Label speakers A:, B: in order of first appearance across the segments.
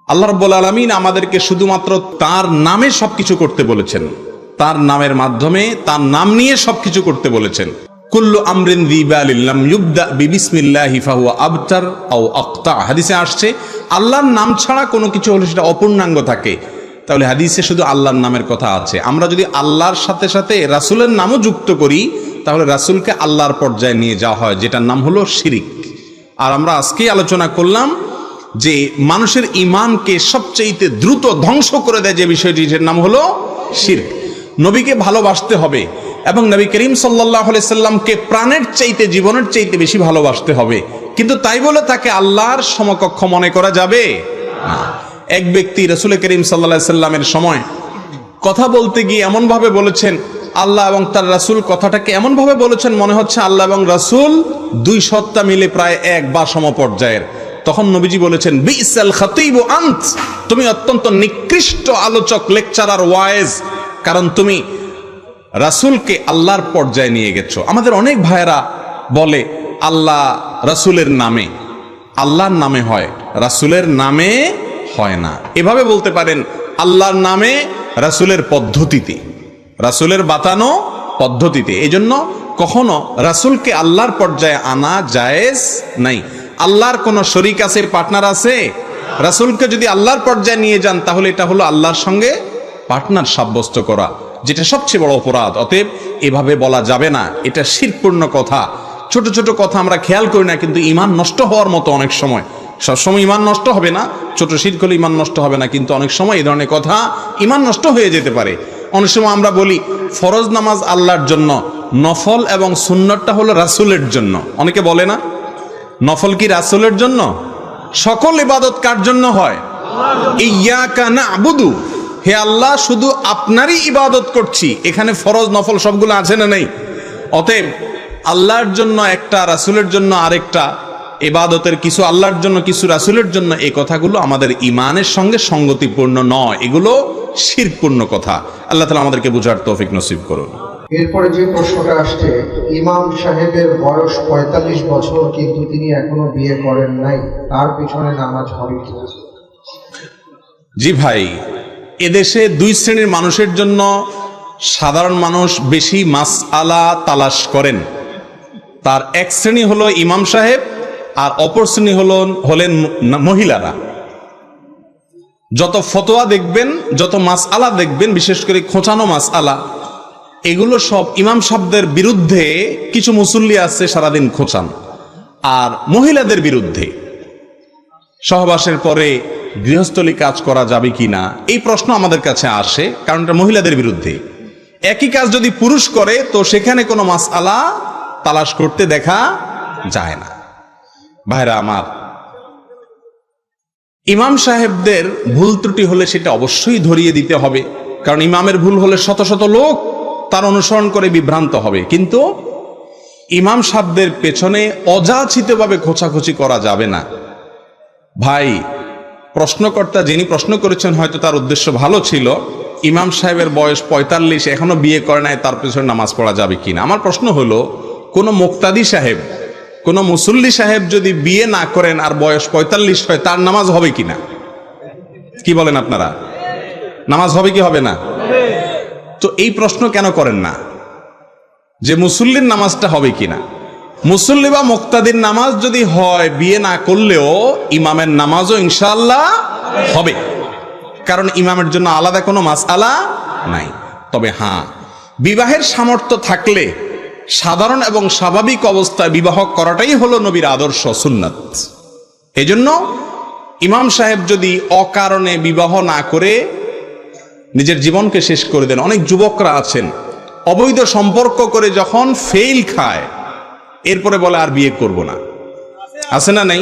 A: আল্লাহ রাব্বুল আলামিন আমাদেরকে শুধুমাত্র তার নামে সবকিছু করতে বলেছেন, তার নামের মাধ্যমে তার নাম নিয়ে সবকিছু করতে বলেছেন। কুল্লু আমরিন যী বালিন লাম ইউবদা বিবিসমিল্লাহি ফাহুয়া আবতার আও আক্তা। হাদিসে আসছে আল্লাহর নাম ছাড়া কোনো কিছু হলে সেটা অপূর্ণাঙ্গ থাকে। তাহলে হাদিসে শুধু আল্লাহর নামের কথা আছে। আমরা যদি আল্লাহর সাথে সাথে রাসূলের নামও যুক্ত করি তাহলে রাসূলকে আল্লাহর পর্যায়ে নিয়ে যাওয়া হয়, যেটার নাম হলো শিরিক। আর আমরা আজকেই আলোচনা করলাম যে মানুষের ঈমানকে সবচেয়ে দ্রুত ধ্বংস করে দেয় যে বিষয়টির নাম হলো শিরক। নবীকে ভালোবাসতে হবে এবং নবী করিম সাল্লাল্লাহু আলাইহি সাল্লামকে প্রাণের চাইতে, জীবনের চাইতে বেশি ভালোবাসতে হবে। কিন্তু তাই বলে তাকে আল্লাহর সমকক্ষ মনে করা যাবে না। এক ব্যক্তি রাসূল করিম সাল্লাল্লাহু আলাইহি সাল্লামের সময় কথা বলতে গিয়ে এমনভাবে বলেছেন, আল্লাহ এবং তার রাসূল কথাটাকে এমনভাবে বলেছেন মনে হচ্ছে আল্লাহ এবং রাসূল দুই সত্তা মিলে প্রায় এক বা সমপর্যায়ের। তখন নবীজি বলেছেন, বিসাল খাতিবু আন্ত, তুমি অত্যন্ত নিকৃষ্ট আলোচক, লেকচারার, ওয়াইজ, কারণ তুমি রাসূলকে আল্লাহর পর্যায়ে নিয়ে গেছো। আমাদের অনেক ভাইয়েরা বলে আল্লাহ রাসূলের নামে, আল্লাহর নামে হয়, রাসূলের নামে হয় না। এভাবে বলতে পারেন আল্লাহর নামে, রাসূলের পদ্ধতিতে, রাসূলের বাতানো পদ্ধতিতে। এই জন্য কখনো রাসূলকে আল্লাহর পর্যায়ে আনা জায়েজ নাই। আল্লাহর কোনো শরীক আছে, পার্টনার আছে? রাসূলকে যদি আল্লাহর পর্যায়ে নিয়ে যান তাহলে এটা হলো আল্লাহর সঙ্গে পার্টনার সাব্যস্ত করা, যেটা সবচেয়ে বড় অপরাধ। অতএব এভাবে বলা যাবে না, এটা শিরকপূর্ণ কথা। ছোট ছোট কথা আমরা খেয়াল করি না, কিন্তু ঈমান নষ্ট হওয়ার মতো অনেক সময়। সবসময় ঈমান নষ্ট হবে না, ছোট শিরক হলে ঈমান নষ্ট হবে না, কিন্তু অনেক সময় এই ধরনের কথা ঈমান নষ্ট হয়ে যেতে পারে। অনেক সময় আমরা বলি ফরজ নামাজ আল্লাহর জন্য, নফল এবং সুন্নতটা হলো রাসূলের জন্য। অনেকে বলে না নফল কি রাসূলের জন্য? সকল ইবাদত কার জন্য হয়? ইয়্যাকা না'বুদু, হে আল্লাহ শুধু আপনারই ইবাদত করছি। এখানে ফরজ নফল সবগুলো আছে না নেই? অতএব আল্লাহর জন্য একটা, রাসূলের জন্য আরেকটা, ইবাদতের কিছু আল্লাহর জন্য কিছু রাসূলের জন্য, এই কথাগুলো আমাদের ঈমানের সঙ্গে সঙ্গতিপূর্ণ নয়, এগুলো শিরকপূর্ণ কথা। আল্লাহ তাআলা আমাদেরকে বুঝার তৌফিক নসিব করুন।
B: এরপরে যে প্রশ্নটা আসছে, ইমাম সাহেবের বয়স ৪৫ বছর কিন্তু তিনি এখনো বিয়ে করেন নাই, তার পিছনে নামাজ হবে কি?
A: জি ভাই, এদেশে দুই শ্রেণীর মানুষের জন্য সাধারণ মানুষ বেশি মাসআলা তালাশ করেন। তার এক শ্রেণী হলো ইমাম সাহেব, আর অপর শ্রেণী হলেন মহিলারা। যত ফতোয়া দেখবেন, যত মাসআলা দেখবেন, বিশেষ করে খোঁচানো মাসআলা, এগুলো সব ইমাম সাহেবদের বিরুদ্ধে কিছু মুসল্লি আছে সারাদিন খোঁচান, আর মহিলাদের বিরুদ্ধে সহবাসের পরে গৃহস্থলী কাজ করা যাবে কিনা এই প্রশ্ন আমাদের কাছে আসে, কারণ এটা মহিলাদের বিরুদ্ধে। একই কাজ যদি পুরুষ করে তো সেখানে কোনো মাসআলা তালাশ করতে দেখা যায় না। ভাইরা আমার, ইমাম সাহেবদের ভুল ত্রুটি হলে সেটা অবশ্যই ধরিয়ে দিতে হবে, কারণ ইমামের ভুল হলে শত শত লোক তার অনুসরণ করে বিভ্রান্ত হবে। কিন্তু ইমাম সাহেবদের পেছনে অযাচিতভাবে খোঁচাখুচি করা যাবে না। ভাই, প্রশ্নকর্তা যিনি প্রশ্ন করেছেন হয়তো তার উদ্দেশ্য ভালো ছিল, ইমাম সাহেবের বয়স ৪৫, এখনো বিয়ে করে নাই, তার পেছনে নামাজ পড়া যাবে কিনা। আমার প্রশ্ন হলো, কোনো মুক্তাদি সাহেব, কোনো মুসল্লি সাহেব যদি বিয়ে না করেন আর বয়স ৪৫ হয়, তার নামাজ হবে কিনা? কি বলেন আপনারা? নামাজ হবে কি হবে না? তো এই প্রশ্ন কেন করেন না যে মুসল্লির নামাজটা হবে কিনা? মুসল্লি বা মুক্তাদির নামাজ যদি হয়, বিয়ে না করলেও ইমামের নামাজও ইনশাআল্লাহ হবে, কারণ ইমামের জন্য আলাদা কোনো মাসআলা নাই। তবে হ্যাঁ, বিবাহের সামর্থ্য থাকলে সাধারণ এবং স্বাভাবিক অবস্থায় বিবাহ করাটাই হলো নবীর আদর্শ সুন্নাত। এই জন্য ইমাম সাহেব যদি অকারণে বিবাহ না করে নিজের জীবনকে শেষ করে দেন, অনেক যুবকরা আছেন অবৈধ সম্পর্ক করে যখন ফেল খায় এরপরে বলে আর বিয়ে করব না, আছে না নাই?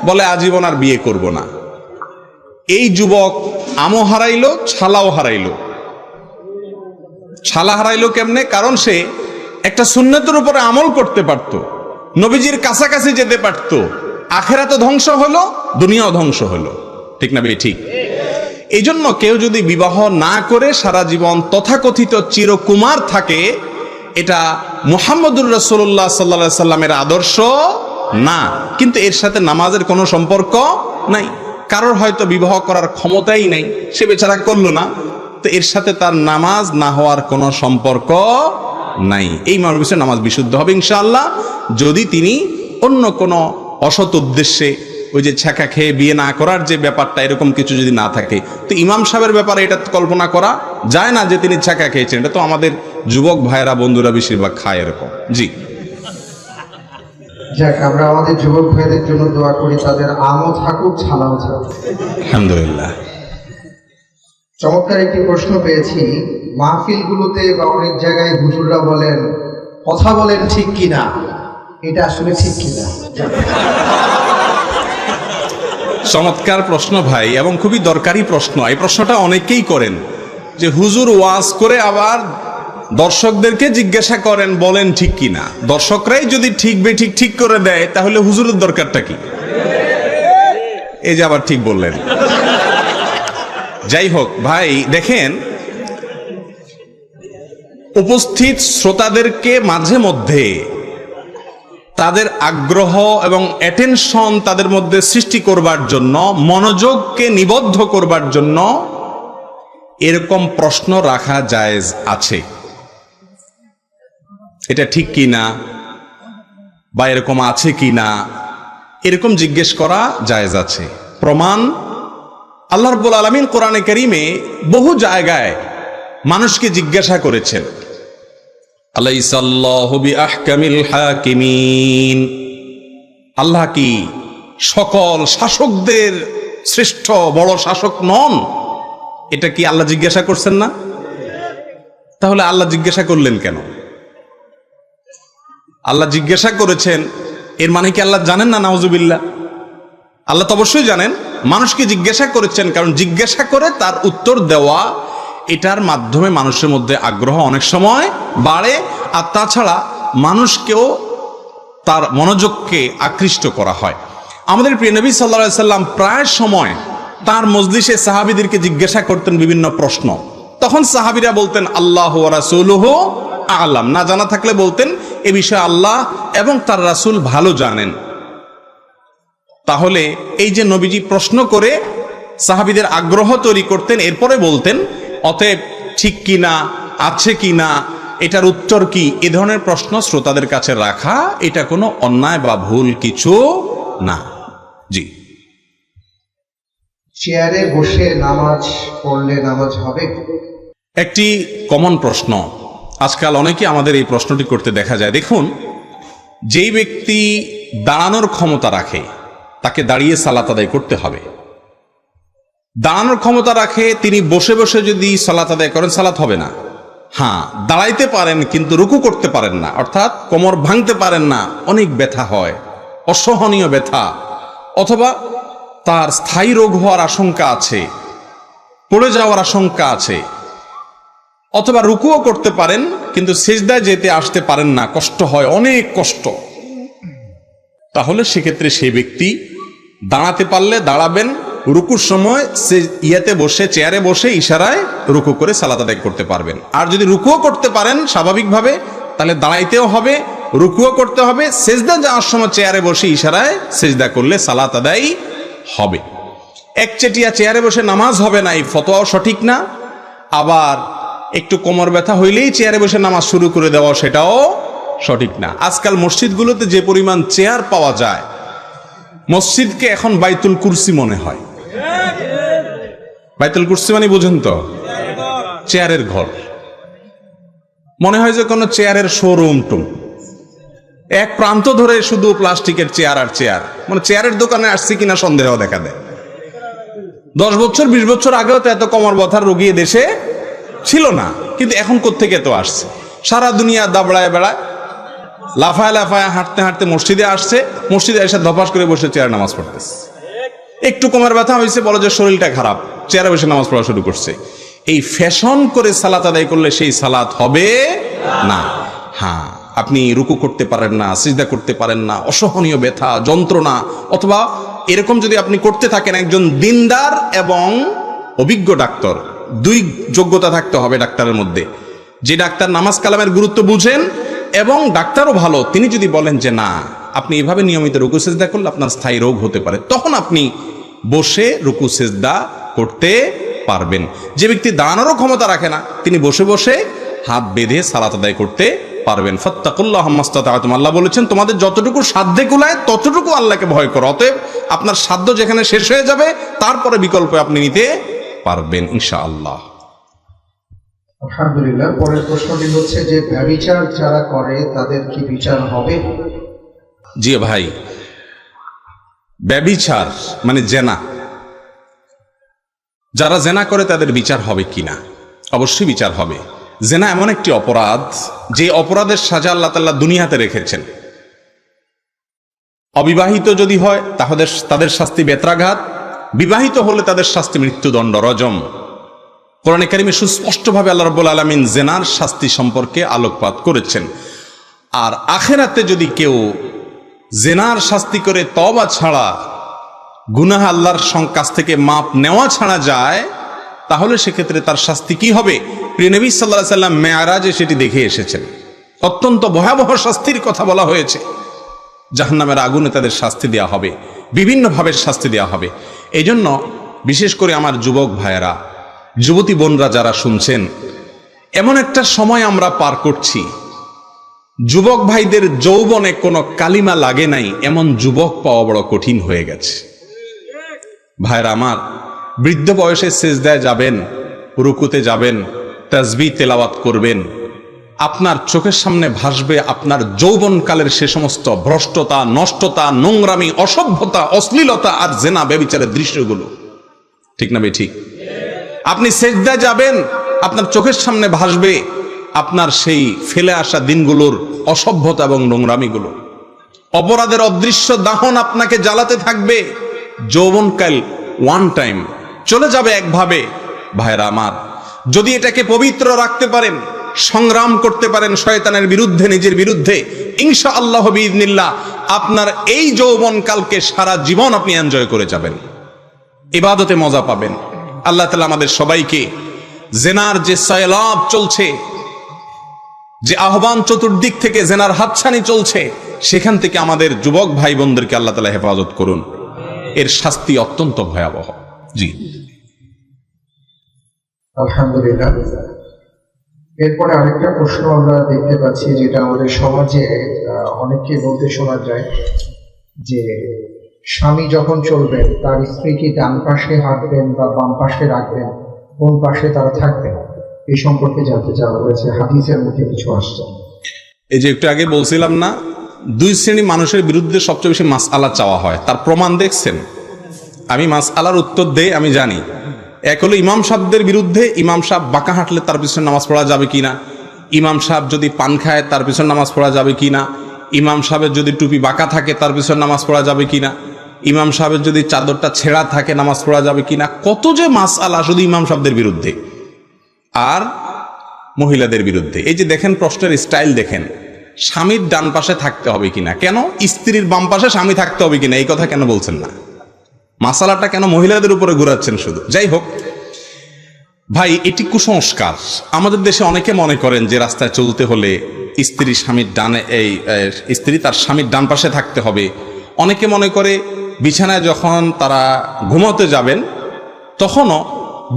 A: বলে আজীবন আর বিয়ে করব না। এই যুবক আমও হারাইলো, ছালাও হারাইলো। ছালা হারাইলো কেমনে? কারণ সে একটা সুন্নতের উপরে আমল করতে পারত, নবীজির কাছাকাছি যেতে পারত, আখিরাতও ধ্বংস হলো, দুনিয়াও ধ্বংস হলো। ঠিক না ভাই? ঠিক। এই জন্য কেউ যদি বিবাহ না করে সারা জীবন তথাকথিত চিরকুমার থাকে, এটা মুহাম্মদুর রাসূলুল্লাহ সাল্লাল্লাহু আলাইহি সাল্লামের আদর্শ না, কিন্তু এর সাথে নামাজের কোনো সম্পর্ক নাই। কারোর হয়তো বিবাহ করার ক্ষমতাই নেই, সে বেচারা করলো না, তো এর সাথে তার নামাজ না হওয়ার কোনো সম্পর্ক নাই। এই মানুষের নামাজ বিশুদ্ধ হবে ইনশাআল্লাহ, যদি তিনি অন্য কোনো অসৎ উদ্দেশ্যে ওই যে ছ্যাঁকা খেয়ে বিয়ে না করার যে ব্যাপারটা, এরকম কিছু যদি না থাকে। তো ইমাম সাহেবের ব্যাপারে এটা কল্পনা করা যায় না যে তিনি ছ্যাঁকা খেয়েছেন, এটা তো আমাদের যুবক ভাইয়েরা বন্ধুরা বেশিরভাগ খায় এরকম। জি,
B: যাক, আমরা আমাদের যুবক ভাইদের জন্য দোয়া করি, তাদের আমও থাকুক ছালাও থাকুক।
A: আলহামদুলিল্লাহ।
B: চমৎকার একটি প্রশ্ন পেয়েছি। মাহফিলগুলোতে বা অনেক জায়গায় হুজুররা বলেন, কথা বলেন ঠিক কিনা, এটা আসলে ঠিক কিনা?
A: চমৎকার প্রশ্ন ভাই, এবং খুবই দরকারি প্রশ্ন। এই প্রশ্নটা অনেকেই করেন যে হুজুর ওয়াজ করে আবার দর্শকদেরকে জিজ্ঞাসা করেন বলেন ঠিক কিনা। দর্শকরাই যদি ঠিক বেঠিক ঠিক করে দেয় তাহলে হুজুরের দরকারটা কি? এই যে আবার ঠিক বললেন। যাই হোক ভাই, দেখেন, উপস্থিত শ্রোতাদেরকে মাঝে মধ্যে তাদের আগ্রহ এবং অ্যাটেনশন তাদের মধ্যে সৃষ্টি করবার জন্য, মনোযোগকে নিবদ্ধ করবার জন্য এরকম প্রশ্ন রাখা জায়েজ আছে। এটা ঠিক কি না, বা এরকম আছে কি না, এরকম জিজ্ঞেস করা জায়েজ আছে। প্রমাণ, আল্লাহ রাব্বুল আলামিন কোরআনে কারীমে বহু জায়গায় মানুষকে জিজ্ঞাসা করেছেন, আলাইসাল্লাহু বিআহকামিল হাকিমিন, আল্লাহ কি সকল শাসকদের শ্রেষ্ঠ বড় শাসক নন? এটা কি আল্লাহ জিজ্ঞাসা করছেন না? তাহলে আল্লাহ জিজ্ঞাসা করলেন কেন? আল্লাহ জিজ্ঞাসা করেছেন এর মানে কি আল্লাহ জানেন না? নাউজুবিল্লাহ, আল্লাহ তো অবশ্যই জানেন। মানুষকে জিজ্ঞাসা করেছেন কারণ জিজ্ঞাসা করে তার উত্তর দেওয়া, এটার মাধ্যমে মানুষের মধ্যে আগ্রহ অনেক সময় বাড়ে। আর তাছাড়া মানুষকেও তার মনোযোগকে আকৃষ্ট করা হয়। আমাদের প্রিয় নবী সাল্লাল্লাহু আলাইহি সাল্লাম প্রায় সময় তার মজলিসে সাহাবীদেরকে জিজ্ঞাসা করতেন বিভিন্ন প্রশ্ন। তখন সাহাবীরা বলতেন আল্লাহু ওয়া রাসূলুহু আ'লাম, না জানা থাকলে বলতেন এ বিষয়ে আল্লাহ এবং তার রাসূল ভালো জানেন। তাহলে এই যে নবীজি প্রশ্ন করে সাহাবীদের আগ্রহ তৈরি করতেন, এরপরে বলতেন অতএব ঠিক কিনা, আছে কিনা, এটার উত্তর কি, এ ধরনের প্রশ্ন শ্রোতাদের কাছে রাখা এটা কোনো অন্যায় বা ভুল কিছু না। জি,
B: চেয়ারে বসে নামাজ পড়লে নামাজ হবে?
A: একটি কমন প্রশ্ন, আজকাল অনেকে আমাদের এই প্রশ্নটি করতে দেখা যায়। দেখুন, যেই ব্যক্তি দাঁড়ানোর ক্ষমতা রাখে তাকে দাঁড়িয়ে সালাত আদায় করতে হবে। দাঁড়ানোর ক্ষমতা রাখে তিনি বসে বসে যদি সালাত আদায় করেন সালাত হবে না। হ্যাঁ, দাঁড়াইতে পারেন কিন্তু রুকু করতে পারেন না, অর্থাৎ কোমর ভাঙতে পারেন না, অনেক ব্যথা হয়, অসহনীয় ব্যথা, অথবা তার স্থায়ী রোগ হওয়ার আশঙ্কা আছে, পড়ে যাওয়ার আশঙ্কা আছে, অথবা রুকুও করতে পারেন কিন্তু সিজদায় যেতে আসতে পারেন না, কষ্ট হয়, অনেক কষ্ট। তাহলে সেক্ষেত্রে সেই ব্যক্তি দাঁড়াতে পারলে দাঁড়াবেন, রুকুর সময় সে বসে চেয়ারে বসে ইশারায় রুকু করে সালাত আদায় করতে পারবেন। আর যদি রুকুও করতে পারেন স্বাভাবিকভাবে তাহলে দাঁড়াইতেও হবে, রুকুও করতে হবে, সেজদা যাওয়ার সময় চেয়ারে বসে ইশারায় সেজদা করলে সালাত আদায় হবে। একচেটিয়া চেয়ারে বসে নামাজ হবে না, এই ফতোয়াও সঠিক না। আবার একটু কোমর ব্যথা হইলেই চেয়ারে বসে নামাজ শুরু করে দেওয়া, সেটাও সঠিক না। আজকাল মসজিদগুলোতে যে পরিমাণ চেয়ার পাওয়া যায়, মসজিদকে এখন বাইতুল কুরসি মনে হয়। বাইতুল কুরসি মানে বুঝেন তো, চেয়ারের ঘর মনে হয়, যে কোনো চেয়ারের শোরুম টুম, এক প্রান্ত ধরে শুধু প্লাস্টিকের চেয়ার আর চেয়ার, মানে চেয়ারের দোকানে আসছে কিনা সন্দেহ দেখা দেয়। 10 বছর 20 বছর আগেও তো এত কোমর ব্যথার রোগী দেশে ছিল না, কিন্তু এখন কোত্থেকে এত আসছে। সারা দুনিয়া দাবড়ায় বেড়ায়, লাফায় লাফায় হাঁটতে হাঁটতে মসজিদে আসছে, মসজিদে এসে ধপাস করে বসে চেয়ারে নামাজ পড়তেছে। একটু কোমর ব্যথা হয়েছে, বলে যে শরীরটা খারাপ, চেয়ারে বসে নামাজ পড়া শুরু করছে। এই ফ্যাশন করে সালাত আদায় করলে সেই সালাত হবে না। হ্যাঁ, আপনি রুকু করতে পারেন না, সিজদা করতে পারেন না, অসহনীয় ব্যথা যন্ত্রণা, অথবা এরকম যদি আপনি করতে থাকেন, একজন দিনদার এবং অভিজ্ঞ ডাক্তার, দুই যোগ্যতা থাকতে হবে ডাক্তারের মধ্যে। যে ডাক্তার নামাজ কালামের গুরুত্ব বুঝেন এবং ডাক্তারও ভালো, তিনি যদি বলেন যে না, আপনি এভাবে নিয়মিত রুকু সিজদা করলে আপনার স্থায়ী রোগ হতে পারে, তখন আপনি বসে রুকু সিজদা করতে পারবেন। যে ব্যক্তি দাঁড়ানোরও ক্ষমতা রাখে না, তিনি বসে বসে হাত বেঁধে সালাত আদায় করতে পারবেন। ফাত্তাকুল্লাহ মাস্তাতা'তুম, আল্লাহ বলেছেন তোমাদের যতটুকু সাধ্যে কুলায় ততটুকু আল্লাহকে ভয় করো। অতএব আপনার সাধ্য যেখানে শেষ হয়ে যাবে তারপরে বিকল্প আপনি নিতে পারবেন ইনশাআল্লাহ।
B: আলহামদুলিল্লাহ। পরের প্রশ্নটি হচ্ছে যে ব্যভিচার যারা করে তাদের কি বিচার হবে?
A: জি ভাই, ব্যভিচার মানে জেনা, যারা জেনা করে তাদের বিচার হবে কিনা? অবশ্যই বিচার হবে। জেনা এমন একটি অপরাধ যে অপরাধের সাজা আল্লাহ তাআলা দুনিয়াতে রেখেছেন। অবিবাহিত যদি হয় তাহলে তাদের শাস্তি বেত্রাঘাত, বিবাহিত হলে তাদের শাস্তি মৃত্যুদণ্ড, রজম। কোরআনে কারিমে সুস্পষ্টভাবে আল্লাহ রাব্বুল আলামিন জেনার শাস্তি সম্পর্কে আলোকপাত করেছেন। আর আখিরাতে যদি কেউ জেনার শাস্তি করে তওবা ছাড়া, গুনাহ আল্লাহর কাছ থেকে মাপ নেওয়া ছাড়া যায়, তাহলে সেক্ষেত্রে তার শাস্তি কি হবে? প্রিয় নবী সাল্লাল্লাহু আলাইহি ওয়াসাল্লাম মেরাজে সেটি দেখে এসেছেন। অত্যন্ত ভয়াবহ শাস্তির কথা বলা হয়েছে। জাহান্নামের আগুনে তাদের শাস্তি দেওয়া হবে, বিভিন্নভাবে শাস্তি দেওয়া হবে। এই জন্য বিশেষ করে আমার যুবক ভাইয়েরা, যুবতী বোনরা যারা শুনছেন, এমন একটা সময় আমরা পার করছি, যুবক ভাইদের যৌবনে কোনো কালিমা লাগে নাই এমন যুবক পাওয়া বড় কঠিন হয়ে গেছে। ভাইরা আমার, বৃদ্ধ বয়সে সিজদায় যাবেন, রুকুতে যাবেন, তাসবিহ তেলাওয়াত করবেন, আপনার চোখের সামনে ভাসবে আপনার যৌবনকালের সে সমস্ত ভ্রষ্টতা, নষ্টতা, নোংরামি, অসভ্যতা, অশ্লীলতা আর জেনা ব্যভিচারের দৃশ্যগুলো। ঠিক না ভাই? ঠিক। আপনি সিজদায় যাবেন, আপনার চোখের সামনে ভাসবে আপনার সেই ফেলে আসা দিনগুলোর অসভ্যতা এবং নোংরামিগুলো। অপরাধের অদৃশ্য দাহন আপনাকে জ্বালাতে থাকবে। যৌবনকাল ওয়ান টাইম চলে যাবে একভাবে। ভাইরা আমার, যদি এটাকে পবিত্র রাখতে পারেন, সংগ্রাম করতে পারেন শয়তানের বিরুদ্ধে, নিজের বিরুদ্ধে, ইনশাআল্লাহ বিইذনিল্লাহ আপনার এই যৌবনকালকে সারা জীবন আপনি এনজয় করে যাবেন, ইবাদতে মজা পাবেন। আল্লাহ তাআলা আমাদের সবাইকে জেনার যে সয়লাব চলছে, যে আহ্বান চতুর্দিক থেকে জেনার হাতছানি চলছে, সেখান থেকে আমাদের যুবক ভাই বোনদেরকে আল্লাহ তাআলা হেফাজত করুন। এর শাস্তি অত্যন্ত ভয়াবহ। জি,
B: আলহামদুলিল্লাহ। এরপরে আরেকটা প্রশ্ন আমরা দেখতে পাচ্ছি, যেটা আমাদের সমাজে অনেককে বলতে শোনা যায় যে স্বামী যখন চলবেন তার স্ত্রী কি ডান পাশে হাঁটবেন বা বাম পাশে রাখবেন, কোন পাশে তারা থাকবেন, এই সম্পর্কে জানতে চাওয়া হয়েছে। হাদিসের মধ্যে কিছু আসছে।
A: এই যে একটু আগে বলছিলাম না, দুই শ্রেণী মানুষের বিরুদ্ধে সবচেয়ে বেশি মাসআলা চাওয়া হয়, তার প্রমাণ দেখছেন? আমি মাসআলার উত্তর দেই, আমি জানি। এক হলো ইমাম সাহেবদের বিরুদ্ধে, ইমাম সাহেব বাঁকা হাঁটলে তার পিছনে নামাজ পড়া যাবে কিনা, ইমাম সাহেব যদি পান খায় তার পিছনে নামাজ পড়া যাবে কিনা, ইমাম সাহেবের যদি টুপি বাঁকা থাকে তার পিছনে নামাজ পড়া যাবে কিনা, ইমাম সাহেবের যদি চাদরটা ছেঁড়া থাকে নামাজ পড়া যাবে কিনা, কত যে মাসআলা শুধু ইমাম সাহেবদের বিরুদ্ধে আর মহিলাদের বিরুদ্ধে। এই যে দেখেন প্রশ্নের স্টাইল দেখেন, স্বামীর ডান পাশে থাকতে হবে কিনা, কেন স্ত্রীর বাম পাশে স্বামী থাকতে হবে কিনা, এই কথা কেন বলছেন না? মাসালাটা কেন মহিলাদের উপরে ঘুরাচ্ছেন শুধু? যাই হোক ভাই, এটি কুসংস্কার। আমাদের দেশে অনেকে মনে করেন যে রাস্তায় চলতে হলে স্ত্রী স্বামীর ডানে, স্ত্রী তার স্বামীর ডান পাশে থাকতে হবে। অনেকে মনে করে বিছানায় যখন তারা ঘুমাতে যাবেন তখনও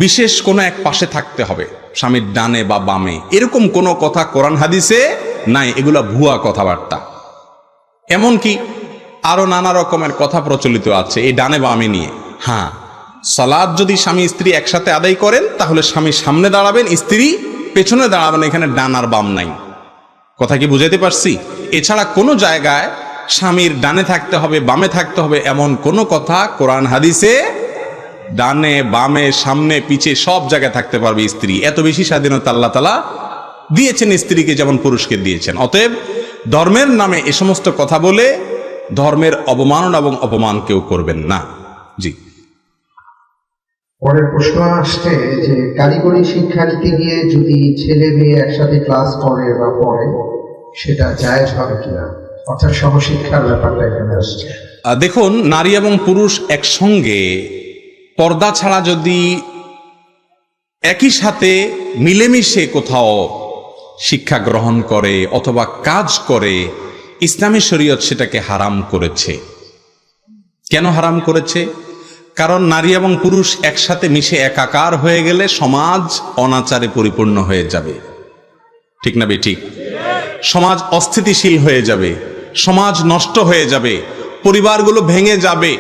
A: বিশেষ কোনো এক পাশে থাকতে হবে, স্বামীর ডানে বা বামে। এরকম কোনো কথা কোরআন হাদিসে নাই, এগুলা ভুয়া কথাবার্তা। এমনকি আরো নানা রকমের কথা প্রচলিত আছে এই ডানে বামে নিয়ে। হ্যাঁ, সালাত যদি স্বামী স্ত্রী একসাথে আদায় করেন তাহলে স্বামী সামনে দাঁড়াবেন, স্ত্রী পেছনে দাঁড়াবেন, এখানে ডান আর বাম নাই। কথা কি বুঝাইতে পারছি? এছাড়া কোনো জায়গায় স্বামীর ডানে থাকতে হবে বামে থাকতে হবে এমন কোনো কথা কোরআন হাদিসে, ডানে বামে সামনে পিছে সব জায়গায় থাকতে পারবে স্ত্রী। এত বেশি স্বাধীনতা আল্লাহ তাআলা দিয়েছেন স্ত্রীকে, যেমন পুরুষকে দিয়েছেন। অতএব ধর্মের নামে এ সমস্ত কথা বলে ধর্মের অবমাননা এবং অপমান কেউ করবেন না। জি,
B: পরের প্রশ্ন আসছে যে কারিগরি শিক্ষা নিতে গিয়ে যদি ছেলে মেয়ে একসাথে ক্লাস করে বা পড়ে, সেটা জায়েজ হবে কিনা, অর্থাৎ সহশিক্ষার ব্যাপারটা এখানে আসছে।
A: দেখুন, নারী এবং পুরুষ একসঙ্গে পর্দা ছাড়া যদি একই সাথে মিলেমিশে কোথাও শিক্ষা গ্রহণ করে অথবা কাজ করে, ইসলামী শরীয়ত সেটাকে হারাম করেছে। কেন হারাম করেছে? কারণ নারী এবং পুরুষ একসাথে মিশে একাকার হয়ে গেলে সমাজ অনাচারে পরিপূর্ণ হয়ে যাবে। ঠিক না বেঠিক? সমাজ অস্থিতিশীল হয়ে যাবে, সমাজ নষ্ট হয়ে যাবে, পরিবারগুলো ভেঙে যাবে,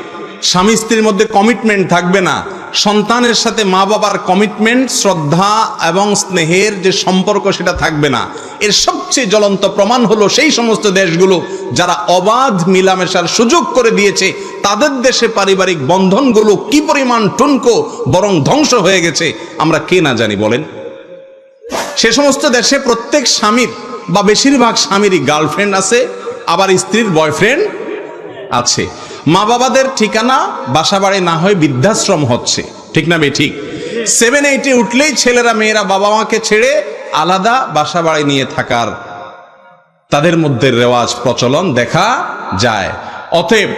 A: স্বামী স্ত্রীর মধ্যে কমিটমেন্ট থাকবে না, সন্তানের সাথে মা বাবার কমিটমেন্ট, শ্রদ্ধা এবং স্নেহের যে সম্পর্ক সেটা থাকবে না। এর সবচেয়ে জ্বলন্ত প্রমাণ হলো সেই সমস্ত দেশগুলো যারা অবাধ মিলামেশার সুযোগ করে দিয়েছে, তাদের দেশে পারিবারিক বন্ধনগুলো কি পরিমাণ টুনকো, বরং ধ্বংস হয়ে গেছে আমরা কে না জানি বলেন। সে সমস্ত দেশে প্রত্যেক স্বামীর বা বেশিরভাগ স্বামীরই গার্লফ্রেন্ড আছে, আবার স্ত্রীর বয়ফ্রেন্ড আছে। মা বাবাদের ঠিকানা বাসা বাড়ি না হয় বৃদ্ধাশ্রম হচ্ছে। ঠিক না বেঠিক? 7-8 উঠলেই ছেলেরা মেয়েরা বাবা মাকে ছেড়ে আলাদা বাসা বাড়ি নিয়ে থাকার তাদের মধ্যে রেওয়াজ প্রচলন দেখা যায়। অতএব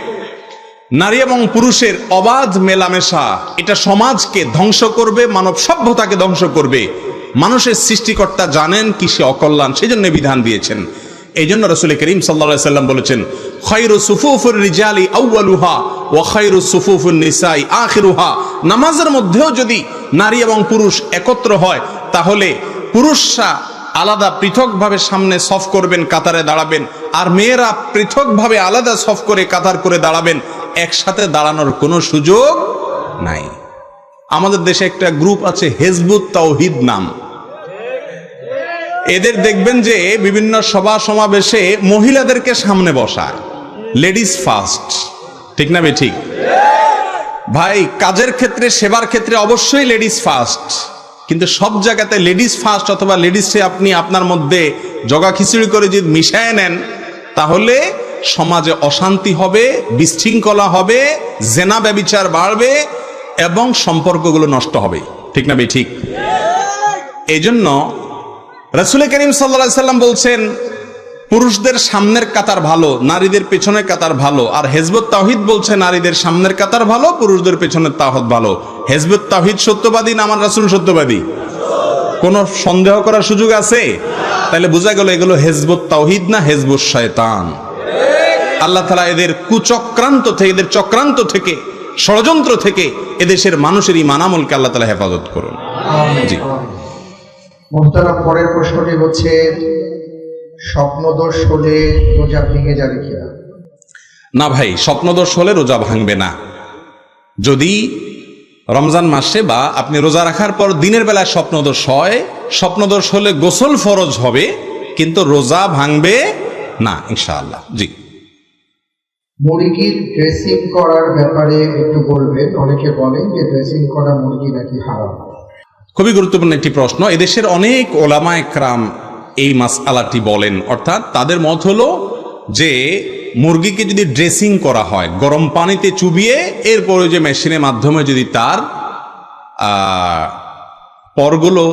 A: নারী এবং পুরুষের অবাধ মেলামেশা এটা সমাজকে ধ্বংস করবে, মানব সভ্যতাকে ধ্বংস করবে। মানুষের সৃষ্টিকর্তা জানেন কিসে অকল্যাণ, সেই জন্য বিধান দিয়েছেন। এই জন্য রাসূল করিম সাল্লাল্লাহু আলাইহি সাল্লাম বলেছেন, খায়রু সুফুফুর রিজালি আউয়ালুহা ওয়া খায়রু সুফুফুন নিসাই আখিরুহা। নামাজের মধ্যেও যদি নারী এবং পুরুষ একত্র হয়, তাহলে পুরুষরা আলাদা পৃথকভাবে সামনে সফ করবেন, কাতারে দাঁড়াবেন, আর মেয়েরা পৃথকভাবে আলাদা সফ করে কাতার করে দাঁড়াবেন। একসাথে দাঁড়ানোর কোনো সুযোগ নাই। আমাদের দেশে একটা গ্রুপ আছে হেজবুত তাওহীদ নাম। এদের দেখবেন যে বিভিন্ন সভা সমাবেশে মহিলাদেরকে সামনে বসায়, লেডিস ফার্স্ট। ঠিক না বেঠিক? ভাই, কাজের ক্ষেত্রে সেবার ক্ষেত্রে অবশ্যই লেডিস ফার্স্ট, কিন্তু সব জায়গাতে লেডিস ফার্স্ট অথবা লেডিসে আপনি আপনার মধ্যে জগা খিচুড়ি করে যদি মিশায় নেন, তাহলে সমাজে অশান্তি হবে, বিশৃঙ্খলা হবে, জেনা ব্যভিচার বাড়বে এবং সম্পর্কগুলো নষ্ট হবে। ঠিক না বেঠিক? এই জন্য রাসূল করিম সাল্লাল্লাহু আলাইহি সাল্লাম বলছেন, পুরুষদের সামনের কাতার ভালো, নারীদের পেছনের কাতার ভালো। আর হেজবুত তাওহীদ বলছে নারীদের সামনের কাতার ভালো, পুরুষদের পেছনের তাওহীদ ভালো। হেজবুত তাওহীদ সত্যবাদী না আমার রাসূল সত্যবাদী? কোনো সন্দেহ করার সুযোগ আছে? তাহলে বোঝা গেল এগুলো হেজবুত তাওহীদ না হেজবুত শয়তান। আল্লাহ তাআলা এদের কুচক্রান্ত থেকে, এদের চক্রান্ত থেকে, ষড়যন্ত্র থেকে এদেশের মানুষের ঈমান আমলকে আল্লাহ তাআলা হেফাজত করুন। জি
B: মুহতারাম, পরের প্রশ্নটি হচ্ছে, স্বপ্নদোষ হলে রোজা ভেঙে যাবে কিনা?
A: না ভাই, স্বপ্নদোষ হলে রোজা ভাঙবে না। যদি রমজান মাসে বা আপনি রোজা রাখার পর দিনের বেলায় স্বপ্নদোষ হয়, স্বপ্নদোষ হলে গোসল ফরজ হবে, কিন্তু রোজা ভাঙবে না ইনশাআল্লাহ। জি।
B: মুরগির ড্রেসিং করার ব্যাপারে একটু বলবেন। অনেকে বলেন যে ড্রেসিং করা মুরগি নাকি হারাম।
A: খুবই গুরুত্বপূর্ণ একটি প্রশ্ন। এদেশের অনেক ওলামা একরাম এই মাসআলাটি বলেন, অর্থাৎ তাদের মত হলো যে মুরগিকে যদি ড্রেসিং করা হয়, গরম পানিতে চুবিয়ে এরপরে যে মেশিনের মাধ্যমে যদি তার পরগুলো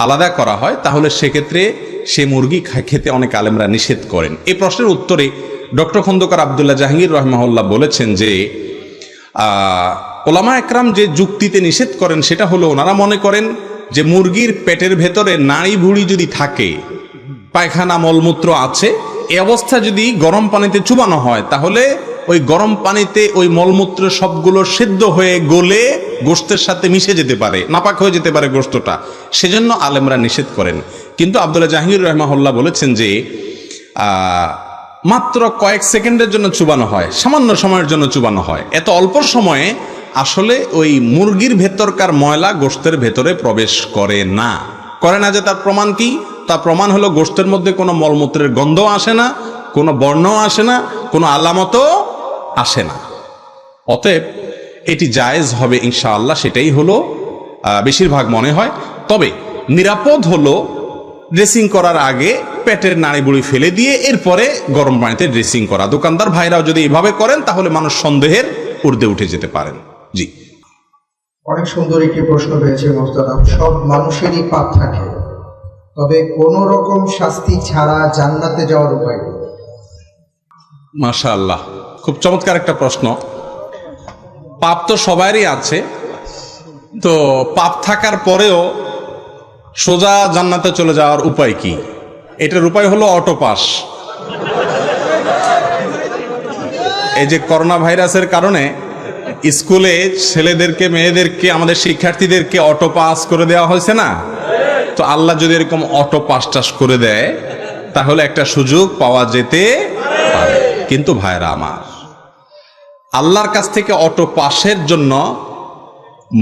A: আলাদা করা হয়, তাহলে সেক্ষেত্রে সে মুরগি খেতে অনেক আলেমরা নিষেধ করেন। এই প্রশ্নের উত্তরে ডক্টর খন্দকার আব্দুল্লাহ জাহাঙ্গীর রাহিমাহুল্লাহ বলেছেন যে ওলামা একরাম যে যুক্তিতে নিষেধ করেন সেটা হলো, ওনারা মনে করেন যে মুরগির পেটের ভেতরে নাড়ি ভুড়ি যদি থাকে, পায়খানা মলমূত্র আছে, এই অবস্থা যদি গরম পানিতে চুবানো হয়, তাহলে ওই গরম পানিতে ওই মলমূত্র সবগুলো সিদ্ধ হয়ে গলে গোশতের সাথে মিশে যেতে পারে, নাপাক হয়ে যেতে পারে গোশতটা। সেজন্য আলেমরা নিষেধ করেন। কিন্তু আব্দুল্লাহ জাহাঙ্গীর রাহিমাহুল্লাহ বলেছেন যে মাত্র কয়েক সেকেন্ডের জন্য চুবানো হয়, সামান্য সময়ের জন্য চুবানো হয়। এত অল্প সময়ে আসলে ওই মুরগির ভেতরকার ময়লা গোশতের ভেতরে প্রবেশ করে না। যে তার প্রমাণ কি? তার প্রমাণ হলো গোশতের মধ্যে কোনো মলমূত্রের গন্ধ আসে না, কোনো বর্ণ আসে না, কোনো আলামতও আসে না। অতএব এটি জায়েজ হবে ইনশাআল্লাহ, সেটাই হলো বেশিরভাগ মনে হয়। তবে নিরাপদ হলো ড্রেসিং করার আগে পেটের নাড়িবুড়ি ফেলে দিয়ে এরপরে গরম পানিতে ড্রেসিং করা। দোকানদার ভাইরাও যদি এইভাবে করেন, তাহলে মানুষ সন্দেহের ঊর্ধ্বে উঠে যেতে পারেন। জি।
B: অনেক সুন্দর একটি প্রশ্ন রয়েছে মোহতারাম। সব মানুষেরই পাপ থাকে, তবে কোন রকম শাস্তি ছাড়া জান্নাতে যাওয়ার উপায় নেই।
A: মাশাআল্লাহ, খুব চমৎকার একটা প্রশ্ন। পাপ তো সবারই আছে, তো পাপ থাকার পরেও সোজা জান্নাতে চলে যাওয়ার উপায় কি? এটার উপায় হলো অটো পাস। এই যে করোনা ভাইরাসের কারণে স্কুলে ছেলেদেরকে মেয়েদেরকে আমাদের শিক্ষার্থীদেরকে অটো পাস করে দেওয়া হয়েছে না? তো আল্লাহ যদি এরকম অটো পাস টাস করে দেয় তাহলে একটা সুযোগ পাওয়া যেতে পারে। কিন্তু ভাইরা আমার, আল্লাহর কাছ থেকে অটো পাসের জন্য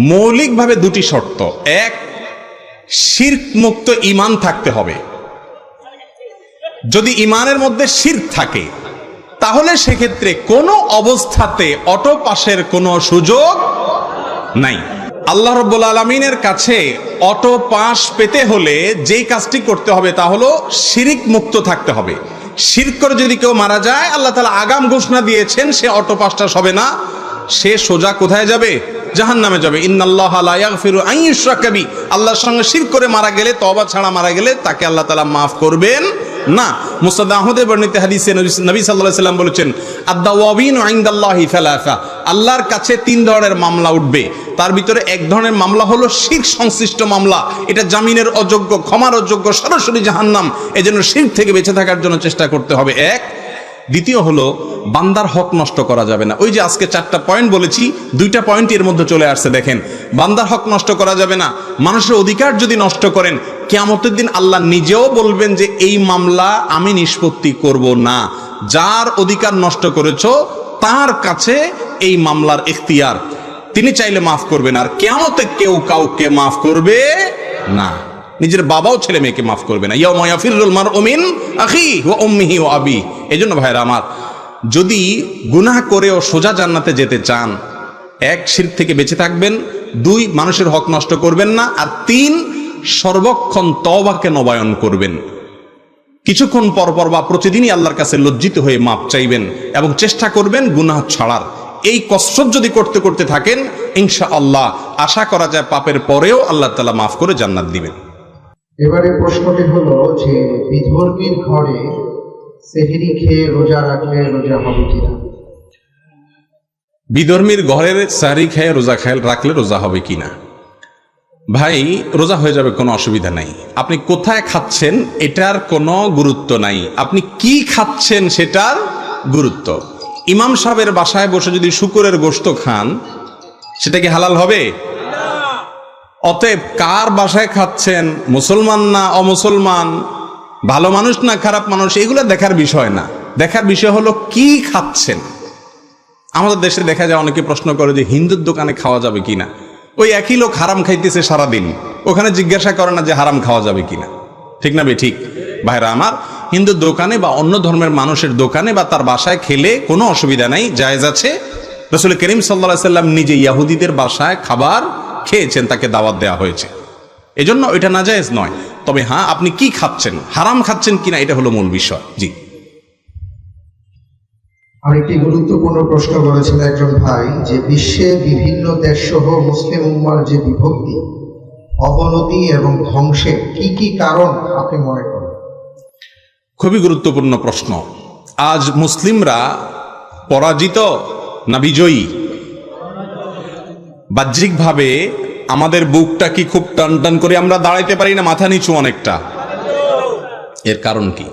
A: মৌলিকভাবে দুটি শর্ত। এক, শিরক মুক্ত ঈমান থাকতে হবে। যদি ঈমানের মধ্যে শিরক থাকে তাহলে সেক্ষেত্রে কোনো অবস্থাতে অটো পাসের কোনো সুযোগ নাই। আল্লাহ রাব্বুল আলামিনের কাছে অটো পাস পেতে হলে যেই কাজটি করতে হবে তা হলো শিরক মুক্ত থাকতে হবে। শিরক করে যদি কেউ মারা যায়, আল্লাহ তাআলা আগাম ঘোষণা দিয়েছেন সে অটো পাস টাস হবে না, সে সোজা কোথায় যাবে? জাহান্নামে যাবে। ইন্নাল্লাহা লা ইয়াগফিরু আন ইউশরাকা বিহি, আল্লাহর সঙ্গে শিরক করে মারা গেলে, তওবা ছাড়া মারা গেলে তাকে আল্লাহ তাআলা মাফ করবেন না। মুসনাদ আহমদে বর্ণিত হাদিসে নবী সাল্লাল্লাহু আলাইহি ওয়াসাল্লাম বলেছেন, আদ-দাওয়াবিনু ইনদাল্লাহি সালাসা, আল্লাহর কাছে তিন ধরনের মামলা উঠবে। তার ভিতরে এক ধরনের মামলা হলো শিরক সংশ্লিষ্ট মামলা। এটা জামিনের অযোগ্য, ক্ষমার অযোগ্য, সরাসরি জাহান্নাম। এজন্য শিরক থেকে বেঁচে থাকার জন্য চেষ্টা করতে হবে। এক। দ্বিতীয় হলো বান্দার হক নষ্ট করা যাবে না। ওই যে আজকে 4টা পয়েন্ট বলেছি, 2টা পয়েন্ট এর মধ্যে চলে আসছে। দেখেন, বান্দার হক নষ্ট করা যাবে না। মানুষের অধিকার যদি নষ্ট করেন, কিয়ামতের দিন আল্লাহ নিজেও বলবেন যে এই মামলা আমি নিষ্পত্তি করব না। যার অধিকার নষ্ট করেছো তার কাছে এই মামলার ইখতিয়ার, তিনি চাইলে মাফ করবেন। আর কিয়ামতে কেউ কাউকে মাফ করবে না। নিজের বাবাও ছেলে মেয়েকে মাফ করবে না। ইয়াউমা ইয়াফিরুল মারউ মিন আখিহি ওয়া উম্মিহি ওয়া আবিহি। এজন্য ভাইরা আমার, যদি গুনাহ করেও সোজা জান্নাতে যেতে চান, 1, শিরক থেকে বেঁচে থাকবেন। 2, মানুষের হক নষ্ট করবেন না। আর 3, সর্বক্ষণ তওবাকে নবায়ন করবেন। কিছুক্ষণ পর পর বা প্রতিদিনই আল্লাহর কাছে লজ্জিত হয়ে মাপ চাইবেন এবং চেষ্টা করবেন গুনাহ ছাড়ার। এই কসরত যদি করতে করতে থাকেন, ইনশাআল্লাহ আশা করা যায় পাপের পরেও আল্লাহ তাআলা মাফ করে জান্নাত দিবেন।
B: এবারে প্রশ্নটি হলো যে বিধর্মীর ঘরে সেহরি খেয়ে রোজা রাখলে রোজা হবে কিনা?
A: বিধর্মীর ঘরের সাহরি খেয়ে রোজা রাখলে রোজা হবে কিনা? ভাই, রোজা হয়ে যাবে, কোনো অসুবিধা নাই। আপনি কোথায় খাচ্ছেন এটার কোনো গুরুত্ব নাই, আপনি কি খাচ্ছেন সেটার গুরুত্ব। ইমাম সাহেবের বাসায় বসে যদি শুকরের গোশত খান, সেটা কি হালাল হবে? অতএব কার বাসায় খাচ্ছেন, মুসলমান না অমুসলমান, ভালো মানুষ না খারাপ মানুষ, এগুলো দেখার বিষয় না। দেখার বিষয় হলো কি খাচ্ছেন। আমাদের দেশে দেখা যায় অনেকে প্রশ্ন করে যে হিন্দুর দোকানে খাওয়া যাবে কিনা। ওই একই লোক হারাম খাইতেছে সারাদিন, ওখানে জিজ্ঞাসা করে না যে হারাম খাওয়া যাবে কিনা। ঠিক না বে ঠিক? ভাইরা আমার, হিন্দুর দোকানে বা অন্য ধর্মের মানুষের দোকানে বা তার বাসায় খেলে কোনো অসুবিধা নাই, জায়েজ আছে। রাসূল করিম সাল্লাল্লাহু আলাইহি সাল্লাম নিজে ইহুদিদের বাসায় খাবার খেয়েছেন, তাকে দাওয়াত দেওয়া হয়েছে, এজন্য এটা নাজায়েজ নয়। তবে হ্যাঁ, আপনি কি খাচ্ছেন, হারাম খাচ্ছেন কিনা, এটা হলো মূল বিষয়। জি।
B: আরেকটি গুরুত্বপূর্ণ প্রশ্ন করেছেন একজন ভাই, যে বিশ্বে বিভিন্ন দেশ সহ মুসলিম উম্মার যে বিভক্তি, অবনতি এবং ধ্বংসের কি কি কারণ আপনি মনে করেন?
A: খুবই গুরুত্বপূর্ণ প্রশ্ন। আজ মুসলিমরা পরাজিত না বিজয়ী? বাহ্যিকভাবে আমাদের বুকটা কি খুব টান টান করে আমরা দাঁড়াইতে পারি না, মাথা নিচু অনেকটা? এর কারণ কি?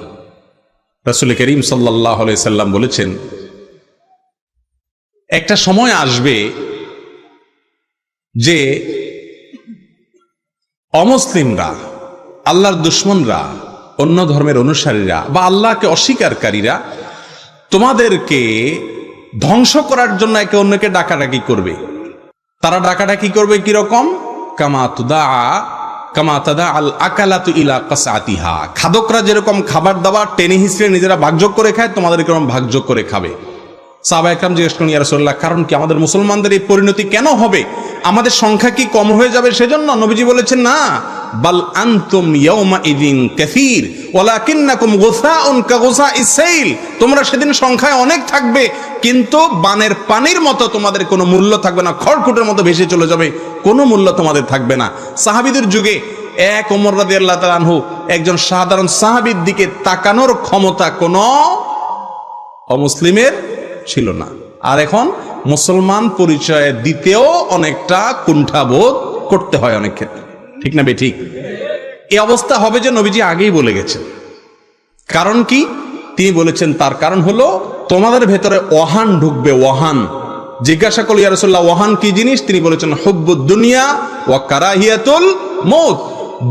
A: রাসূল করিম সাল্লাল্লাহু আলাইহি সাল্লাম বলেছেন, একটা সময় আসবে যে অমুসলিমরা, আল্লাহর দুশমনরা, অন্য ধর্মের অনুসারীরা বা আল্লাহকে অস্বীকারীরা তোমাদেরকে ধ্বংস করার জন্য একে অন্যকে ডাকাডাকি করবে। তারা ডাকাডাকি করবে কিরকম? কামা তাদা আল আকালাতু ইলা কাসআতিহা, খাদকরা যেরকম খাবার দাবার টেনে হিসড়ে নিজেরা ভাগযোগ করে খায়, তোমাদের এরকম ভাগযোগ করে খাবে। সাহাবা একরাম জিজ্ঞেস করেন, ইয়া রাসূলুল্লাহ, কারণ কি? আমাদের মুসলমানদের এই পরিণতি কেন হবে? আমাদের সংখ্যা কি কম হয়ে যাবে সেজন্য? নবীজি বলেছেন, না, বাল আনতুম ইয়াউমা ইযিন কাসীর ওয়ালাকিন্নাকুম গুসাউন কাগুসাইস সাইল, তোমরা সেদিন সংখ্যায় অনেক থাকবে, কিন্তু বানের পানির মতো তোমাদের কোনো মূল্য থাকবে না, খড়কুটের মতো ভেসে চলে যাবে, কোনো মূল্য তোমাদের থাকবে না। সাহাবীদের যুগে এক ওমর রাদিয়াল্লাহু তাআলা আনহু, একজন সাধারণ সাহাবীর দিকে তাকানোর ক্ষমতা কোনো অমুসলিমের ছিল না। আর এখন মুসলমান পরিচয় দিতেও অনেকটা কুণ্ঠাবোধ করতে হয় অনেক ক্ষেত্রে। ঠিক না বে ঠিক? এই অবস্থা হবে যে নবীজি আগেই বলে গেছেন। কারণ কি? তিনি বলেছেন তার কারণ হলো তোমাদের ভেতরে ওহান ঢুকবে, ওহান। জিজ্ঞাসা করল ইয়া রাসূলুল্লাহ ওয়াহান কি জিনিস? তিনি বলেছেন হুব্বুদ দুনিয়া ওয়া কারাহিয়াতুল মউত,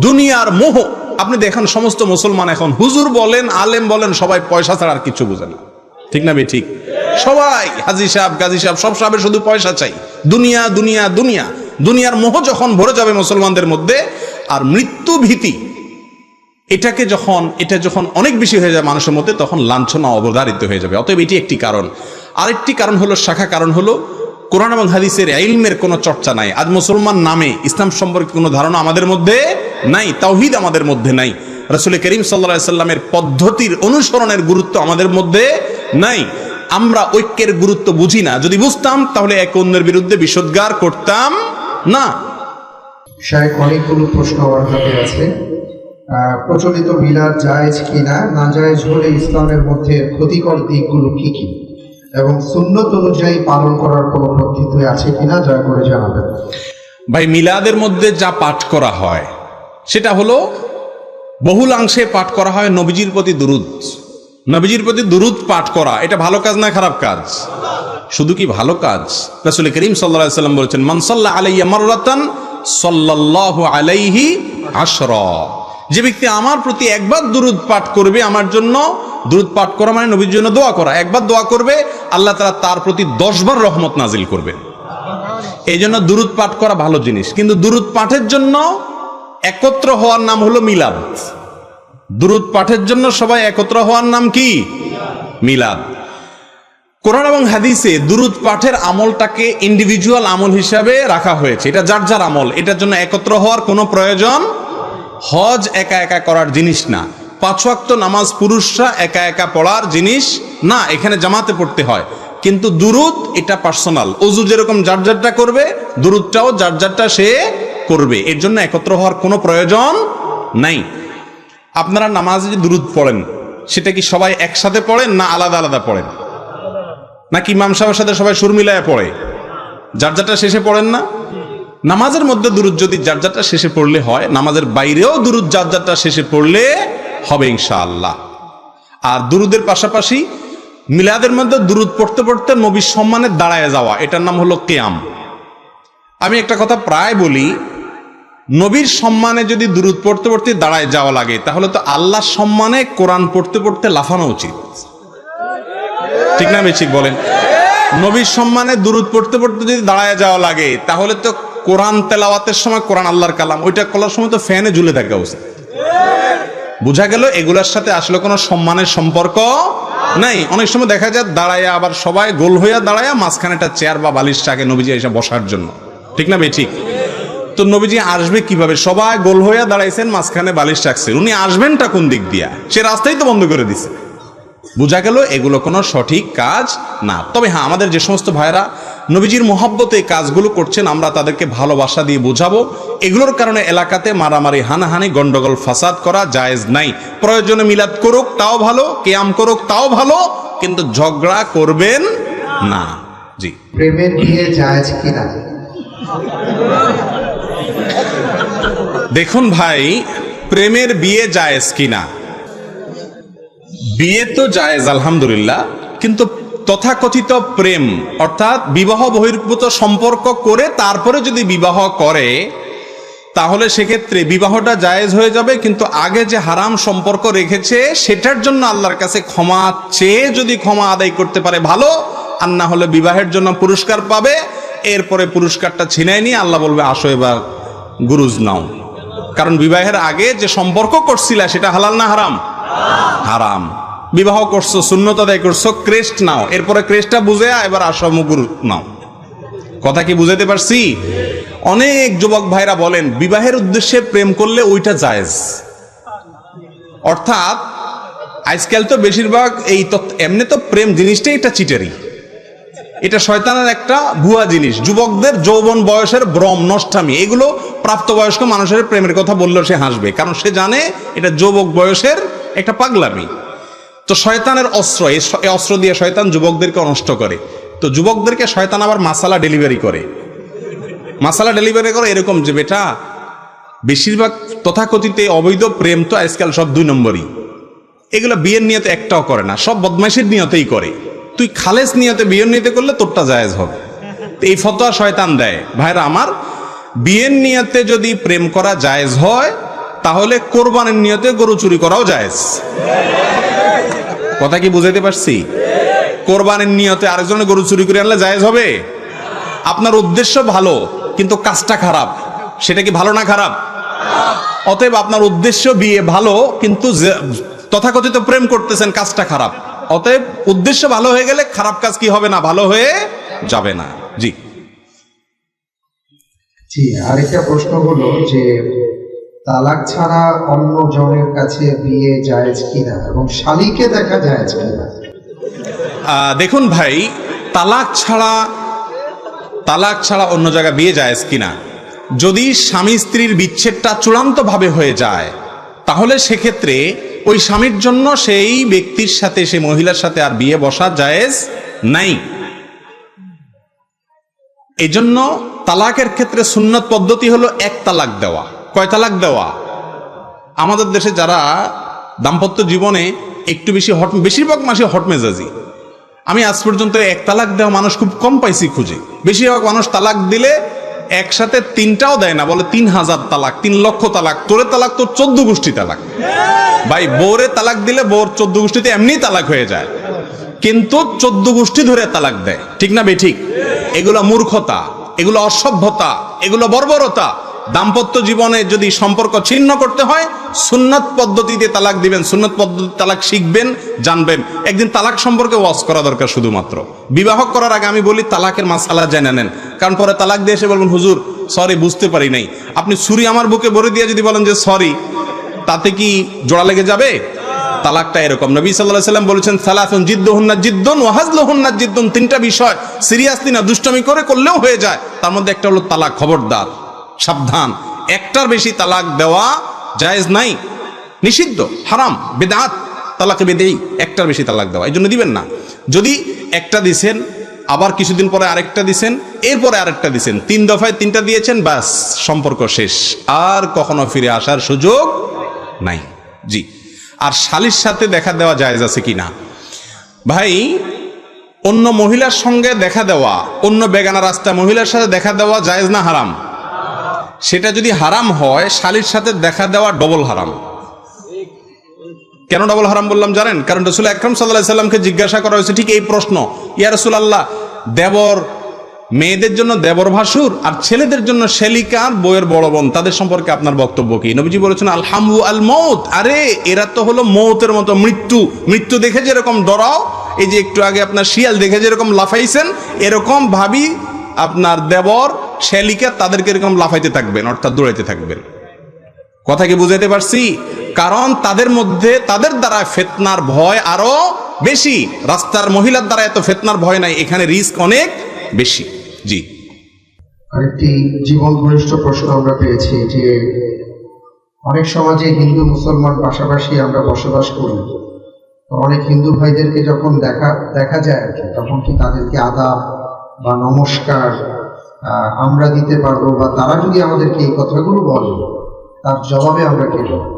A: দুনিয়ার মোহ। আপনি দেখেন সমস্ত মুসলমান এখন হুজুর বলেন আলেম বলেন সবাই পয়সা ছাড়া আর কিছু বোঝে না, ঠিক না ঠিক? সবাই হাজী সাহেব গাজী সাহেব সব সাহেবের শুধু পয়সা চাই, দুনিয়া দুনিয়া দুনিয়া। দুনিয়ার মোহ যখন ভরে যাবে মুসলমানদের মধ্যে, আর মৃত্যু ভীতি এটা যখন অনেক বেশি হয়ে যায় মানুষের মধ্যে, তখন লাঞ্ছনা অবধারিত হয়ে যাবে। অতএব এটি একটি কারণ। আরেকটি কারণ হলো, শাখা কারণ হলো, কোরআন এবং হাদিসের ইলমের কোনো চর্চা নাই। আজ মুসলমান নামে ইসলাম সম্পর্কে কোনো ধারণা আমাদের মধ্যে নাই, তাওহীদ আমাদের মধ্যে নাই, রাসূল করিম সাল্লাল্লাহু আলাইহি সাল্লামের পদ্ধতির অনুসরণের গুরুত্ব আমাদের মধ্যে নাই। আমরা ঐক্যের গুরুত্ব বুঝি না। যদি বুঝতাম তাহলে এক অন্যের বিরুদ্ধে বিষোদ্গার করতাম না।
B: শায়েখ, অনেকগুলো প্রশ্ন আমার হাতে আছে। প্রচলিত মিলাদ জায়েজ কিনা, না জায়েজ হলে ইসলামের মধ্যে ক্ষতিকর দিকগুলো কি কি, এবং সুন্নত অনুযায়ী পালন করার কোনো পদ্ধতি আছে কিনা দয়া করে জানাবেন।
A: ভাই, মিলাদের মধ্যে যা পাঠ করা হয় সেটা হলো বহুলাংশে পাঠ করা হয় নবীজির প্রতি দুরূদ। নবীজির প্রতি দুরূদ পাঠ করা এটা ভালো কাজ না খারাপ কাজ? শুধু কি ভালো কাজ? রাসূল করিম সাল্লাল্লাহু আলাইহি সাল্লাম বলেছেন মান সাল্লা আলাইয়া মাররাতান সাল্লাল্লাহু আলাইহি আশরা। যে ব্যক্তি আমার প্রতি একবার দুরূদ পাঠ করবে, আমার জন্য দুরূদ পাঠ করা মানে নবীর জন্য দোয়া করা, একবার দোয়া করবে আল্লাহ তাআলা তার প্রতি 10 বার রহমত নাজিল করবেন। এই জন্য দুরূদ পাঠ করা ভালো জিনিস, কিন্তু দুরূদ পাঠের জন্য একত্র হওয়ার নাম হলো মিলাদ। দুরূদ পাঠের জন্য সবাই একত্র হওয়ার নাম কি? মিলাদ। কোরআন এবং হাদিসে দুরূদ পাঠের আমলটাকে ইন্ডিভিজুয়াল আমল হিসাবে রাখা হয়েছে, এটা যার যার আমল, এটার জন্য একত্র হওয়ার কোনো প্রয়োজন। হজ একা একা করার জিনিস না, 5 ওয়াক্ত নামাজ পুরুষরা একা একা পড়ার জিনিস না, এখানে জামাতে পড়তে হয়। কিন্তু দুরূদ এটা পার্সোনাল, ওযু যেরকম যার যারটা করবে, দুরূদটাও যার যারটা সে করবে, এর জন্য একত্র হওয়ার কোনো প্রয়োজন নাই। আপনারা নামাজে যে দুরূদ পড়েন সেটা কি সবাই একসাথে পড়েন না আলাদা আলাদা পড়েন? নাকি ইমাম সাহেবের সাথে সবাই সুর মিলায় পড়ে? যার যারটা শেষে পড়েন না? নামাজের মধ্যে দুরূদ যদি যার যারটা শেষে পড়লে হয়, নামাজের বাইরেও দুরূদ যার যারটা শেষে পড়লে হবে ইনশাআল্লাহ। আর দুরূদের পাশাপাশি মিলাদের মধ্যে দুরূদ পড়তে পড়তে নবীর সম্মানে দাঁড়ায় যাওয়া, এটার নাম হলো কিয়াম। আমি একটা কথা প্রায় বলি, নবীর সম্মানে যদি দুরূদ পড়তে পড়তে দাঁড়ায় যাওয়া লাগে, তাহলে তো আল্লাহর সম্মানে কোরআন পড়তে পড়তে লাফানো উচিত, ঠিক না ঠিক বলেন? নবীর সম্মানে দুরূদ পড়তে পড়তে যদি দাঁড়ায় যাওয়া লাগে, তাহলে তো কোরআন তেলাওয়াতের সময়, কোরআন আল্লাহর কালাম, ওইটা করার সময় তো ফ্যানে ঝুলে থাকা উচিত। বোঝা গেল এগুলোর সাথে আসলে কোনো সম্মানের সম্পর্ক নাই। অনেক সময় দেখা যায় দাঁড়ায়, আবার সবাই গোল হইয়া দাঁড়ায়, মাঝখানে একটা চেয়ার বা বালিশ থাকে নবীজি এসে বসার জন্য, ঠিক না ঠিক? তো নবীজি আসবে কিভাবে? সবাই গোল হইয়া দাঁড়াইছেন, মাঝখানে বালিশ রাখছেন, উনি আসবেনটা কোন দিক দিয়া? সে রাস্তাই তো বন্ধ করে দিছে। বোঝা গেল এগুলো কোনো সঠিক কাজ না। তবে হ্যাঁ, আমাদের যে সমস্ত ভাইরা নবীজির মহব্বতে এই কাজগুলো করছেন, আমরা তাদেরকে ভালোবাসা দিয়ে বোঝাবো এগুলোর কারণে এলাকাতে মারামারি, হানাহানি, গন্ডগোল, ফাসাদ করা জায়েজ নাই। প্রয়োজনে মিলাদ করুক তাও ভালো, কিয়াম করুক তাও ভালো, কিন্তু ঝগড়া করবেন না। জি।
B: প্রেমের বিয়ে জায়েজ কিনা?
A: দেখুন ভাই, প্রেমের বিয়ে জায়েজ কিনা? বিয়ে তো জায়েজ আলহামদুলিল্লাহ, কিন্তু তথাকথিত প্রেম অর্থাৎ বিবাহ বহির্ভূত সম্পর্ক করে তারপরে যদি বিবাহ করে, তাহলে সেক্ষেত্রে বিবাহটা জায়েজ হয়ে যাবে, কিন্তু আগে যে হারাম সম্পর্ক রেখেছে সেটার জন্য আল্লাহর কাছে ক্ষমা চেয়ে যদি ক্ষমা আদায় করতে পারে ভালো, আর না হলে বিবাহের জন্য পুরস্কার পাবে, এরপরে পুরস্কারটা ছিনাই নিয়ে আল্লাহ বলবে আসো এবার গুরুজ নাও। কারণ বিবাহের আগে যে সম্পর্ক করছিল সেটা হালাল না হারাম? হারাম। বিবাহ করছো, সুন্নত আদায় করছো, ক্রেস্ট নাও, এরপরে ক্রেস্টটা বুঝে এবার আসো মুগুর নাও। কথা কি বুঝাতে পারছি? অনেক যুবক ভাইরা বলেন বিবাহের উদ্দেশ্যে প্রেম করলে ওইটা জায়েজ। অর্থাৎ আজকাল তো বেশিরভাগ এই এমনি তো প্রেম জিনিসটাই এটা চিটারি, এটা শয়তানের একটা ভুয়া জিনিস। যুবকদের যৌবন বয়সের ভ্রম, নষ্টামি, এগুলো প্রাপ্তবয়স্ক মানুষের প্রেমের কথা বললেও সে হাসবে, কারণ সে জানে এটা যুবক বয়সের একটা পাগলামি। তো শয়তানের অস্ত্র, এই অস্ত্র দিয়ে শয়তান যুবকদেরকে নষ্ট করে। তো যুবকদেরকে শয়তান আবার মাসালা ডেলিভারি করে এরকম যে বেটা, বেশিরভাগ তথাকথিত অবৈধ প্রেম তো আজকাল সব 2 নম্বরই, এগুলো বিয়ের নিয়তে একটাও করে না, সব বদমাইশের নিয়তেই করে। তুই খালেস নিয়তে বিয়ের নিয়তে করলে তোরটা জায়েজ হবে। এই ফতোয়া শয়তান দেয়। ভাইরা আমার, বিয়ের নিয়তে যদি প্রেম করা জায়েজ হয় তাহলে কোরবানির নিয়তে গরু চুরি করাও জায়েজ। কথা কি বুঝাইতে পারছি? কোরবানির নিয়তে আরেকজনের গরু চুরি করে আনলে জায়েজ হবে? আপনার উদ্দেশ্য ভালো কিন্তু কাজটা খারাপ, সেটা কি ভালো না খারাপ? অতএব আপনার উদ্দেশ্য বিয়ে ভালো কিন্তু তথাকথিত প্রেম করতেছেন, কাজটা খারাপ। অতএব উদ্দেশ্য ভালো হয়ে গেলে খারাপ কাজ কি হবে না, ভালো হয়ে যাবে না। জি
B: জি, আরেকটা প্রশ্ন হলো যে তালাক ছাড়া অন্য জনের কাছে বিয়ে জায়েজ কিনা এবং শালীকে দেখা জায়েজ কিনা?
A: দেখুন ভাই, তালাক ছাড়া অন্য জায়গায় বিয়ে জায়েজ কিনা, যদি স্বামী স্ত্রীর বিচ্ছেদটা চূড়ান্তভাবে হয়ে যায় তাহলে সেক্ষেত্রে ওই স্বামীর জন্য সেই ব্যক্তির সাথে, সেই মহিলার সাথে আর বিয়ে বসা জায়েজ নাই। এই জন্য তালাকের ক্ষেত্রে সুন্নত পদ্ধতি হলো এক তালাক দেওয়া। কয় তালাক দেওয়া? আমাদের দেশে যারা দাম্পত্য জীবনে একটু বেশি বেশিরভাগ মাসে হট মেজাজি, আমি আজ পর্যন্ত এক তালাক দেওয়া মানুষ খুব কম পাইছি খুঁজে। বেশিরভাগ মানুষ তালাক দিলে একসাথে তিনটাও দেয় না, বলে 3000 তালাক, 3 লক্ষ তালাক। তোরে তালাক তো 14 গোষ্ঠী তালাক। ভাই, বউরে তালাক দিলে বউর 14 গোষ্ঠীতে এমনি তালাক হয়ে যায়, কিন্তু 14 গোষ্ঠী ধরে তালাক দেয়। ঠিক না বেঠিক? এগুলো মূর্খতা, এগুলো অসভ্যতা, এগুলো বর্বরতা। দাম্পত্য জীবনে যদি সম্পর্ক ছিন্ন করতে হয় সুন্নাত পদ্ধতিতে তালাক দিবেন, সুন্নাত পদ্ধতি তালাক শিখবেন, জানবেন। একদিন তালাক সম্পর্কে ওয়াজ করা দরকার। শুধুমাত্র বিবাহ করার আগে আমি বলি তালাকের মাসালা জেনে নেন, কারণ পরে তালাক দিয়ে এসে বলবেন হুজুর সরি, বুঝতে পারি নাই। আপনি ছুরি আমার বুকে ভরে দিয়ে যদি বলেন যে সরি, তাতে কি জোড়া লেগে যাবে? তালাকটা এরকম। নবী সাল্লাল্লাহু আলাইহি ওয়াসাল্লাম বলেছেন সালাসুন জিদ্দুহুন্না জিদ্দুন ওয়া হাজলুহুন্না জিদ্দুন। 3টা বিষয় সিরিয়াসলি না, দুষ্টমি করলেও হয়ে যায়। তার মধ্যে একটা হলো তালাক। খবরদার, সাবধান, একটার বেশি তালাক দেওয়া জায়েজ নাই, নিষিদ্ধ, হারাম, বিদআত, তালাকে বিদঈ। একটার বেশি তালাক দেওয়া এই জন্য দিবেন না। যদি একটা দিছেন, আবার কিছুদিন পরে আরেকটা দিছেন, এরপরে আরেকটা দিছেন, 3 দফায় 3টা দিয়েছেন, বাস সম্পর্ক শেষ, আর কখনো ফিরে আসার সুযোগ নাই। জি। আর শালীর সাথে দেখা দেওয়া জায়েজ আছে কিনা? ভাই, অন্য মহিলার সঙ্গে দেখা দেওয়া, অন্য বেগানা রাস্তা মহিলার সাথে দেখা দেওয়া জায়েজ না হারাম? সেটা যদি হারাম হয়, শালীর সাথে দেখা দেওয়া ডবল হারাম। কেন ডবল হারাম বললাম জানেন? কারণ রাসূল আকরাম সাল্লাল্লাহু আলাইহি সাল্লামকে জিজ্ঞাসা করা হয়েছে ঠিক এই প্রশ্ন, ইয়া রাসূলুল্লাহ, দেবর, মেয়েদের জন্য দেবর ভাসুর আর ছেলেদের জন্য শেলিকার বউয়ের বড় বোন, তাদের সম্পর্কে আপনার বক্তব্য কি? নবীজি বলেছেন আল হামু আল মউত। আরে এরা তো হলো মৌতের মতো, মৃত্যু। মৃত্যু দেখে যেরকম ডরাও, এই যে একটু আগে আপনার শিয়াল দেখে যেরকম লাফাইছেন, এরকম ভাবি আপনার দেবর শেলিকা তাদেরকে এরকম লাফাইতে থাকবেন, অর্থাৎ দৌড়াইতে থাকবেন। কথা কি বুঝাইতে পারছি? কারণ তাদের মধ্যে, তাদের দ্বারা ফিতনার ভয় আরো বেশি। রাস্তার মহিলার দ্বারা এত ফিতনার ভয় নাই, এখানে রিস্ক অনেক বেশি। জি।
B: আরেকটি জীবন ঘনিষ্ঠ প্রশ্ন আমরা পেয়েছি যে অনেক সমাজে হিন্দু মুসলমান পাশাপাশি আমরা বসবাস করি, অনেক হিন্দু ভাইদেরকে যখন দেখা যায় আর কি, তখন কি তাদেরকে আদাব বা নমস্কার আমরা দিতে পারবো, বা তারা যদি আমাদেরকে এই কথাগুলো বলে তার জবাবে আমরা কি বলবো?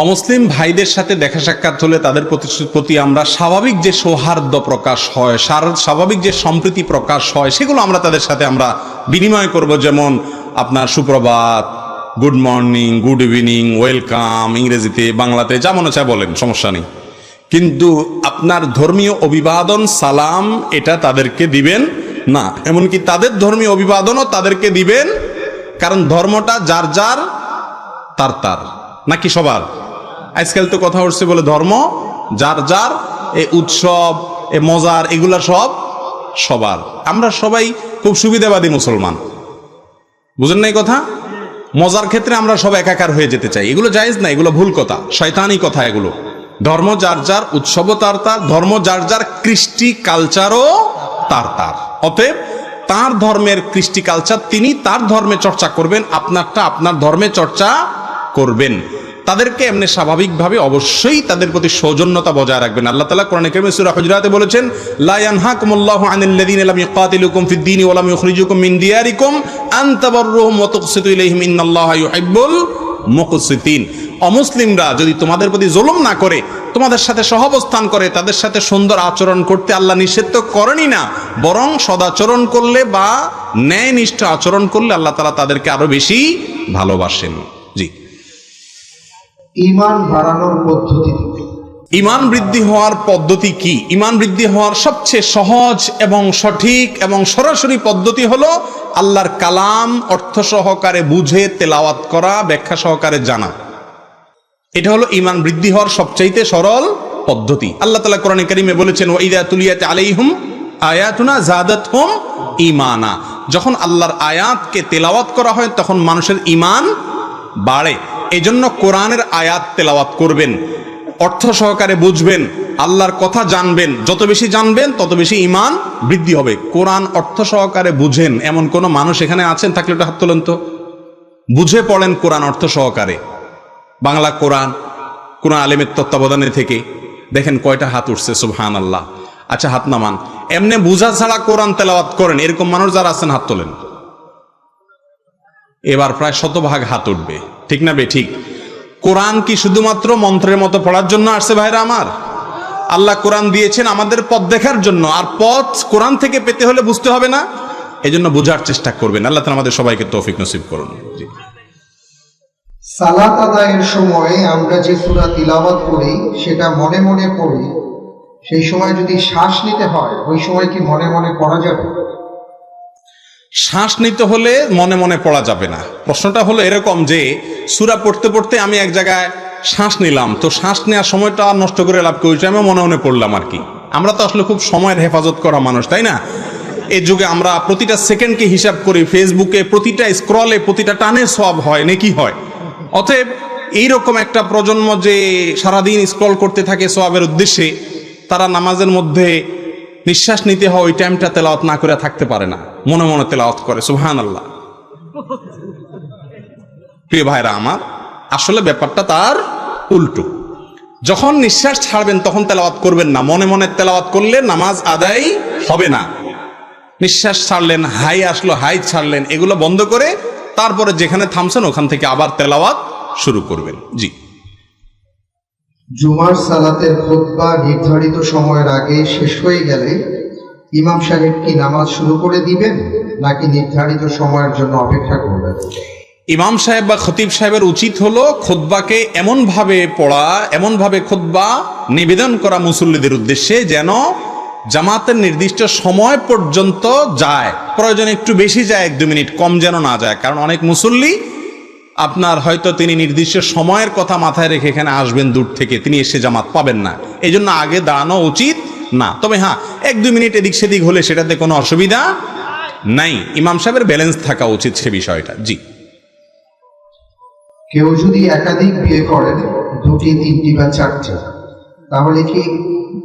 A: অমুসলিম ভাইদের সাথে দেখা সাক্ষাৎ হলে তাদের প্রতি আমরা স্বাভাবিক যে সৌহার্দ্য প্রকাশ হয়, স্বাভাবিক যে সম্প্রীতি প্রকাশ হয়, সেগুলো আমরা তাদের সাথে আমরা বিনিময় করব। যেমন আপনার সুপ্রভাত, good morning, good evening, welcome, ইংরেজিতে বাংলাতে যা মনে চায় বলেন, সমস্যা নেই। কিন্তু আপনার ধর্মীয় অভিবাদন, সালাম, এটা তাদেরকে দিবেন না। এমনকি তাদের ধর্মীয় অভিবাদনও তাদেরকে দিবেন, কারণ ধর্মটা যার যার, তার তার, নাকি সবার? আজকাল তো কথা উঠছে বলে ধর্ম যার যার, এই উৎসব, এ মজার, এগুলা সব সবার। আমরা সবাই খুব সুবিধাবাদী মুসলমান, বুঝেন না এই কথা? মজার ক্ষেত্রে আমরা সব একাকার হয়ে যেতে চাই, এগুলো জায়েজ না, এগুলো ভুল কথা, শয়তানি কথা এগুলো। ধর্ম যার যার, উৎসবও তার তার, ধর্ম যার যার, কৃষ্টি কালচারও তার তার। অতএব তার ধর্মের কৃষ্টি কালচার তিনি তার ধর্মে চর্চা করবেন, আপনারটা আপনার ধর্মে চর্চা করবেন। তাদেরকে এমনি স্বাভাবিকভাবে অবশ্যই তাদের প্রতি সৌজন্যতা বজায় রাখবেন। আল্লাহ তাআলা কোরআনে কারীমে সূরা হুজুরাতে বলেছেন, লা ইয়ানহাকুমুল্লাহু আনিল্লাযীনা লাম ইউকাতিলুকুম ফিদ-দীনি ওয়া লাম ইখরিজুকুম মিন দিয়ারিকুম আন তাবাররুহুম ওয়া তুকসিতু ইলাইহিম ইন্নাল্লাহা ইউহিব্বুল মুকসিতিন। অমুসলিমরা যদি তোমাদের প্রতি জুলুম না করে, তোমাদের সাথে সহাবস্থান করে, তাদের সাথে সুন্দর আচরণ করতে আল্লাহ নিষেধ তো করেনই না, বরং সদাচরণ করলে বা ন্যায়নিষ্ঠ আচরণ করলে আল্লাহ তাআলা তাদেরকে আরো বেশি ভালোবাসেন। জি।
B: ঈমান বাড়ানোর পদ্ধতি,
A: ঈমান বৃদ্ধি হওয়ার পদ্ধতি কি? ঈমান বৃদ্ধি হওয়ার সবচেয়ে সহজ এবং সঠিক এবং সরাসরি পদ্ধতি হলো আল্লাহর কালাম অর্থ সহকারে বুঝে তেলাওয়াত করা, ব্যাখ্যা সহকারে জানা। এটা হলো ঈমান বৃদ্ধি হওয়ার সবচাইতে সরল পদ্ধতি। আল্লাহ তাআলা কোরআনে কারীমে বলেছেন, ওয়া ইযা তুলিয়াত আলাইহিম আয়াতুনা যাদাতহুম ঈমানা। যখন আল্লাহর আয়াতকে তেলাওয়াত করা হয় তখন মানুষের ঈমান বাড়ে। এজন্য কোরআনের আয়াত তেলাওয়াত করবেন, অর্থ সহকারে বুঝবেন, আল্লাহর কথা জানবেন। যত বেশি জানবেন তত বেশি ঈমান বৃদ্ধি হবে। কোরআন অর্থ সহকারে বুঝেন এমন কোন মানুষ এখানে আছেন? থাকলে একটা হাত তোলেন তো। বুঝে পড়েন কোরআন অর্থ সহকারে, বাংলা কোরআন, কোন আলেমের তত্ত্বাবধানে থেকে। দেখেন কয়টা হাত উঠছে, সুবহানাল্লাহ। আচ্ছা, হাত নামান। এমনি বুঝা ছাড়া কোরআন তেলাওয়াত করেন এরকম মানুষ যারা আছেন হাত তোলেন। এবার প্রায় 100% হাত উঠবে, ঠিক না বে ঠিক? কোরআন কি শুধুমাত্র মন্ত্রের মতো পড়ার জন্য আসছে ভাইরা আমার? আল্লাহ কোরআন দিয়েছেন আমাদের পথ দেখার জন্য, আর পথ কোরআন থেকে পেতে হলে বুঝতে হবে না? এজন্য বোঝার চেষ্টা করবেন। আল্লাহ তাআলা আমাদের সবাইকে তৌফিক নসিব করুন। জি।
B: সালাত আদায়ের সময় আমরা যে সূরা তিলাওয়াত করি সেটা মনে মনে পড়ি, সেই সময় যদি শ্বাস নিতে হয় ওই সময় কি মনে মনে পড়া যাবে?
A: শ্বাস নিতে হলে মনে মনে পড়া যাবে না। প্রশ্নটা হলো এরকম যে সূরা পড়তে পড়তে আমি এক জায়গায় শ্বাস নিলাম, তো শ্বাস নেওয়ার সময়টা নষ্ট করে লাভ কি? আমি মনে মনে পড়লাম আর কি। আমরা তো আসলে খুব সময়ের হেফাজত করা মানুষ, তাই না? এই যুগে আমরা প্রতিটা সেকেন্ডকে হিসাব করি, ফেসবুকে প্রতিটা স্ক্রলে প্রতিটা টানে সওয়াব হয়, নেকি হয়। অতএব এইরকম একটা প্রজন্ম যে সারাদিন স্ক্রল করতে থাকে সওয়াবের উদ্দেশ্যে, তারা নামাজের মধ্যে নিঃশ্বাস নিতে হয় ওই টাইমটা তেলাওয়াত না করে থাকতে পারে না, মনে মনে তেলাওয়াত করে। সুবহানাল্লাহ। প্রিয় ভাইরা আমার, আসলে ব্যাপারটা তার উল্টো। যখন নিঃশ্বাস ছাড়বেন তখন তেলাওয়াত করবেন না, মনে মনে তেলাওয়াত করলে নামাজ আদায় হবে না। নিঃশ্বাস ছাড়লেন, হাই আসলো, হাই ছাড়লেন, এগুলো বন্ধ করে তারপরে যেখানে থামছেন ওখান থেকে আবার তেলাওয়াত শুরু করবেন। জি।
B: জুমার সালাতের খুতবা নির্ধারিত সময়ের আগে শেষ হয়ে গেলে ইমাম সাহেব কি নামাজ শুরু করে দিবেন নাকি নির্ধারিত সময়ের জন্য অপেক্ষা করবেন?
A: ইমাম সাহেব বা খতিব সাহেবের উচিত হলো খুতবাকে এমনভাবে পড়া, এমনভাবে খুতবা নিবেদন করা মুসল্লিদের উদ্দেশ্যে যেন জামাতের নির্দিষ্ট সময় পর্যন্ত যায়, প্রয়োজন একটু বেশি যায়, 1-2 মিনিট কম যেন না যায়। কারণ অনেক মুসল্লি আপনার হয়তো তিনি নির্দিষ্ট সময়ের কথা মাথায় রেখে এখানে আসবেন দূর থেকে, তিনি এসে জামাত পাবেন না। এই জন্য আগে দাঁড়ানো উচিত না। তবে হ্যাঁ, 1-2 মিনিট এদিক সেদিক হলে সেটাতে কোনো অসুবিধা নাই। ইমাম সাহেবের ব্যালেন্স থাকা উচিত সে বিষয়টা। জি।
B: কেউ যদি একাধিক বিয়ে করেন, 2টি, 3টি বা 4টি, তাহলে কি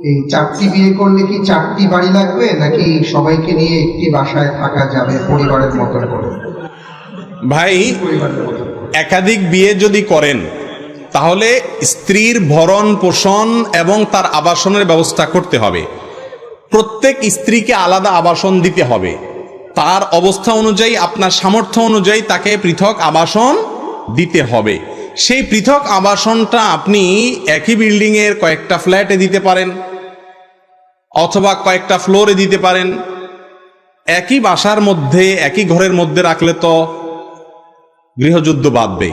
B: এই 4টি বিয়ে করলে কি 4টি বাড়ি লাগবে নাকি সবাইকে নিয়ে একটি বাসায় থাকা যাবে পরিবারের মতন করে?
A: ভাই, একাধিক বিয়ে যদি করেন তাহলে স্ত্রীর ভরণ পোষণ এবং তার আবাসনের ব্যবস্থা করতে হবে। প্রত্যেক স্ত্রীকে আলাদা আবাসন দিতে হবে। তার অবস্থা অনুযায়ী, আপনার সামর্থ্য অনুযায়ী তাকে পৃথক আবাসন দিতে হবে। সেই পৃথক আবাসনটা আপনি একই বিল্ডিংয়ের কয়েকটা ফ্ল্যাটে দিতে পারেন অথবা কয়েকটা ফ্লোরে দিতে পারেন। একই বাসার মধ্যে, একই ঘরের মধ্যে রাখলে তো গৃহযুদ্ধ বাঁধবে।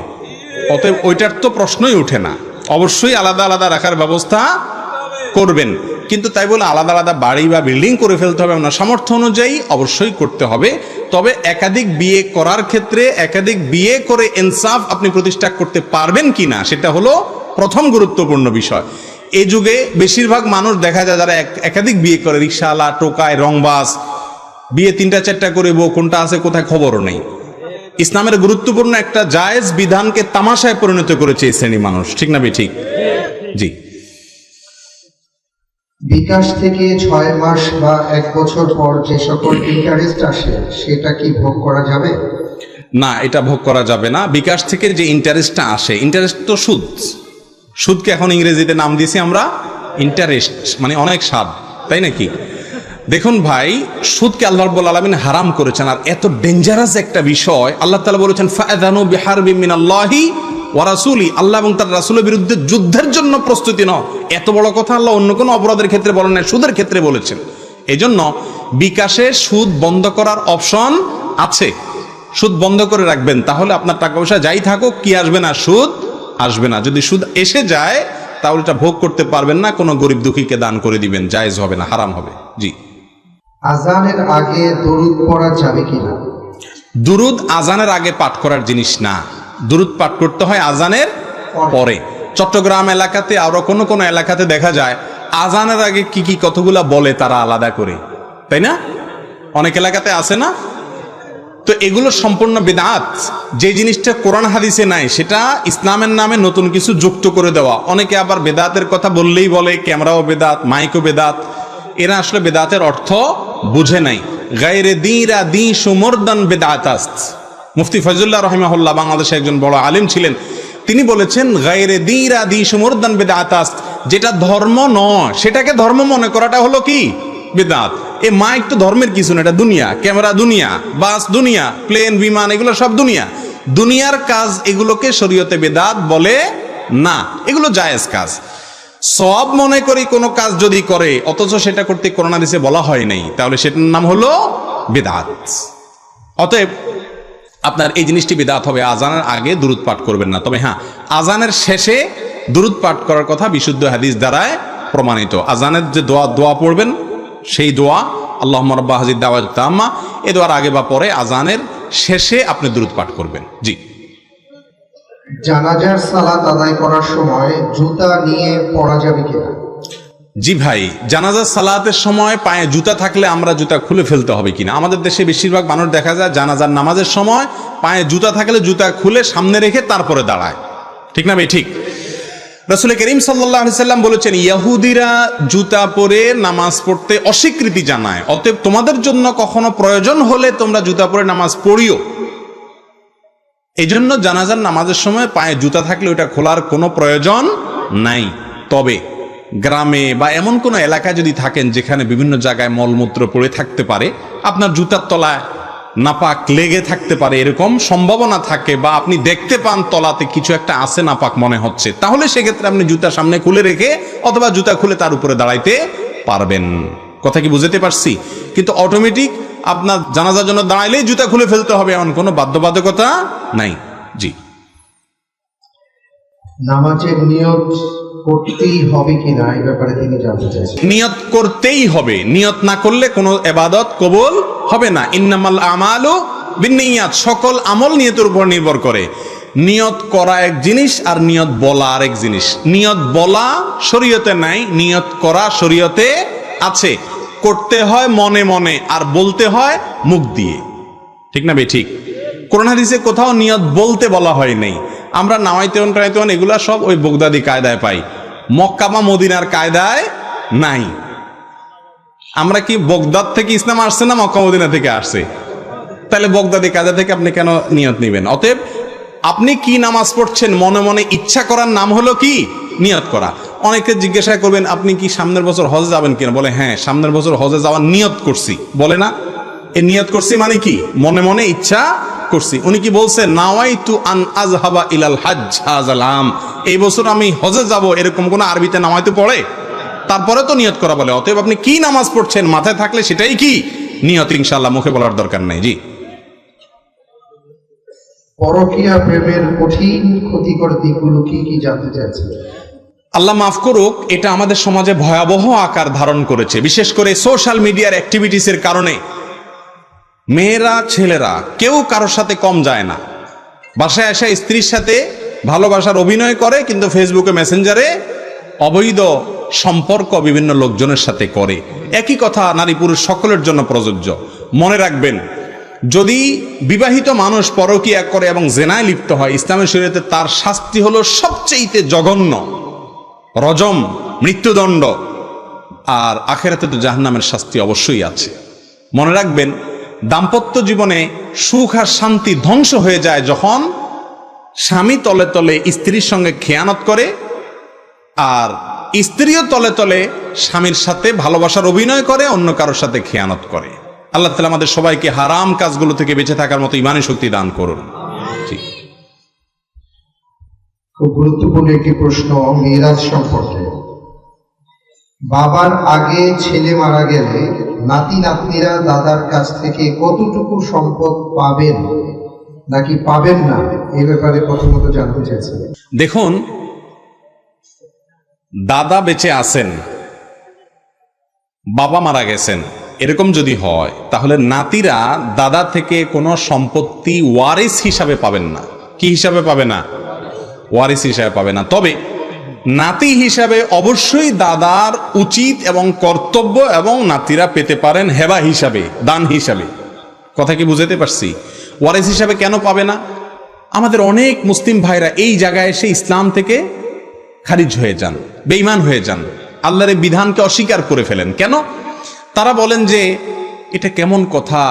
A: অতএব ওইটার তো প্রশ্নই ওঠে না। অবশ্যই আলাদা আলাদা রাখার ব্যবস্থা করবেন, কিন্তু তাই বলে আলাদা আলাদা বাড়ি বা বিল্ডিং করে ফেলতে হবে না। সামর্থ্য অনুযায়ী অবশ্যই করতে হবে। তবে একাধিক বিয়ে করার ক্ষেত্রে একাধিক বিয়ে করে ইনসাফ আপনি প্রতিষ্ঠা করতে পারবেন কিনা, সেটা হলো প্রথম গুরুত্বপূর্ণ বিষয়। এই যুগে বেশিরভাগ মানুষ দেখা যায় যারা একাধিক বিয়ে করে, রিকশাওয়ালা, টোকায়, রংবাজ, বিয়ে 3টা-4টা করে বউ কোনটা আছে কোথায় খবরও নেই। ইসলামের গুরুত্বপূর্ণ একটা জায়েজ বিধানকে তামাশায় পরিণত করেছে এই শ্রেণী মানুষ, ঠিক না ঠিক? জি।
B: বিকাশ থেকে 6 মাস বা 1 বছর পর যে সকল ইন্টারেস্ট আসে সেটা কি ভোগ করা যাবে?
A: না, এটা ভোগ করা যাবে না। বিকাশ থেকে যে ইন্টারেস্টটা আসে, ইন্টারেস্ট তো সুদ। সুদকে এখন ইংরেজিতে নাম দিয়েছি আমরা ইন্টারেস্ট, মানে অনেক স্বাদ, তাই নাকি? দেখুন ভাই, সুদকে আল্লাহ রাব্বুল আলামিন হারাম করেছেন। আর এত ডেঞ্জারাস একটা বিষয়, আল্লাহ তাআলা বলেছেন ফাআযানু বিহারবিম মিনাল্লাহি ওয়া রাসূলি, আল্লাহ এবং তার রাসূলের বিরুদ্ধে যুদ্ধের জন্য প্রস্তুতি নাও। এত বড় কথা আল্লাহ অন্য কোনো অপরাধের ক্ষেত্রে বলেন না, সুদের ক্ষেত্রে বলেছেন। এজন্য বিকাশে সুদ বন্ধ করার অপশন আছে, সুদ বন্ধ করে রাখবেন, তাহলে আপনার টাকা পয়সা যাই থাকুক কি আসবে না, সুদ আসবে না। যদি সুদ এসে যায় তাহলে এটা ভোগ করতে পারবেন না, কোনো গরিব দুঃখীকে দান করে দিবেন, জায়েজ হবে না, হারাম হবে। জি।
B: আজানের আগে দরুদ পড়া যাবে কিনা?
A: দুরুদ আজানের আগে পাঠ করার জিনিস না, দুরুদ পাঠ করতে হয় আজানের পরে। চট্টগ্রাম এলাকাতে আরো কোনো কোনো এলাকাতে দেখা যায় আজানের আগে কি কি কতগুলা বলে তারা আলাদা করে, তাই না? অনেক এলাকাতে আছে না? তো এগুলো সম্পূর্ণ বেদাত। যে জিনিসটা কোরআন হাদিসে নাই সেটা ইসলামের নামে নতুন কিছু যুক্ত করে দেওয়া। অনেকে আবার বেদাতের কথা বললেই বলে ক্যামেরাও বেদাত, মাইকও বেদাত। এরা আসলে বেদাতের অর্থ বুঝে নাই। গায়রে দিরা দি সুমরদান বেদাতাস্ত। মুফতি ফজলুল্লাহ রাহিমাহুল্লাহ বাংলাদেশে একজন বড় আলেম ছিলেন, তিনি বলেছেন গায়রে দিরা দি সুমরদান বেদাতাস্ত, যেটা ধর্ম নয় সেটাকে ধর্ম মনে করাটা হলো কি বেদাত। এ মাইক তো ধর্মের কিছু না, এটা দুনিয়া, ক্যামেরা দুনিয়া, বাস দুনিয়া, প্লেন বিমান এগুলো সব দুনিয়া, দুনিয়ার কাজ, এগুলোকে শরীয়তে বেদাত বলে না, এগুলো জায়েজ কাজ। সব মনে করি কোনো কাজ যদি করে অথচ সেটা করতে কোরআন হাদিসে বলা হয় নাই, তাহলে সেটার নাম হলো বেদাত। অতএব আপনার এই জিনিসটি বেদাত হবে, আজানের আগে দুরুদ পাঠ করবেন না। তবে হ্যাঁ, আজানের শেষে দুরুদ পাঠ করার কথা বিশুদ্ধ হাদিস দ্বারায় প্রমাণিত। আজানের যে দোয়া পড়বেন সেই দোয়া আল্লাহুম্মা রাব্বা হাযিদ দাওয়াত তাম্মা, এই দোয়ার আগে বা পরে আজানের শেষে আপনি দুরুদ পাঠ করবেন। জি।
B: জানাজার সালাত আদায় করার সময় জুতা নিয়ে পড়া যাবে কিনা?
A: জি ভাই, জানাজার সালাতের সময় পায়ে জুতা থাকলে আমরা জুতা খুলে ফেলতে হবে কিনা? আমাদের দেশে বেশিরভাগ মানুষ দেখা যায় জানাজার নামাজের সময় পায়ে জুতা থাকলে জুতা খুলে সামনে রেখে তারপরে দাঁড়ায়, ঠিক না ভাই? ঠিক। রাসূল করিম সাল্লাল্লাহু আলাইহি সাল্লাম বলেছেন ইহুদিরা জুতা পরে নামাজ পড়তে অস্বীকৃতি জানায়, অতএব তোমাদের জন্য কখনো প্রয়োজন হলে তোমরা জুতা পরে নামাজ পড়িও। এই জন্য জানাজার নামাজের সময় পায়ে জুতা থাকলে ওটা খোলার কোনো প্রয়োজন নাই। তবে গ্রামে বা এমন কোনো এলাকায় যদি থাকেন যেখানে বিভিন্ন জায়গায় মলমূত্র পড়ে থাকতে পারে, আপনার জুতার তলায় নাপাক লেগে থাকতে পারে, এরকম সম্ভাবনা থাকে, বা আপনি দেখতে পান তলাতে কিছু একটা আছে নাপাক মনে হচ্ছে, তাহলে সেক্ষেত্রে আপনি জুতা সামনে খুলে রেখে অথবা জুতা খুলে তার উপরে দাঁড়াইতে পারবেন। কথা কি বুঝতে পারছি? কিন্তু অটোমেটিক আপনার জানাজার জন্য দাঁড়াইলেই জুতা খুলে ফেলতে হবে এমন কোনো বাধ্যবাধকতা নাই। জি।
B: নামাজের নিয়ত করতেই হবে কিনা এই ব্যাপারে তিনি জানতে চাইছেন।
A: নিয়ত করতেই হবে, নিয়ত না করলে কোনো ইবাদত কবুল হবে না। ইন্নামাল আমালু বিন্নিয়াত, সকল আমল নিয়তের উপর নির্ভর করে। নিয়ত করা এক জিনিস আর নিয়ত বলা আরেক জিনিস। নিয়ত বলা শরীয়তে নাই, নিয়ত করা শরীয়তে আছে। করতে হয় মনে মনে আর বলতে হয় মুখ দিয়ে, ঠিক না ভাই? ঠিক। কোরআন হাদিসে কোথাও নিয়ত বলতে বলা হয় নাই। আমরা নাওয়াইতেন টাইতেন এগুলা সব ওই বগদাদি কায়দায় পাই, মক্কা বা মদিনার কায়দায় নাই। আমরা কি বগদাদ থেকে ইসলাম আসছে না মক্কা মদিনা থেকে আসছে? তাহলে বগদাদি কায়দা থেকে আপনি কেন নিয়ত নিবেন? অতএব আপনি কি নামাজ পড়ছেন মনে মনে ইচ্ছা করার নাম হলো কি নিয়ত করা। অনেকে জিজ্ঞাসা করবেন আপনি কি সামনের বছর হজে যাবেন কিনা? বলে হ্যাঁ, সামনের বছর হজে যাওয়ার নিয়ত করছি। বলে না, এই নিয়ত করছি মানে কি? মনে মনে ইচ্ছা করছি। উনি কি বলছে নাওয়াইতু আন আযহাবা ইলাল হজ্জ হাযাল আম, এই বছর আমি হজে যাব, এরকম কোন আরবিতে নাওয়াইতু পড়ে? তারপরে তো নিয়ত করা বলে। অতএব আপনি কি নামাজ পড়ছেন মাথায় থাকলে সেটাই কি নিয়ত, ইনশাআল্লাহ, মুখে বলার দরকার নাই। জি।
B: পরকীয়া প্রেমের কঠিন ক্ষতিকর দিকগুলো কি কি জানতে চাইছেন?
A: আল্লাহ মাফ করুক, এটা আমাদের সমাজে ভয়াবহ আকার ধারণ করেছে, বিশেষ করে সোশ্যাল মিডিয়ার অ্যাক্টিভিটিসের কারণে। মেয়েরা ছেলেরা কেউ কারোর সাথে কম যায় না। বাসায় এসে স্ত্রীর সাথে ভালোবাসার অভিনয় করে, কিন্তু ফেসবুকে মেসেঞ্জারে অবৈধ সম্পর্ক বিভিন্ন লোকজনের সাথে করে। একই কথা নারী পুরুষ সকলের জন্য প্রযোজ্য। মনে রাখবেন, যদি বিবাহিত মানুষ পরকীয়া করে এবং জেনায় লিপ্ত হয়, ইসলামের শরীয়তে তার শাস্তি হলো সবচেয়ে জঘন্য, রজম, মৃত্যুদণ্ড। আর আখিরাতে তো জাহান্নামের শাস্তি অবশ্যই আছে। মনে রাখবেন, দাম্পত্য জীবনে সুখ আর শান্তি ধ্বংস হয়ে যায় যখন স্বামী তলে তলে স্ত্রীর সঙ্গে খেয়ানত করে, আর স্ত্রীও তলে তলে স্বামীর সাথে ভালোবাসার অভিনয় করে, অন্য কারোর সাথে খেয়ানত করে। আল্লাহ তাআলা আমাদের সবাইকে হারাম কাজগুলো থেকে বেঁচে থাকার মতো ঈমানি শক্তি দান করুন।
B: খুব গুরুত্বপূর্ণ একটি প্রশ্ন মিরাজ সম্পর্কে। বাবার আগে ছেলে মারা গেলে নাতি নাতনিরা দাদার কাছ থেকে কতটুকু সম্পদ পাবেন নাকি পাবেন না, এই ব্যাপারে প্রথমত জানতে চাইছি।
A: দেখুন, দাদা বেঁচে আছেন, বাবা মারা গেছেন, এরকম যদি হয় তাহলে নাতিরা দাদা থেকে কোনো সম্পত্তি ওয়ারিস হিসাবে পাবেন না। কি হিসাবে পাবে না? ওয়ারিস হিসাবে পাবে না। তবে নাতি হিসাবে অবশ্যই দাদার উচিত এবং কর্তব্য এবং নাতিরা পেতে পারেন হেবা হিসাবে, দান হিসাবে। কথা কি বুঝাতে পারছি? ওয়ারিস হিসাবে কেন পাবে না? আমাদের অনেক মুসলিম ভাইরা এই জায়গায় এসে ইসলাম থেকে খারিজ হয়ে যান, বেঈমান হয়ে যান, আল্লাহর এই বিধানকে অস্বীকার করে ফেলেন। কেন? তারা বলেন যে এটা কেমন কথা,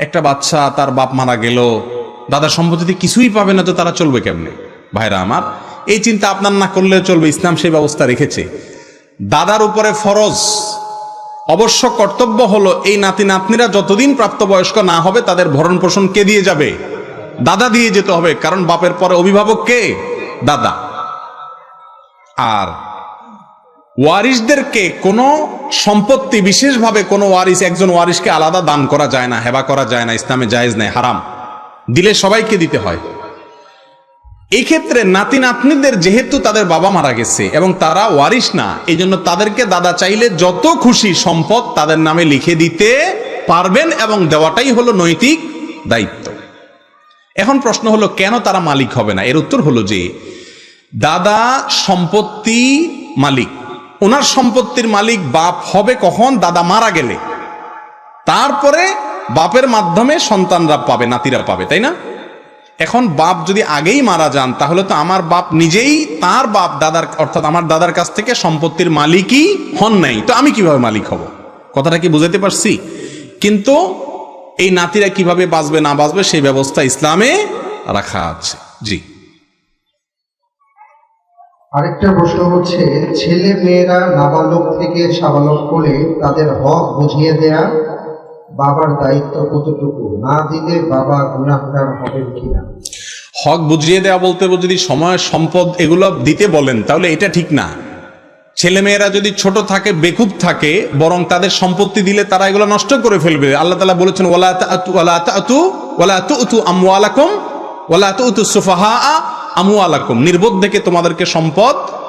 A: একটা বাচ্চা তার বাপ মারা গেল, দাদার সম্পত্তিতে কিছুই পাবে না, তো তারা চলবে কেমনে? ভাইরা আমার, এই চিন্তা আপনার না করলে চলবে। ইসলাম সেই ব্যবস্থা রেখেছে। দাদার উপরে ফরজ, অবশ্য কর্তব্য হলো এই নাতি নাতনিরা যতদিন প্রাপ্তবয়স্ক না হবে তাদের ভরণ পোষণ কে দিয়ে যাবে? দাদা দিয়ে যেতে হবে, কারণ বাপের পরে অভিভাবক কে? দাদা। আর ওয়ারিসদেরকে কোনো সম্পত্তি বিশেষভাবে কোনো ওয়ারিস, একজন ওয়ারিসকে আলাদা দান করা যায় না, হেবা করা যায় না, ইসলামে জায়েজ নেই, হারাম। দিলে সবাইকে দিতে হয়। এই ক্ষেত্রে নাতি নাতনিদের যেহেতু তাদের বাবা মারা গেছে এবং তারা ওয়ারিস না, এই জন্য তাদেরকে দাদা চাইলে যত খুশি সম্পদ তাদের নামে লিখে দিতে পারবেন এবং দেওয়াটাই হলো নৈতিক দায়িত্ব। এখন প্রশ্ন হলো কেন তারা মালিক হবে না? এর উত্তর হলো যে দাদা সম্পত্তি মালিক, ওনার সম্পত্তির মালিক বাপ হবে কখন? দাদা মারা গেলে। তারপরে বাপের মাধ্যমে সন্তানরা পাবে, নাতিরা পাবে, তাই না? এখন বাপ যদি আগেই মারা যান তাহলে তো আমার বাপ নিজেই তার বাপ দাদার অর্থাৎ আমার দাদার কাছ থেকে সম্পত্তির মালিকই হন নাই, তো আমি কিভাবে মালিক হব? কথাটা কি বুঝাতে পারছি? কিন্তু এই নাতিরা কিভাবে বাঁচবে না বাঁচবে সেই ব্যবস্থা ইসলামে রাখা আছে। জি।
B: আরেকটা প্রশ্ন হচ্ছে, ছেলে মেয়েরা নাবালক থেকে সাবালক করে তাদের হক বুঝিয়ে দেয়া বাবার দায়িত্ব কতটুকু? না দিলে বাবা গুনাহগার হবেন কিনা?
A: হক বুঝিয়ে দেওয়া বলতে যদি সময় সম্পদ এগুলো দিতে বলেন তাহলে এটা ঠিক না। ছেলেমেয়েরা যদি ছোট থাকে, বেকুব থাকে, বরং তাদের সম্পত্তি দিলে তারা এগুলো নষ্ট করে ফেলবে। আল্লাহ তাআলা বলেছেন ওয়ালা তুতু আমওয়ালাকুম ওয়ালা তুতু সুফাহা আমওয়ালাকুম, নির্বোধ দেখে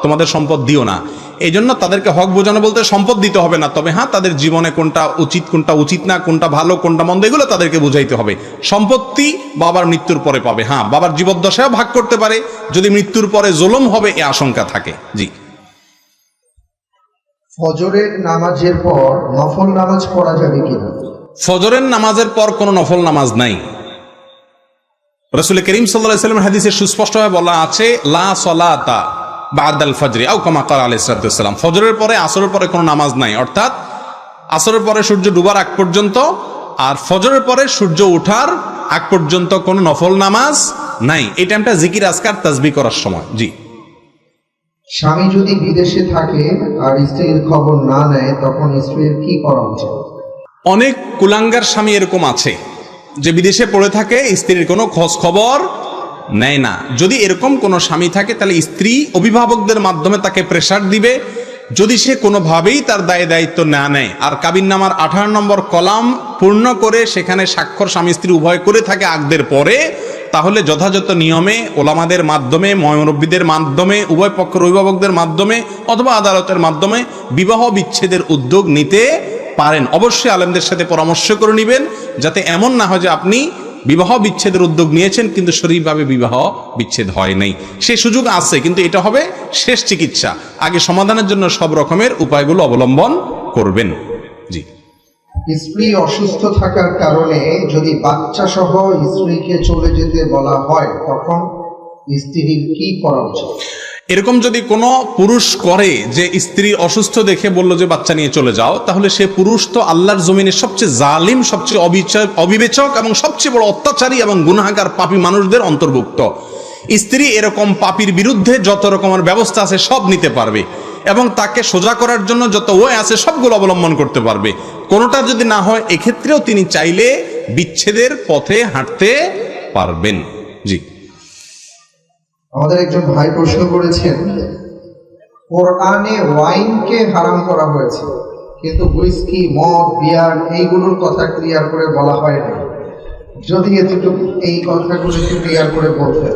A: তোমাদের সম্পদ দিও না। এই জন্য তাদেরকে হক বোঝানো বলতে সম্পদ দিতে হবে না, তবে হ্যাঁ তাদের জীবনে কোনটা উচিত না, কোনটা ভালো কোনটা মন্দ এগুলো তাদেরকে বুঝাইতে হবে। সম্পত্তি বাবার মৃত্যুর পরে পাবে, হ্যাঁ বাবার জীবদ্দশায় ভাগ করতে পারে, যদি মৃত্যুর পরে জুলুম হবে এ আশঙ্কা থাকে। জি।
B: ফজরের নামাজের পর নফল নামাজ পড়া যাবে কিনা?
A: ফজরের নামাজের পর কোনো নফল নামাজ নাই। রাসূল করিম সাল্লাল্লাহু আলাইহি ওয়াসাল্লাম হাদিসে সুস্পষ্টভাবে বলা আছে, লা সালাতা বাদাল ফজরি আও কামা ক্বালা আলাইহিস সালাতু ওয়াসসালাম, ফজরের পরে আসরের পরে কোনো নামাজ নাই। অর্থাৎ আসরের পরে সূর্য ডুবার আগ পর্যন্ত আর ফজরের পরে সূর্য ওঠার আগ পর্যন্ত কোনো নফল নামাজ নাই। এই টাইমটা জিকির আজকার তাসবিহ করার সময়। জি।
B: স্বামী যদি বিদেশে থাকে আর স্ত্রীর খবর না নেয় তখন স্ত্রীর কি করা উচিত?
A: অনেক কুলাঙ্গার স্বামী এরকম আছে যে বিদেশে পড়ে থাকে, স্ত্রীর কোনো খোঁজ খবর নেয় না। যদি এরকম কোনো স্বামী থাকে তাহলে স্ত্রী অভিভাবকদের মাধ্যমে তাকে প্রেসার দিবে। যদি সে কোনোভাবেই তার দায়িত্ব না নেয় আর কাবিননামার 18 নম্বর কলাম পূর্ণ করে সেখানে স্বাক্ষর স্বামী স্ত্রী উভয় করে থাকে আগদের পরে, তাহলে যথাযথ নিয়মে ওলামাদের মাধ্যমে, মুরব্বীদের মাধ্যমে, উভয় পক্ষের অভিভাবকদের মাধ্যমে অথবা আদালতের মাধ্যমে বিবাহ বিচ্ছেদের উদ্যোগ নিতে পারেন। অবশ্যই আলেমদের সাথে পরামর্শ করে নেবেন, যাতে এমন না হয় যে আপনি বিবাহ বিচ্ছেদের উদ্যোগ নিয়েছেন কিন্তু শরীরভাবে বিবাহ বিচ্ছেদ হয় নাই। সে সুযোগ আছে, কিন্তু এটা হবে শেষ চিকিৎসা। আগে সমাধানের জন্য সব রকমের উপায়গুলো অবলম্বন করবেন। জি।
B: স্ত্রী অসুস্থ থাকার কারণে যদি বাচ্চা সহ স্ত্রীকে চলে যেতে বলা হয় তখন স্ত্রীর কি করা উচিত?
A: এরকম যদি কোনো পুরুষ করে যে স্ত্রী অসুস্থ দেখে বলল যে বাচ্চা নিয়ে চলে যাও, তাহলে সে পুরুষ তো আল্লাহর জমিনের সবচেয়ে জালিম, সবচেয়ে অবিবেচক এবং সবচেয়ে বড় অত্যাচারী এবং গুনাহগার পাপী মানুষদের অন্তর্ভুক্ত। স্ত্রী এরকম পাপীর বিরুদ্ধে যত রকমের ব্যবস্থা আছে সব নিতে পারবে এবং তাকে সোজা করার জন্য যত ওয়ে আছে সবগুলো অবলম্বন করতে পারবে। কোনোটা যদি না হয় এক্ষেত্রেও তিনি চাইলে বিচ্ছেদের পথে হাঁটতে পারবেন। জি।
B: আমাদের একজন ভাই প্রশ্ন করেছেন, কোরআনে ওয়াইনকে হারাম করা হয়েছে, কিন্তু হুইস্কি, মদ, বিয়ার এইগুলোর কথা ক্লিয়ার করে বলা হয় না। যদি একটু এই কথাগুলো একটু ক্লিয়ার করে বলতেন।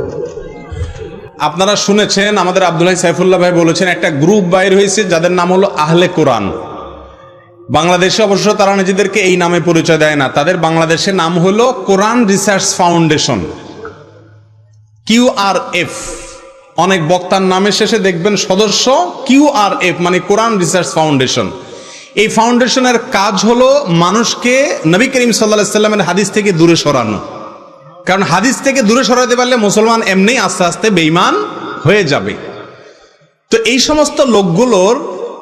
A: আপনারা শুনেছেন আমাদের আব্দুল্লাহ সাইফুল্লাহ ভাই বলেছেন একটা গ্রুপ বাইর হয়েছে যাদের নাম হলো আহলে কোরআন। বাংলাদেশে অবশ্য তারা নিজেদেরকে এই নামে পরিচয় দেয় না, তাদের বাংলাদেশের নাম হলো কোরআন রিসার্চ ফাউন্ডেশন, QRF। অনেক বক্তার নামের শেষে দেখবেন সদস্য QRF, মানে কোরআন রিসার্চ ফাউন্ডেশন। এই ফাউন্ডেশনের কাজ হলো মানুষকে নবী করিম সাল্লাল্লাহু আলাইহি ওয়াসাল্লামের হাদিস থেকে দূরে সরানো। কারণ হাদিস থেকে দূরে সরাতে পারলে মুসলমান এমনি আস্তে আস্তে বেঈমান হয়ে যাবে। তো এই সমস্ত লোকগুলোর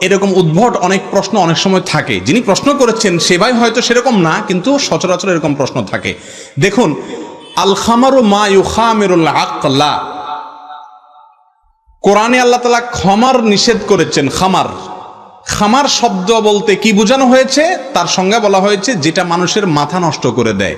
A: এরকম উদ্ভট অনেক প্রশ্ন অনেক সময় থাকে। যিনি প্রশ্ন করেছেন সে ভাই হয়তো সেরকম না, কিন্তু সচরাচর এরকম প্রশ্ন থাকে। দেখুন, আল খামারু মা ইউখামিরুল আকলা, কোরআনে আল্লাহ তাআলা খামার নিষেধ করেছেন। খামার শব্দ বলতে কি বোঝানো হয়েছে, তার সংজ্ঞা বলা হয়েছে যেটা মানুষের মাথা নষ্ট করে দেয়,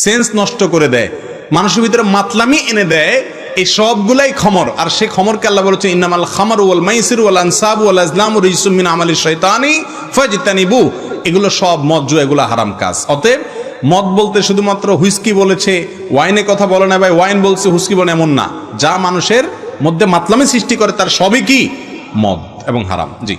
A: সেন্স নষ্ট করে দেয়, মানুষের ভিতরে মাতলামি এনে দেয়, এই সবগুলাই খমর। আর সেই খমরকে আল্লাহ বলেছেন ইন্নামাল খামারু ওয়াল মাইসিরু ওয়াল আনসাবু ওয়াল আজলামু রিজসুম মিন আমালিশ শাইতানি ফাজতানিবু। এগুলো সব মদ জুয়া, এগুলো হারাম কাজ। অতএব মদ বলতে শুধুমাত্র হুইস্কি বলেছে, ওয়াইনে কথা বলে না ভাই, ওয়াইন বলছে হুইস্কি বলে এমন না। যা মানুষের মধ্যে মাতলামি সৃষ্টি করে তার সবই কি মদ এবং হারাম। জি।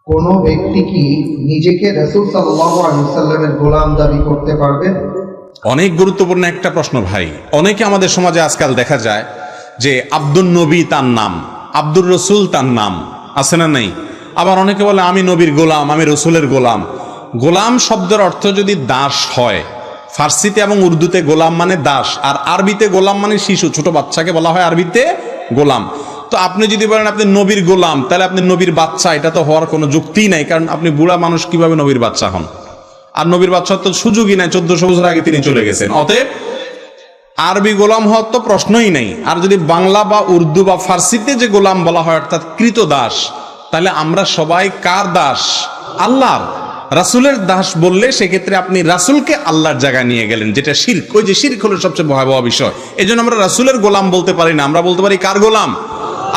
B: কোন ব্যক্তি কি নিজেকে রাসূল সাল্লাল্লাহু আলাইহি ওয়াসাল্লামের গোলাম দাবি করতে পারবে?
A: অনেক গুরুত্বপূর্ণ একটা প্রশ্ন ভাই। অনেকে আমাদের সমাজে আজকাল দেখা যায় যে আব্দুল নবী তার নাম, আব্দুর রসুল তার নাম, আছে না নাই? আবার অনেকে বলে আমি নবীর গোলাম, আমি রসুলের গোলাম। গোলাম শব্দের অর্থ যদি দাস হয়, ফার্সিতে এবং উর্দুতে গোলাম মানে দাস, আর আরবিতে গোলাম মানে শিশু, ছোট বাচ্চাকে বলা হয় আরবিতে গোলাম। তো আপনি যদি বলেন আপনি নবীর গোলাম, তাহলে আপনি নবীর বাচ্চা, এটা তো হওয়ার কোনো যুক্তিই নাই। কারণ আপনি বুড়া মানুষ কিভাবে নবীর বাচ্চা হন? আর নবীর বাচ্চার তো সুযোগই নাই, 1400 বছর আগে তিনি চলে গেছেন। অতএব আরবি গোলাম হওয়ার তো প্রশ্নই নেই। আর যদি বাংলা বা উর্দু বা ফার্সিতে যে গোলাম বলা হয় অর্থাৎ কৃত দাস, তাহলে আমরা সবাই কার দাস? আল্লাহর। রাসূলের দাস বললে সেক্ষেত্রে আপনি রাসূলকে আল্লাহর জায়গায় নিয়ে গেলেন, যেটা শিরক। ওই যে শিরক হলো সবচেয়ে ভয়াবহ বিষয়। এই জন্য আমরা রাসূলের গোলাম বলতে পারি না, আমরা বলতে পারি কার গোলাম?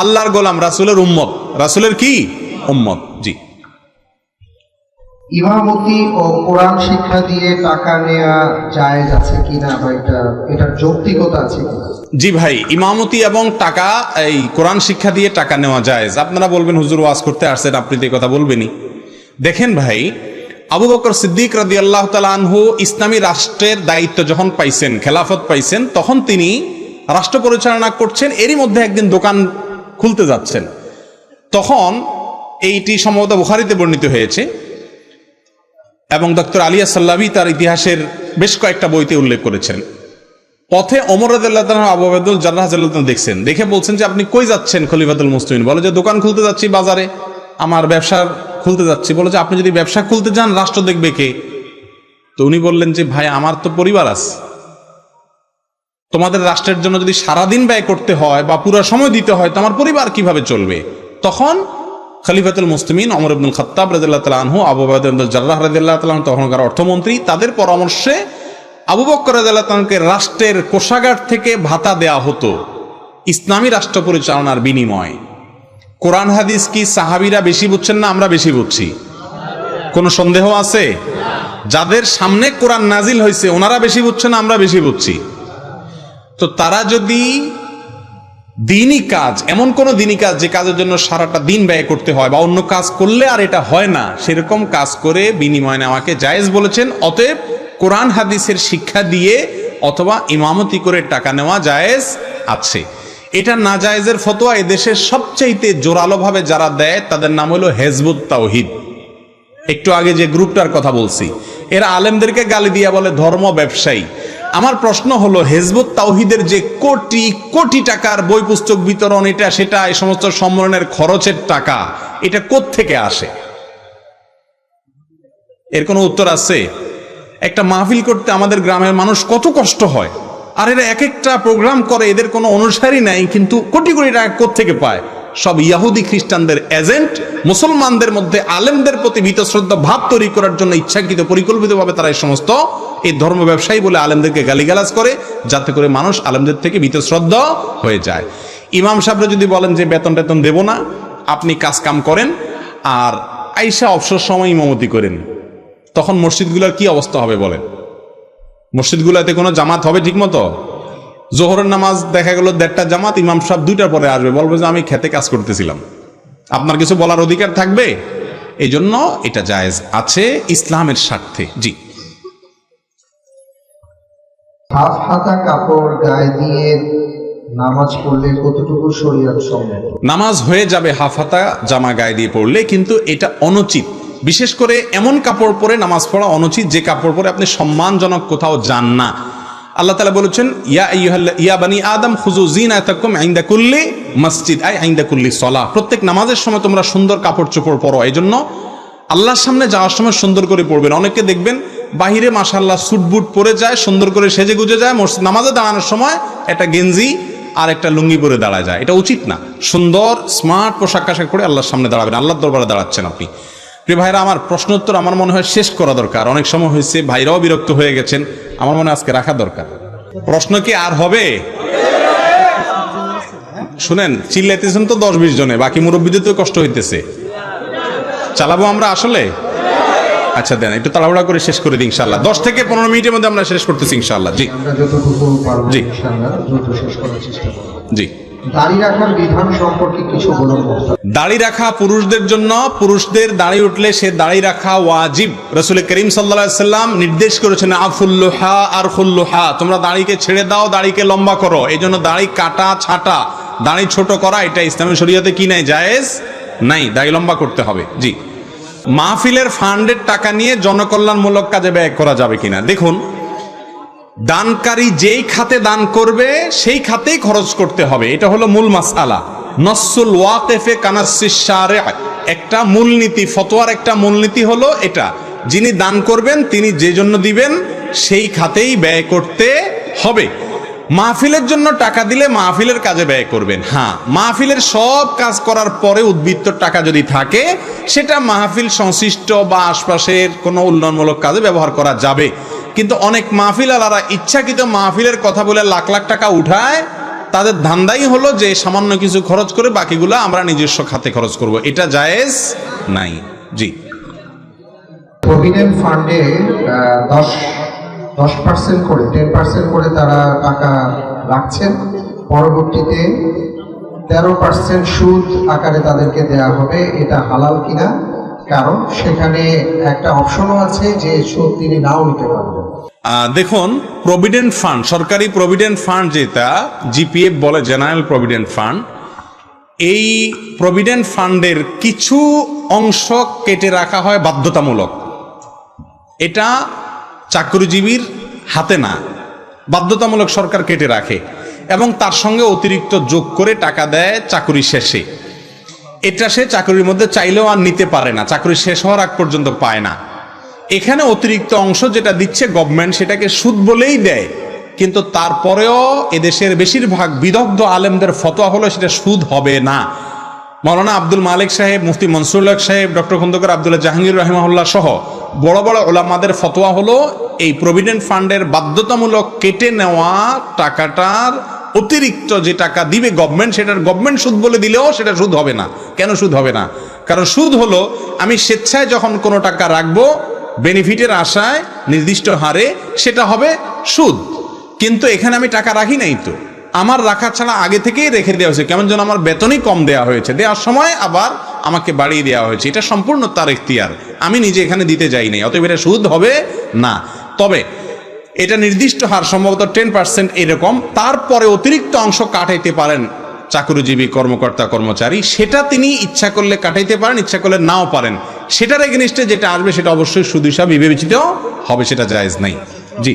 A: আল্লাহর গোলাম, রাসূলের উম্মত। রাসূলের কি উম্মত। জি।
B: ইমামতি ও কোরআন শিক্ষা দিয়ে টাকা নেওয়া জায়েজ আছে কিনা, বা এটার যৌক্তিকতা আছে কিনা?
A: জি ভাই, ইমামতি এবং টাকা, এই কোরআন শিক্ষা দিয়ে টাকা নেওয়া জায়েজ। আপনারা বলবেন হুজুর ওয়াজ করতে আসছেন, আপনি তো এই কথা বলবেনই। দেখেন ভাই, আবু বকর সিদ্দিক রাদিয়াল্লাহু তাআলা আনহু ইসলামী রাষ্ট্রের দায়িত্ব যখন পাইছেন, খেলাফত পাইছেন, তখন তিনি রাষ্ট্র পরিচালনা করছেন। এরই মধ্যে একদিন দোকান খুলতে যাচ্ছেন। তখন এইটি সম্ভবত বুখারীতে বর্ণিত হয়েছে এবং ডক্টর আলী আস-সাল্লাবি তার ইতিহাসের বেশ কয়েকটা বইতে উল্লেখ করেছেন। পথে ওমর রাদিয়াল্লাহু তাআলা আবু উবাইদুল জাররাহ রাদিয়াল্লাহু তাআলা দেখছেন, দেখে বলছেন যে আপনি কই যাচ্ছেন খলিফাতুল মুসলিমিন? বলে যে দোকান খুলতে যাচ্ছি বাজারে, আমার ব্যবসা খুলতে যাচ্ছি। বলে যে আপনি যদি ব্যবসা খুলতে যান রাষ্ট্র দেখবে কে? তো উনি বললেন যে ভাই আমার তো পরিবার আছে, তোমাদের রাষ্ট্রের জন্য যদি সারাদিন ব্যয় করতে হয় বা পুরো সময় দিতে হয় তো আমার পরিবার কিভাবে চলবে? তখন খলিফাতুল মুসলিমিন ওমর ইবনুল খাত্তাব রাদিয়াল্লাহু তাআলা আনহু, আবু উবাইদা ইবনুল জাররাহ রাদিয়াল্লাহু তাআলা আনহু তখনকার অর্থমন্ত্রী, তাদের পরামর্শে আবু বকর রাদিয়াল্লাহু তাআলাকে রাষ্ট্রের কোষাগার থেকে ভাতা দেয়া হতো ইসলামী রাষ্ট্র পরিচালনার বিনিময়ে। কোরআন হাদিস কি সাহাবীরা বেশি বুঝছেন না আমরা বেশি বুঝছি? কোনো সন্দেহ আছে? যাদের সামনে কোরআন নাজিল হয়েছে ওনারা বেশি বুঝছেন না আমরা বেশি বুঝছি? তো তারা যদি দিনই কাজ, এমন কোন দিনই কাজ যে কাজের জন্য সারাটা দিন ব্যয় করতে হয় বা অন্য কাজ করলে আর এটা হয় না, সেরকম কাজ করে বিনিময় নেওয়াকে জায়েজ বলেছেন। অতএব কোরআন হাদিসের শিক্ষা দিয়ে অথবা ইমামতি করে টাকা নেওয়া জায়েজ আছে। এটা না জায়েজের ফতোয়া এদেশের সবচাইতে জোরালোভাবে যারা দেয় তাদের নাম হলো হেজবুত তাওহীদ। একটু আগে যে গ্রুপটার কথা বলছি, এরা আলেমদেরকে গালি দিয়া বলে ধর্ম ব্যবসায়ী। আমার প্রশ্ন হলো, হেজবুত তাওহীদের যে কোটি কোটি টাকার বই পুস্তক বিতরণ, এটা সেটা এই সমস্ত সম্মেলনের খরচের টাকা, এটা কোত্থেকে আসে? এর কোনো উত্তর আছে? একটা মাহফিল করতে আমাদের গ্রামের মানুষ কত কষ্ট হয়, আর এরা এক একটা প্রোগ্রাম করে, এদের কোনো অনুসারী নাই, কিন্তু কোটি কোটি টাকা কোত্থেকে পায়? সব ইহুদি খ্রিস্টানদের এজেন্ট, মুসলমানদের মধ্যে আলেমদের প্রতি ভীত শ্রদ্ধা ভাব তৈরি করার জন্য ইচ্ছাকৃত পরিকল্পিতভাবে তারা এই সমস্ত এই ধর্ম ব্যবসায়ী বলে আলেমদেরকে গালিগালাজ করে, যাতে করে মানুষ আলেমদের থেকে ভীত শ্রদ্ধা হয়ে যায়। ইমাম সাহেবরা যদি বলেন যে বেতন টেতন দেব না, আপনি কাজ কাম করেন আর আইসা অবসর সময় ইমামতি করেন, তখন মসজিদগুলোর কি অবস্থা হবে বলেন? মসজিদগুলোতে কোনো জামাত হবে ঠিক মতো? জোহরের নামাজ দেখা গেল 1:30 জামাত, ইমাম সাহেব 2টার পরে আসবে, বলবে যে আমি খেতে কাজ করতেছিলাম। আপনার কিছু বলার অধিকার থাকবে? এই জন্য এটা জায়েজ আছে ইসলামের স্বার্থে। জি,
B: হাফ হাতা কাপড় গায়ে দিয়ে নামাজ পড়লে কতটুকু শরীয়ত সম্মত?
A: নামাজ হয়ে যাবে হাফ হাতা জামা গায়ে দিয়ে পড়লে, কিন্তু এটা অনুচিত। বিশেষ করে এমন কাপড় পরে নামাজ পড়া অনুচিত যে কাপড় পরে আপনি সম্মানজনক কোথাও যান না। আল্লাহ তাআলা বলেছেন, ইয়া বানি আদম খুযু যিনাতাকুম ইনদা কুল্লি মসজিদ, আই ইনদা কুল্লি সালাহ। প্রত্যেক নামাজের সময় তোমরা সুন্দর কাপড় চোপড় পরো। এই জন্য আল্লাহর সামনে যাওয়ার সময় সুন্দর করে পড়বেন। অনেকে দেখবেন বাহিরে মাশাআল্লাহ স্যুট বুট পরে যায়, সুন্দর করে সেজে গুজে যায়, নামাজে দাঁড়ানোর সময় একটা গেঞ্জি আর একটা লুঙ্গি পরে দাঁড়ায় যায়। এটা উচিত না। সুন্দর স্মার্ট পোশাক আশাক পরে আল্লাহর সামনে দাঁড়াবেন। আল্লাহর দরবারে দাঁড়াচ্ছেন আপনি। প্রিয় ভাইরা, আমার প্রশ্ন উত্তর আমার মনে হয় শেষ করা দরকার। অনেক সময় হয়েছে, ভাইরাও বিরক্ত হয়ে গেছেন, আমার মনে হয় আজকে রাখা দরকার। প্রশ্ন কি আর হবে? শুনেন, চিল্লাইতেছেন তো 10-20 জনে, বাকি মুরব্বীদের তো কষ্ট হইতেছে। চালাবো আমরা আসলে? আচ্ছা দেন, একটু তাড়াহুড়া করে শেষ করে দিই ইনশাআল্লাহ। 10 থেকে 15 মিনিটের মধ্যে আমরা শেষ করতেছি ইনশাআল্লাহ। জি,
B: আমরা যতটুকু পারবো
A: জি
B: ইনশাআল্লাহ দ্রুত শেষ করার চেষ্টা করব।
A: জি।
B: দাড়ি রাখার বিধান সম্পর্কে কিছু বলুন।
A: দাড়ি রাখা পুরুষদের জন্য, পুরুষদের দাড়ি উঠলে সে দাড়ি রাখা ওয়াজিব। রাসূল করিম সাল্লাল্লাহু আলাইহি সাল্লাম নির্দেশ করেছেন, আফুল্লুহা আর খুল্লুহা, তোমরা দাড়িকে ছেড়ে দাও, দাড়িকে লম্বা করো। এই জন্য দাড়ি কাটা, ছাটা, দাড়ি ছোট করা এটা ইসলামের শরীয়তে কি নাই? জায়েজ নাই। দাড়ি লম্বা করতে হবে। জি। মাহফিলের ফান্ডের টাকা নিয়ে জনকল্যাণমূলক কাজে ব্যয় করা যাবে কিনা? দেখুন, দানকারী যেই খাতে দান করবে সেই খাতেই খরচ করতে হবে। এটা হলো মূল মাসআলা। নসসুল ওয়াকিফে কানাসসিশ শারিআ, একটা মূলনীতি, ফতোয়ার একটা মূলনীতি হলো এটা, যিনি দান করবেন তিনি যে জন্য দিবেন সেই খাতেই ব্যয় করতে হবে। মাহফিলের জন্য টাকা দিলে মাহফিলের কাজে ব্যয় করবেন। হ্যাঁ, মাহফিলের সব কাজ করার পরে উদ্বৃত্ত টাকা যদি থাকে সেটা মাহফিল সংশ্লিষ্ট বা আশপাশের কোনো উন্নয়নমূলক কাজে ব্যবহার করা যাবে। কিন্তু অনেক মাহফিল আলারা ইচ্ছাকৃত মাহফিলের কথা বলে লাখ লাখ টাকা উঠায়, তাদের ধান্দাই হলো যে সামান্য কিছু খরচ করে বাকিগুলো আমরা নিজস্ব খাতে খরচ করব। এটা জায়েজ নাই। জি।
B: প্রভিডেন্ট ফান্ডে 10% করে 10% করে তারা টাকা রাখছেন, পরবর্তীতে 13% সুদ আকারে তাদেরকে দেয়া হবে। এটা হালাল কিনা? কারণ সেখানে একটা অপশনও আছে যে সুদ তিনি নাও নিতে পারবেন।
A: দেখুন, প্রভিডেন্ট ফান্ড, সরকারি প্রভিডেন্ট ফান্ড যেটা জিপিএফ বলে, জেনারেল প্রভিডেন্ট ফান্ড, এই প্রভিডেন্ট ফান্ডের কিছু অংশ কেটে রাখা হয় বাধ্যতামূলক। এটা চাকরিজীবীর হাতে না, বাধ্যতামূলক সরকার কেটে রাখে এবং তার সঙ্গে অতিরিক্ত যোগ করে টাকা দেয় চাকরি শেষে। এটা সে চাকরির মধ্যে চাইলেও আর নিতে পারে না, চাকরি শেষ হওয়ার আগ পর্যন্ত পায় না। এখানে অতিরিক্ত অংশ যেটা দিচ্ছে গভর্নমেন্ট, সেটাকে সুদ বলেই দেয়, কিন্তু তারপরেও এদেশের বেশিরভাগ বিদগ্ধ আলেমদের ফতোয়া হলো সেটা সুদ হবে না। মাওলানা আব্দুল মালিক সাহেব, মুফতি মনসুরুল হক সাহেব, ডক্টর খন্দকার আব্দুল্লাহ জাহাঙ্গীর রাহিমাহুল্লাহ সহ বড় বড় উলামাদের ফতোয়া হলো এই প্রভিডেন্ট ফান্ডের বাধ্যতামূলক কেটে নেওয়া টাকাটার অতিরিক্ত যে টাকা দিবে গভর্নমেন্ট, সেটার গভর্নমেন্ট সুদ বলে দিলেও সেটা সুদ হবে না। কেন সুদ হবে না? কারণ সুদ হলো আমি স্বেচ্ছায় যখন কোনো টাকা রাখবো বেনিফিটের আশায় নির্দিষ্ট হারে, সেটা হবে সুদ। কিন্তু এখানে আমি টাকা রাখি নাই, তো আমার রাখা ছাড়া আগে থেকেই রেখে দেওয়া হয়েছে, কেমন যেন আমার বেতনই কম দেওয়া হয়েছে, দেওয়ার সময় আবার আমাকে বাড়িয়ে দেওয়া হয়েছে। এটা সম্পূর্ণ তার ইখতিয়ার, আমি নিজে এখানে দিতে যাই নাই, অতএব এটা সুদ হবে না। তবে এটা নির্দিষ্ট হার, সম্ভবত 10% এরকম, তারপরে অতিরিক্ত অংশ কাটাইতে পারেন চাকরিজীবী কর্মকর্তা কর্মচারী, সেটা তিনি ইচ্ছা করলে কাটাইতে পারেন, ইচ্ছা করলে নাও পারেন। সেটার এগেইনস্টে যেটা আসবে সেটা অবশ্যই সুদ হিসাবে বিবেচিত হবে, সেটা জায়েজ নাই। জি।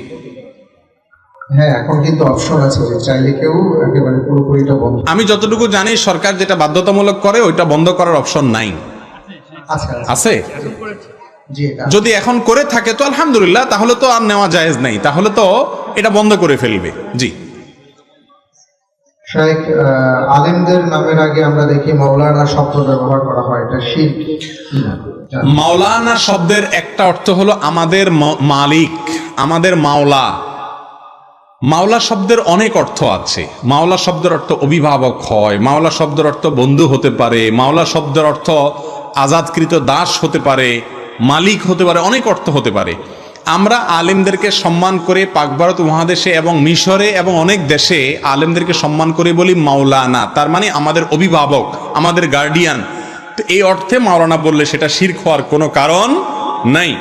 B: হ্যাঁ, এখন কিন্তু অপশন আছে যে চাইলে কেউ একেবারে পুরোপুরিটা বন্ধ।
A: আমি যতটুকু জানি সরকার যেটা বাধ্যতামূলক করে ওইটা বন্ধ করার অপশন নাই।
B: আচ্ছা,
A: আছে?
B: জি।
A: যদি এখন করে থাকে তো আলহামদুলিল্লাহ, তাহলে তো আর নেওয়া জায়েজ নাই, তাহলে তো এটা বন্ধ করে ফেলবে। জি।
B: শাইখ, আলেমদের নামের আগে আমরা দেখি মাওলানা শব্দ ব্যবহার করা হয়, এটা শিরক কিনা?
A: মাওলানা শব্দের একটা অর্থ হলো আমাদের মালিক, আমাদের মাওলা। মাওলা শব্দের অনেক অর্থ আছে। মাওলা শব্দের অর্থ অভিভাবক হয়, মাওলা শব্দের অর্থ বন্ধু হতে পারে, মাওলা শব্দের অর্থ আজাদকৃত দাস হতে পারে, মালিক হতে পারে, অনেক অর্থ হতে পারে। আমরা আলেমদেরকে সম্মান করে পাক ভারত মহাদেশে এবং মিশরে এবং অনেক দেশে আলেমদেরকে সম্মান করে বলি মাওলানা, তার মানে আমাদের অভিভাবক, আমাদের গার্ডিয়ান। তো এই অর্থে মাওলানা বললে সেটা শিরক হওয়ার কোনো কারণ নাই।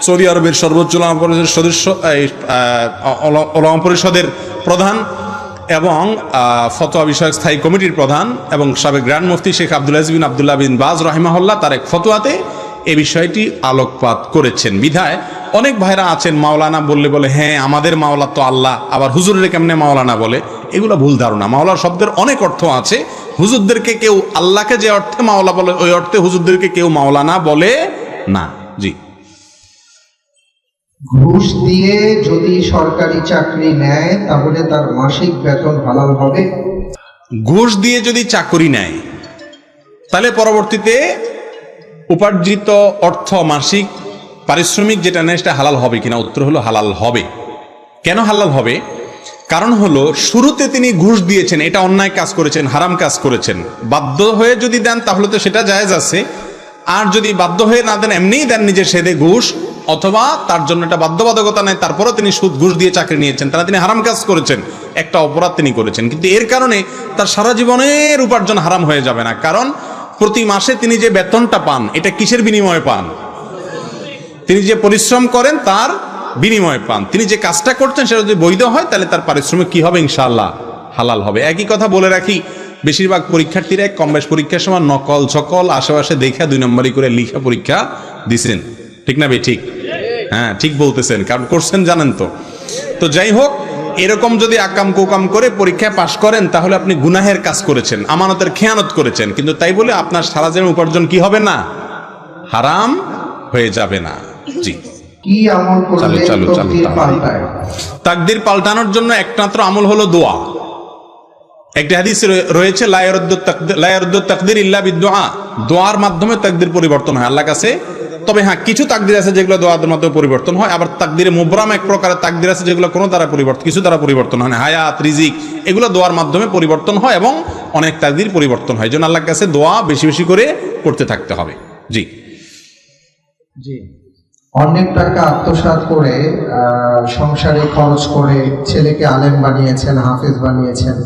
A: সৌদি আরবের সর্বোচ্চ ওলামা পরিষদের সদস্য, ওলামা পরিষদের প্রধান এবং ফতোয়া বিষয়ক স্থায়ী কমিটির প্রধান এবং সাবেক গ্র্যান্ড মুফতি শেখ আব্দুল আজিজ বিন আব্দুল্লাহ বিন বাজ রাহিমাহুল্লাহ তার এক ফতোয়াতে এই বিষয়টি আলোকপাত করেছেন। বিধায় অনেক ভাইরা আছেন মাওলানা বললে বলে হ্যাঁ আমাদের মাওলা তো আল্লাহ, আবার হুজুরের কেমনে মাওলানা বলে, এগুলো ভুল ধারণা। মাওলা শব্দের অনেক অর্থ আছে। হুজুরদেরকে কেউ আল্লাহকে যে অর্থে মাওলা বলে ওই অর্থে হুজুরদেরকে কেউ মাওলানা বলে না। জি।
B: ঘুষ দিয়ে যদি সরকারি চাকরি নেয় তাহলে তার মাসিক বেতন হালাল হবে?
A: ঘুষ দিয়ে যদি চাকরি নেয় তাহলে পরবর্তীতে উপার্জিত অর্থ মাসিক পারিশ্রমিক যেটা নেয় সেটা হালাল হবে কিনা? উত্তর হলো হালাল হবে। কেন হালাল হবে? কারণ হলো শুরুতে তিনি ঘুষ দিয়েছেন, এটা অন্যায় কাজ করেছেন, হারাম কাজ করেছেন। বাধ্য হয়ে যদি দেন তাহলে তো সেটা জায়েজ আছে, আর যদি বাধ্য হয়ে না দেন এমনিই দেন নিজের সেদে ঘুষ, অথবা তার জন্য একটা বাধ্যবাধকতা নেই তারপরেও তিনি সুদ ঘুষ দিয়ে চাকরি নিয়েছেন, তারা তিনি হারাম কাজ করেছেন, একটা অপরাধ তিনি করেছেন। কিন্তু এর কারণে তার সারা জীবনের উপার্জন হারাম হয়ে যাবে না। কারণ প্রতি মাসে তিনি যে বেতনটা পান এটা কিসের বিনিময়ে পান? তিনি যে পরিশ্রম করেন তার বিনিময়ে পান। তিনি যে কাজটা করছেন সেটা যদি বৈধ হয় তাহলে তার পারিশ্রমিক কি হবে? ইনশাআল্লাহ হালাল হবে। একই কথা বলে রাখি, বেশিরভাগ পরীক্ষার্থীরা কম বেশ পরীক্ষার সময় নকল সকল আশেপাশে দেখা 2 নম্বরই করে লিখা পরীক্ষা দিছেন, ঠিক না ভাই? ঠিক, হ্যাঁ ঠিক বলতেছেন, কারণ করছেন জানেন তো। তো যাই হোক, এরকম যদি আকাম কুকাম করে পরীক্ষায় পাশ করেন তাহলে আপনি গুনাহের কাজ করেছেন, আমানতের খেয়ানত করেছেন, কিন্তু তাই বলে আপনার সারা জীবন উপার্জন কি হবে না? হারাম হয়ে যাবে না। জি।
B: কি আমল করলে তাকদীর পাল্টায়?
A: তাকদীর পাল্টানোর জন্য একমাত্র আমল হলো দোয়া। একটা হাদিস রয়েছে লা ইয়ারুদ্দু তাকদীর ইল্লা বিদুআ, দোয়ার মাধ্যমে তাকদীর পরিবর্তন হয় আল্লাহর কাছে। তবে হ্যাঁ, কিছু তাকদীর আছে যেগুলো দোয়ার মাধ্যমে পরিবর্তন হয়, আবার তাকদীরে মুবরাম এক প্রকারের তাকদীর আছে যেগুলো কোনো দ্বারা পরিবর্তন, কিছু দ্বারা পরিবর্তন হয় না। হায়াত, রিজিক এগুলো দোয়ার মাধ্যমে পরিবর্তন হয় এবং অনেক তাকদীর পরিবর্তন হয়। জন্য আল্লাহর কাছে দোয়া বেশি বেশি করে করতে থাকতে হবে। জি
B: জি। অনেক টাকা আত্মসাৎ করে সংসারে খরচ করে ছেলেকে আলেম বানিয়েছেন, হাফেজ বানিয়েছেন।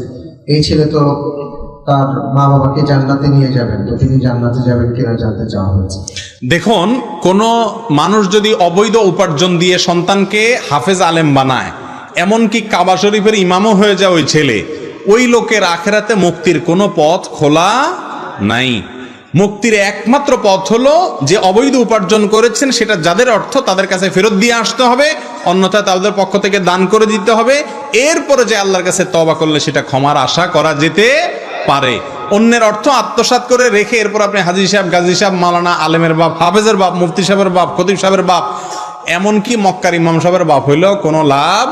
B: এই ছেলে তো তার মা বাবাকে জান্নাতে নিয়ে যাবেন, তো তিনি জান্নাতে যাবেন কিনা জানতে চাওয়া হয়েছে।
A: দেখুন, কোন মানুষ যদি অবৈধ উপার্জন দিয়ে সন্তানকে হাফেজ আলেম বানায়, এমনকি কাবা শরীফের ইমামও হয়ে যায় ওই ছেলে, ওই লোকের আখেরাতে মুক্তির কোনো পথ খোলা নাই। মুক্তির একমাত্র পথ হলো যে অবৈধ উপার্জন করেছেন সেটা যাদের অর্থ তাদের কাছে ফেরত দিয়ে আসতে হবে, অন্যথায় তাদের পক্ষ থেকে দান করে দিতে হবে। এরপরে যে আল্লাহর কাছে তওবা করলে সেটা ক্ষমার আশা করা যেতে পারে। অন্যের অর্থ আত্মসাৎ করে রেখে এরপর আপনি হাজী সাহেব, গাজী সাহেব, মাওলানা, আলেমের বাপ, হাফেজের বাপ, মুফতি সাহেবের বাপ, খতিব সাহেবের বাপ, এমনকি মক্কার ইমাম সাহেবের বাপ হইলেও কোনো লাভ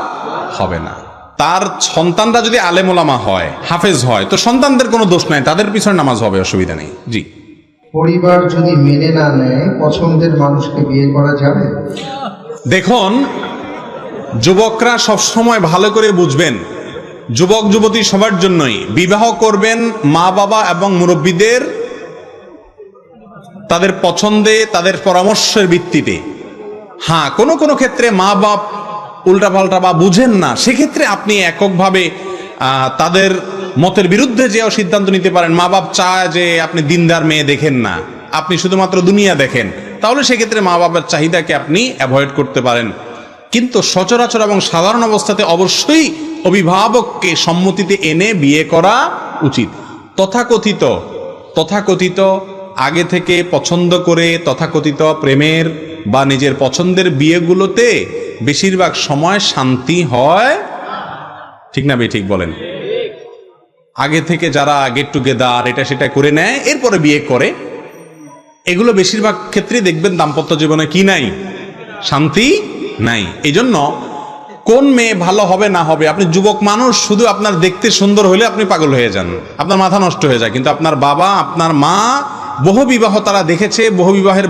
A: হবে না। তার সন্তানরা যদি আলেম ওলামা হয়, হাফেজ হয়, তো সন্তানদের কোনো দোষ নাই, তাদের পিছনে নামাজ হবে, অসুবিধা নেই। জি।
B: পরিবার যদি মেনে না নেয়, পছন্দের মানুষকে বিয়ে করা যাবে?
A: দেখুন, যুবকরা সবসময় ভালো করে বুঝবেন, যুবক যুবতী সবার জন্যই বিবাহ করবেন মা বাবা এবং মুরব্বীদের তাদের পছন্দে, তাদের পরামর্শের ভিত্তিতে। হ্যাঁ, কোনো কোনো ক্ষেত্রে মা বাপ উল্টাপাল্টা বা বুঝেন না, সেক্ষেত্রে আপনি এককভাবে তাদের মতের বিরুদ্ধে যেও সিদ্ধান্ত নিতে পারেন। মা বাপ চায় যে আপনি দিনদার মেয়ে দেখেন না, আপনি শুধুমাত্র দুনিয়া দেখেন, তাহলে সেক্ষেত্রে মা বাবার চাহিদাকে আপনি অ্যাভয়েড করতে পারেন। কিন্তু সচরাচর এবং সাধারণ অবস্থাতে অবশ্যই অভিভাবককে সম্মতিতে এনে বিয়ে করা উচিত। তথাকথিত আগে থেকে পছন্দ করে তথাকথিত প্রেমের বা নিজের পছন্দের বিয়েগুলোতে বেশিরভাগ সময় শান্তি হয়, ঠিক না? ঠিক বলেন। আগে থেকে যারা গেট টুগেদার এটা সেটা করে নেয় এরপরে বিয়ে করে, এগুলো বেশিরভাগ ক্ষেত্রে দেখবেন দাম্পত্য জীবনে কি নাই? শান্তি নাই। এই জন্য কোন মেয়ে ভালো হবে না হবে, আপনি যুবক মানুষ, শুধু আপনার দেখতে সুন্দর হলে আপনি পাগল হয়ে যান, আপনার মাথা নষ্ট হয়ে যায়। কিন্তু আপনার বাবা, আপনার মা বহু বিবাহ তারা দেখেছে, বহু বিবাহের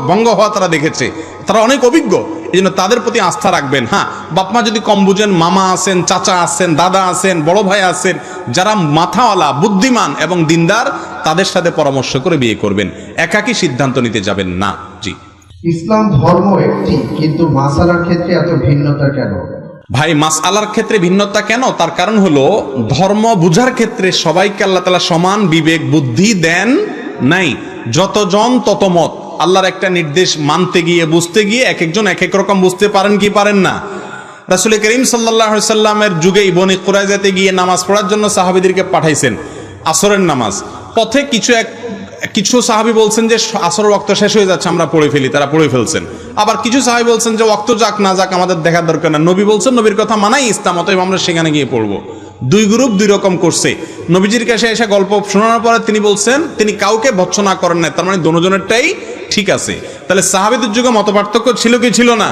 A: ভঙ্গ হওয়া তারা দেখেছে, তারা অনেক অভিজ্ঞ, এই জন্য তাদের প্রতি আস্থা রাখবেন। হ্যাঁ, বাপমা যদি কম বুঝেন, মামা আছেন, চাচা আছেন, দাদা আছেন, বড় ভাই আছেন, যারা মাথাওয়ালা, বুদ্ধিমান এবং দিনদার, তাদের সাথে পরামর্শ করে বিয়ে করবেন, একাকী সিদ্ধান্ত নিতে যাবেন না। জি
B: ইসলাম ধর্ম একটি, কিন্তু মাসালার ক্ষেত্রে এত ভিন্নতা কেন?
A: ভাই, মাসআলার ক্ষেত্রে ভিন্নতা কেন? তার কারণ হলো ধর্ম বুঝার ক্ষেত্রে সবাইকে আল্লাহ তাআলা সমান বিবেক বুদ্ধি দেন নাই। যতজন তত মত। আল্লাহর একটা নির্দেশ মানতে গিয়ে, বুঝতে গিয়ে এক একজন এক এক রকম বুঝতে পারেন কি পারেন না। রাসূল করিম সাল্লাল্লাহু আলাইহি সাল্লামের যুগে বনি কুরাইজাতে গিয়ে নামাজ পড়ার জন্য সাহাবীদেরকে পাঠাইছেন, আসরের নামাজ। পথে কিছু সাহাবী বলছেন যে আসর ওয়াক্ত শেষ হয়ে যাচ্ছে, আমরা পড়ে ফেলি, তারা পড়ে ফেলছেন। আবার কিছু সাহাবী বলছেন যে ওয়াক্ত যাক না যাক আমাদের দেখার দরকার না, নবী বলছেন, নবীর কথা মানাই ইসলাম, অতএব আমরা সেখানে গিয়ে পড়বো। দুই গ্রুপ দুই রকম করছে। নবীজির কাছে এসে গল্প শোনানোর পরে তিনি বলছেন তিনি কাউকে ভৎসনা করেন না, তার মানে দুজনেরটাই ঠিক আছে। তাহলে সাহাবীদের যুগে মতপার্থক্য ছিল কি ছিল না?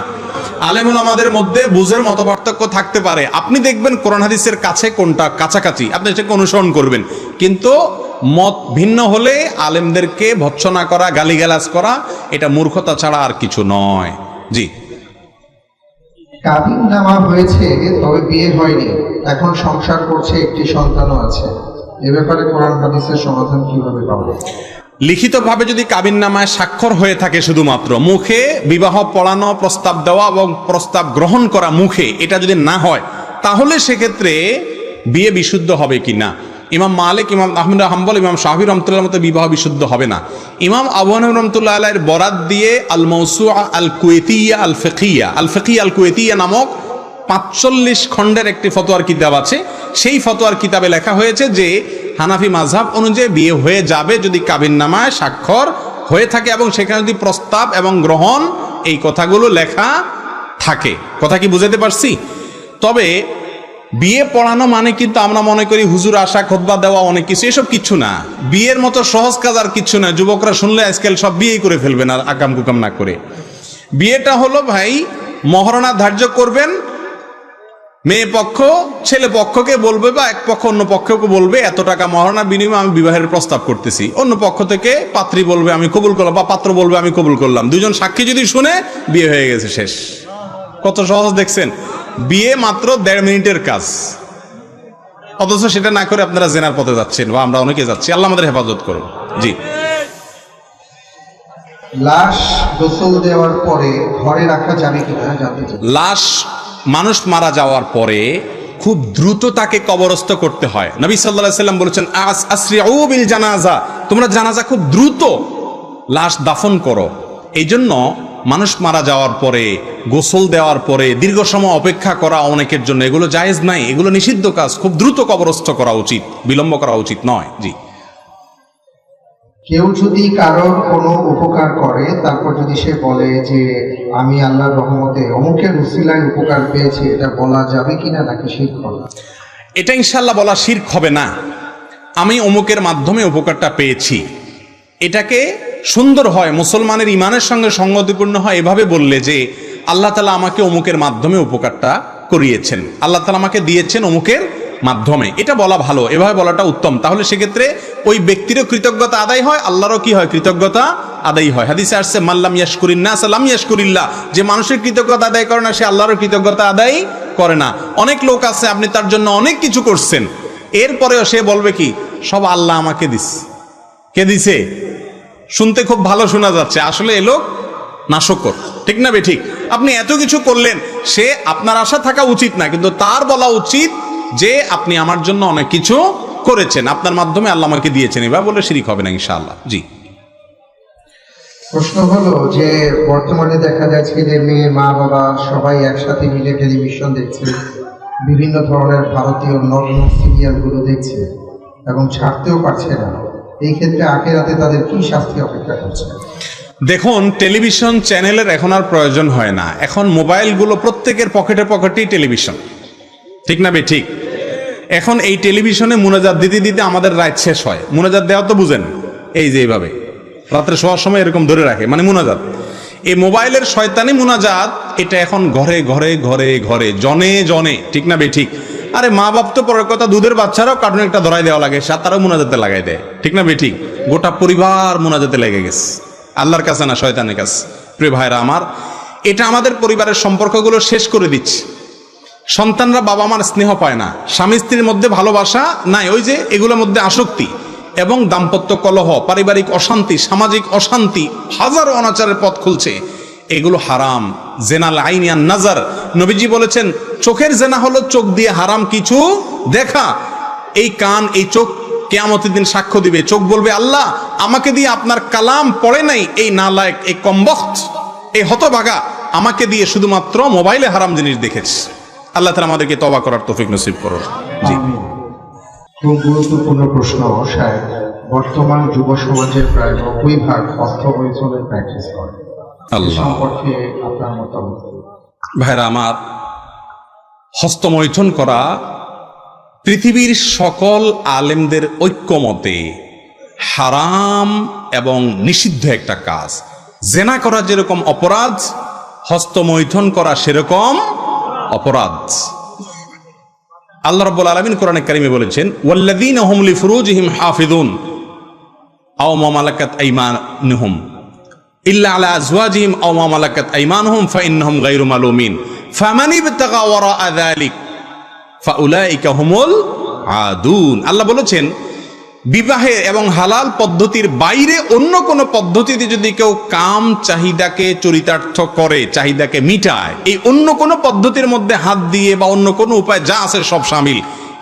A: আলেম ওলামাদের মধ্যে বুঝের মতপার্থক্য থাকতে পারে, আপনি দেখবেন কোরআন হাদিসের কাছে কোনটা কাছাকাছি, আপনি সেটাকে অনুসরণ করবেন। কিন্তু মত ভিন্ন হলে আলেমদেরকে ভৎসনা করা, গালিগালাজ করা, এটা মূর্খতা ছাড়া আর কিছু নয়। জি
B: কাবিন নামা হয়েছে তবে বিয়ে হয়নি, এখন সংসার করছে, একটি সন্তানও আছে, এ ব্যাপারে কোরআন হাদিসের সমাধান কিভাবে পাবো?
A: লিখিতভাবে যদি কাবিননামায় স্বাক্ষর হয়ে থাকে, শুধুমাত্র মুখে বিবাহ পড়ানো, প্রস্তাব দেওয়া এবং প্রস্তাব গ্রহণ করা মুখে, এটা যদি না হয়, তাহলে সেক্ষেত্রে বিয়ে বিশুদ্ধ হবে কি না? ইমাম মালিক, ইমাম আহমদ হাম্বল, ইমাম শাফি রহমতুল্লাহ মতো বিবাহ বিশুদ্ধ হবে না। ইমাম আবু হানিফা রহমতুল্লাহ আলাইহির বরাত দিয়ে আল মাওসুআ আল কুয়েতিয়া আল ফিকহিয়া আল কুয়েতিয়া নামক 45 খণ্ডের একটি ফতোয়ার কিতাব আছে। সেই ফতোয়ার কিতাবে লেখা হয়েছে যে হানাফি মাযহাব অনুযায়ী বিয়ে হয়ে যাবে যদি কাবিননামায় স্বাক্ষর হয়ে থাকে এবং সেখানে যদি প্রস্তাব এবং গ্রহণ এই কথাগুলো লেখা থাকে। কথা কি বুঝাতে পারছি? তবে বিয়ে পড়ানো মানে কিন্তু আমরা মনে করি হুজুর আসা, খুতবা দেওয়া, অনেক কিছু, এসব কিছু না। বিয়ের মতো সহজ কাজ আর কিছু না। যুবকরা শুনলে আজকাল সব বিয়েই করে ফেলবেন আর আকাম কুকাম না করে। বিয়েটা হলো ভাই, মহরণা ধার্য করবেন, মেয়ে পক্ষ ছেলে পক্ষকে বলবে বা এক পক্ষ অন্য পক্ষকে বলবে এত টাকা মহরণা বিনিময়ে আমি বিবাহের প্রস্তাব করতেছি। অন্য পক্ষ থেকে পাত্রী বলবে আমি কবুল করলাম বা পাত্র বলবে আমি কবুল করলাম। দুজন সাক্ষী যদি শুনে, বিয়ে হয়ে গেছে, শেষ। কত সহজ দেখছেন? বিয়ে মাত্র 1.5 মিনিটের কাজ, অথচ সেটা না করে আপনারা জেনার পথে যাচ্ছেন বা আমরা অনেকে যাচ্ছি। আল্লাহ আমাদের হেফাজত করুন। জি
B: লাশ গোসল দেওয়ার পরে ঘরে রাখা যাবে কিনা জানতে চাই।
A: লাশ মানুষ মারা যাওয়ার পরে খুব দ্রুত তাকে কবরস্থ করতে হয়। নবী সাল্লাল্লাহু আলাইহি সাল্লাম বলেছেন আসরিউ বিল জানাজা, তোমরা জানাজা খুব দ্রুত লাশ দাফন করো। এই জন্য মানুষ মারা যাওয়ার পরে, গোসল দেওয়ার পরে দীর্ঘ সময় অপেক্ষা করা অনেকের জন্য এগুলো জায়েজ নাই, এগুলো নিষিদ্ধ কাজ। খুব দ্রুত কবরস্থ করা উচিত, বিলম্ব করা উচিত নয়। জি
B: কেউ যদি কারোর কোনো উপকার করে, তারপর যদি সে বলে যে আমি আল্লাহর রহমতে অমুকের উসিলায় উপকার পেয়েছি, এটা বলা যাবে কিনা নাকি শিরক হবে?
A: এটা ইনশাআল্লাহ বলা শিরক হবে না। আমি অমুকের মাধ্যমে উপকারটা পেয়েছি, এটাকে সুন্দর হয়, মুসলমানের ইমানের সঙ্গে সঙ্গতিপূর্ণ হয় এভাবে বললে যে আল্লাহ তাআলা আমাকে অমুকের মাধ্যমে উপকারটা করিয়েছেন, আল্লাহ তাআলা আমাকে দিয়েছেন অমুকের মাধ্যমে, এটা বলা ভালো, এভাবে বলাটা উত্তম। তাহলে সেক্ষেত্রে ওই ব্যক্তিরও কৃতজ্ঞতা আদায় হয়, আল্লাহরও কি হয়? কৃতজ্ঞতা আদায় হয়। হাদিসে আসছে মাল্লাম ইয়াশকুরিন নাস লাম ইয়াশকুরিল্লাহ, যে মানুষের কৃতজ্ঞতা আদায় করে না সে আল্লাহরও কৃতজ্ঞতা আদায় করে না। অনেক লোক আছে আপনি তার জন্য অনেক কিছু করছেন, এরপরেও সে বলবে কি সব আল্লাহ আমাকে দিস। কে দিছে? শুনতে খুব ভালো শোনা যাচ্ছে, আসলে এ লোক নাশকর। ঠিক না বে ঠিক? আপনি এত কিছু করলেন, সে আপনার আশা থাকা উচিত না, কিন্তু তার বলা উচিত যে আপনি আমার জন্য অনেক কিছু করেছেন, আপনার মাধ্যমে আল্লাহ আমাকে দিয়েছেন, এবার বলে শিরিক হবে না ইনশাআল্লাহ। জি
B: প্রশ্ন হলো যে বর্তমানে দেখা যাচ্ছে যে মেয়ে, মা, বাবা সবাই একসাথে মিলে টেলিভিশন দেখছে, বিভিন্ন ধরনের ভারতীয় নগ্ন সিরিয়ালগুলো দেখছে এবং ছাড়তেও পারছে না। এই ক্ষেত্রে আখিরাতে তাদের কি শাস্তি অপেক্ষা করছে?
A: দেখুন, টেলিভিশন চ্যানেলের এখন আর প্রয়োজন হয় না। এখন মোবাইলগুলো প্রত্যেকের পকেটে পকেটেই টেলিভিশন। ঠিক না বে ঠিক? এখন এই টেলিভিশনে মুনাজাত দিতে দিতে আমাদের রাত শেষ হয়। মুনাজাত দেওয়া তো বুঝেন, এই যে এইভাবে রাত্রে শোয়ার সময় এরকম ধরে রাখে, মানে মুনাজাত। এই মোবাইলের শয়তানি মুনাজাত এটা এখন ঘরে ঘরে ঘরে ঘরে জনে জনে, ঠিক না বেঠিক? আরে মা বাপ তো পরের কথা, দুধের বাচ্চারাও কার্টুন একটা ধরাই দেওয়া লাগে, তারাও মোনাজাতে লাগাই দেয়, ঠিক না বেঠিক? গোটা পরিবার মোনাজাতে লেগে গেছে, আল্লাহর কাছে না শয়তানের কাছে। প্রিয় ভাইরা আমার, এটা আমাদের পরিবারের সম্পর্কগুলো শেষ করে দিচ্ছে। সন্তানরা বাবা মার স্নেহ পায় না, স্বামী স্ত্রীর মধ্যে ভালোবাসা নাই, ওই যে এগুলোর মধ্যে আসক্তি এবং দাম্পত্য কলহ, পারিবারিক অশান্তি, সামাজিক অশান্তি, হাজারো অনাচারের পথ খুলছে। এগুলো হারাম। জেনাল আইনিয়ান নাজার, নবীজি বলেছেন চোখের জেনা হলো চোখ দিয়ে হারাম কিছু দেখা। এই কান, এই চোখ কিয়ামতের দিন সাক্ষ্য দিবে। চোখ বলবে, আল্লাহ আমাকে দিয়ে আপনার কালাম পড়ে নাই, এই নালায়েক, এই কমবখ্ত, এই হতভাগা আমাকে দিয়ে শুধুমাত্র মোবাইলে হারাম জিনিস দেখেছে। আল্লাহ তাআলা আমাদেরকে তওবা করার তৌফিক নসিব করুন। জি,
B: খুব গুরুত্বপূর্ণ প্রশ্ন সাহেব। বর্তমান যুব সমাজের প্রায় 90% অর্থ বৈষম্যের প্র্যাকটিস করে।
A: আল্লাহ
B: সম্পর্কে আপনার মতামত?
A: ভাইরা আমার, হস্তমৈথুন করা পৃথিবীর সকল আলেমদের ঐক্যমতে হারাম এবং নিষিদ্ধ একটা কাজ। জেনা করা যেরকম অপরাধ, হস্তমৈথুন করা সেরকম অপরাধ। আল্লাহ রাব্বুল আলামিন কোরআনে কারিমে বলেছেন, ওয়াল্লাযীনা হুম লিফুরুজিহিম হাফিযুন আও মা মালাকাত আইমানুহুম ইল্লা আলা আজওয়াজিহিম আও মা মালাকাত আইমানুহুম ফাইন্নাহুম গায়রু মালুমিন ফামান ইবতাগা ওয়ারাআ যালিক ফাউলাইকা হুমুল আদুন। আল্লাহ বলেছেন, বিবাহে এবং হালাল পদ্ধতির বাইরে অন্য কোনো পদ্ধতিতে যদি কেউ কাম চাহিদাকে চরিতার্থ করে, চাহিদাকে মিটায়, এই অন্য কোনো পদ্ধতির মধ্যে হাত দিয়ে বা অন্য কোনো উপায় যা আছে সব শামিল।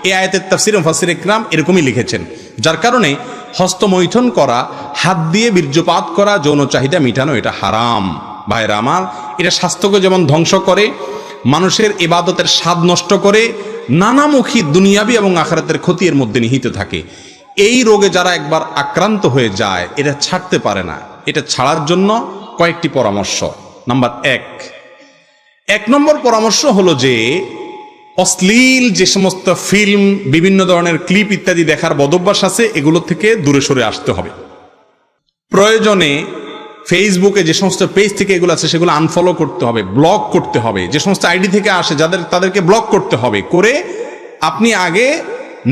A: এই আয়াতের তাফসীরে মুফাসসিরে ইকরাম এরকমই লিখেছেন। যার কারণে হস্তমৈথুন করা, হাত দিয়ে বীর্যপাত করা, যৌন চাহিদা মিটানো, এটা হারাম। ভাইরা আমার, এটা স্বাস্থ্যকে যেমন ধ্বংস করে, মানুষের ইবাদতের স্বাদ নষ্ট করে, নানামুখী দুনিয়াবি এবং আখিরাতের ক্ষতি এর মধ্যে নিহিত থাকে। এই রোগে যারা একবার আক্রান্ত হয়ে যায়, এটা ছাড়তে পারে না। এটা ছাড়ার জন্য কয়েকটি পরামর্শ। নাম্বার এক নম্বর পরামর্শ হলো যে অশ্লীল যে সমস্ত ফিল্ম, বিভিন্ন ধরনের ক্লিপ ইত্যাদি দেখার বদভ্যাস আছে, এগুলো থেকে দূরে সরে আসতে হবে। প্রয়োজনে ফেসবুকে যে সমস্ত পেজ থেকে এগুলো আছে সেগুলো আনফলো করতে হবে, ব্লক করতে হবে। যে সমস্ত আইডি থেকে আসে তাদেরকে ব্লক করতে হবে। করে আপনি আগে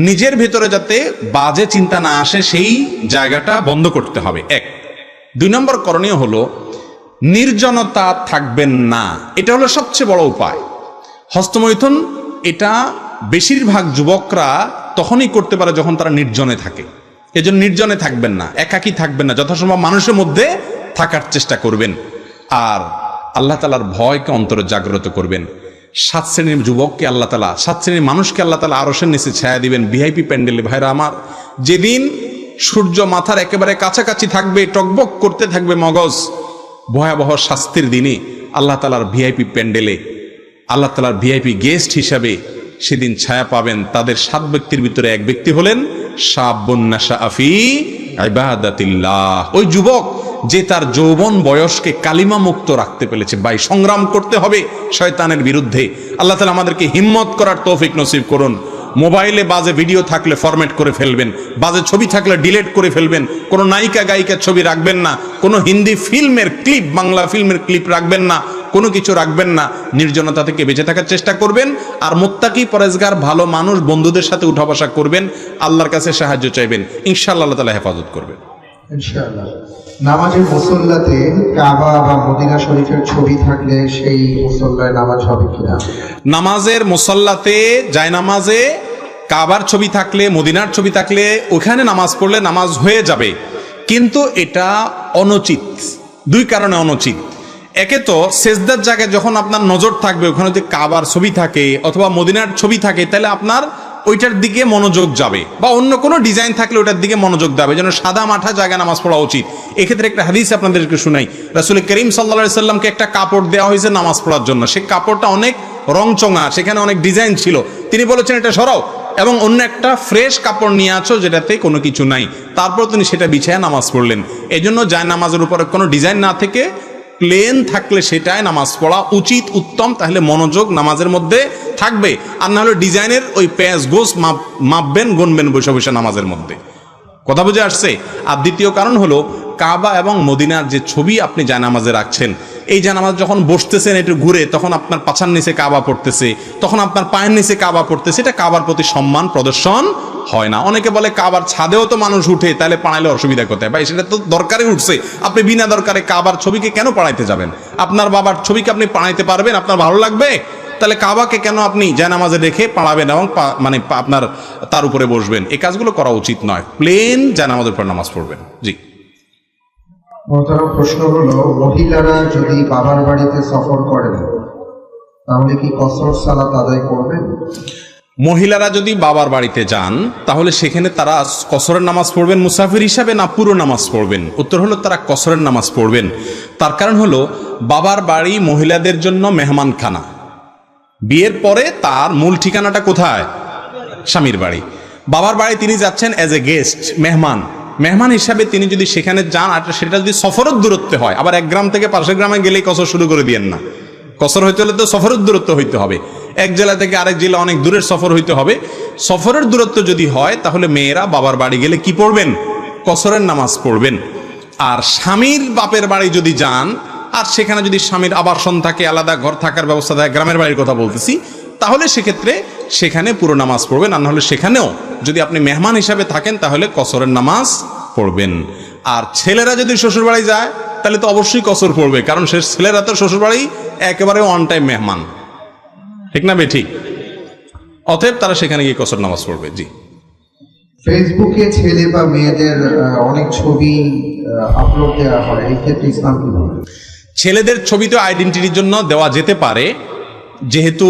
A: নিজের ভেতরে যাতে বাজে চিন্তা না আসে সেই জায়গাটা বন্ধ করতে হবে। 2 নম্বর করণীয় হলো নির্জনতা থাকবেন না। এটা হলো সবচেয়ে বড় উপায়। হস্তমৈথুন এটা বেশিরভাগ যুবকরা তখনই করতে পারে যখন তারা নির্জনে থাকে। এজন্য নির্জনে থাকবেন না, একাকী থাকবেন না, যথাসম্ভব মানুষের মধ্যে থাকার চেষ্টা করবেন। আর আল্লাহ তাআলার ভয়কে অন্তরে জাগ্রত করবেন। 7 শ্রেণীর যুবককে আল্লাহ তাআলা, 7 শ্রেণীর মানুষকে আল্লাহ তাআলা আরশের নিচে ছায়া দিবেন ভিআইপি প্যান্ডেলে। ভাইরা আমার, যেদিন সূর্য মাথার একেবারে কাছাকাছি থাকবে, টকবক করতে থাকবে মগজ, ভয়াবহ শাস্তির দিনে আল্লাহ তাআলার ভিআইপি প্যান্ডেলে, আল্লাহ তাআলার ভিআইপি গেস্ট হিসাবে সেদিন ছায়া পাবেন। তাদের 7 ব্যক্তির ভিতরে এক ব্যক্তি হলেন শাবুন নাশাআ ফি ইবাদাতিল্লাহ। ওই যুবক যে তার যৌবন বয়সকে কালিমা মুক্ত রাখতে পেরেছে। ভাই, সংগ্রাম করতে হবে শয়তানের বিরুদ্ধে। আল্লাহ তাআলা আমাদেরকে হিম্মত করার তৌফিক নসিব করুন। মোবাইলে বাজে ভিডিও থাকলে ফরম্যাট করে ফেলবেন, বাজে ছবি থাকলে ডিলিট করে ফেলবেন, কোনো নায়িকা গায়িকার ছবি রাখবেন না, কোনো হিন্দি ফিল্মের ক্লিপ, বাংলা ফিল্মের ক্লিপ রাখবেন না, কোনো কিছু রাখবেন না। নির্জনতা থেকে বেঁচে থাকার চেষ্টা করবেন। আর মুত্তাকি পরেজগার ভালো মানুষ বন্ধুদের সাথে উঠা বসা করবেন, আল্লাহর কাছে সাহায্য চাইবেন, ইনশাআল্লাহ আল্লাহ তাআলা হেফাজত করবেন।
B: ইনশাআল্লাহ। নামাজের মুসল্লাতে কাবা বা মদিনা শরীফের ছবি থাকলে সেই মুসল্লায় নামাজ হবে কিনা?
A: নামাজের মুসল্লাতে, জায়নামাজে কাবার ছবি থাকলে, মদিনার ছবি থাকলে ওখানে নামাজ পড়লে নামাজ হয়ে যাবে, কিন্তু এটা অনুচিত। 2 কারণে অনুচিত। একে তো সেজদার জায়গায় যখন আপনার নজর থাকবে, ওখানে যদি কাবার ছবি থাকে অথবা মদিনার ছবি থাকে, তাহলে আপনার ওইটার দিকে মনোযোগ যাবে, বা অন্য কোনো ডিজাইন থাকলে ওটার দিকে মনোযোগ দেবে। যেন সাদা মাঠা জায়গায় নামাজ পড়া উচিত। এক্ষেত্রে একটা হাদিস আপনাদেরকে শুনাই। রাসূল করিম সাল্লাল্লাহু আলাইহি সাল্লামকে একটা কাপড় দেওয়া হয়েছে নামাজ পড়ার জন্য। সেই কাপড়টা অনেক রংচঙা, সেখানে অনেক ডিজাইন ছিল। তিনি বলেছেন, এটা সরাও এবং অন্য একটা ফ্রেশ কাপড় নিয়ে আছো যেটাতে কোনো কিছু নাই। তারপর তিনি সেটা বিছায় নামাজ পড়লেন। এই জন্য যায় নামাজের উপরে কোনো ডিজাইন না থেকে প্লেন থাকলে সেটাই নামাজ পড়া উচিত, উত্তম। তাহলে মনোযোগ নামাজের মধ্যে থাকবে। আর না হলে ডিজাইনের ওই প্যাঁচ গোস মাপবেন, গুনবেন বসে বসে নামাজের মধ্যে। কথা বুঝে আসছে? আর দ্বিতীয় কারণ হলো কাবা এবং মদিনার যে ছবি আপনি জায়নামাজে রাখছেন, এই জায়নামাজ যখন বসতেছেন একটু ঘুরে, তখন আপনার পাছার নিচে কাবা পড়তেছে, তখন আপনার পায়ের নিচে কাবা পড়তেছে, এটা কাবার প্রতি সম্মান প্রদর্শন হয় না। অনেকে বলে কাবার ছাদেও তো মানুষ উঠে, তাহলে পাড়াইলে অসুবিধা কোথায়? ভাই, সেটা তো দরকারে উঠছে, আপনি বিনা দরকারে কাবার ছবিকে কেন পাড়াইতে যাবেন? আপনার বাবার ছবিকে আপনি পাড়াইতে পারবেন? আপনার ভালো লাগবে? তাহলে কাবাকে কেন আপনি জায়নামাজে রেখে পাড়াবেন এবং মানে আপনার তার উপরে বসবেন? এই কাজগুলো করা উচিত নয়। প্লেন জায়নামাজের উপর নামাজ পড়বেন। জি।
B: মোহতারাম, প্রশ্ন হলো, মহিলারা যদি বাবার বাড়িতে সফর করেন তাহলে কি কসর সালাত আদায় করবেন?
A: মহিলারা যদি বাবার বাড়িতে যান তাহলে সেখানে তারা কসরের নামাজ পড়বেন মুসাফির হিসাবে, না পুরো নামাজ পড়বেন? উত্তর হলো তারা কসরের নামাজ পড়বেন। তার কারণ হলো বাবার বাড়ি মহিলাদের জন্য মেহমানখানা। বিয়ের পরে তার মূল ঠিকানাটা কোথায়? স্বামীর বাড়ি। বাবার বাড়ি তিনি যাচ্ছেন অ্যাজ এ গেস্ট, মেহমান হিসাবে তিনি যদি সেখানে যান, আর সেটা যদি সফরের দূরত্বে হয়, আবার এক গ্রাম থেকে পাশের গ্রামে গেলেই কসর শুরু করে দিয়েন না। কসর হইতে হলে তো সফরের দূরত্ব হইতে হবে, এক জেলা থেকে আরেক জেলা অনেক দূরের সফর হইতে হবে। সফরের দূরত্ব যদি হয় তাহলে মেয়েরা বাবার বাড়ি গেলে কি পড়বেন? কসরের নামাজ পড়বেন। আর স্বামীর বাপের বাড়ি যদি যান, আর সেখানে যদি স্বামীর আবাসন থাকে, আলাদা ঘর থাকার ব্যবস্থা থাকে, গ্রামের বাড়ির কথা বলতেছি, তাহলে সেক্ষেত্রে সেখানে পুরো নামাজ পড়বেন। আর নাহলে সেখানেও যদি আপনি মেহমান হিসাবে থাকেন তাহলে কসরের নামাজ পড়বেন। আর ছেলেরা যদি শ্বশুর বাড়ি যায় তাহলে তো অবশ্যই কসর পড়বে, কারণ সে ছেলেরা তো শ্বশুর বাড়ি একেবারে অন টাইম মেহমান, ঠিক না বেঠিক? অতএব তারা সেখানে গিয়ে কসর নামাজ পড়বে। জি।
B: ফেসবুকে ছেলে বা মেয়েদের অনেক ছবি আপলোড দেওয়া হয়, এই ক্ষেত্রে ইসলাম কি বলে?
A: ছেলেদের ছবি তো আইডেন্টিটির জন্য দেওয়া যেতে পারে, যেহেতু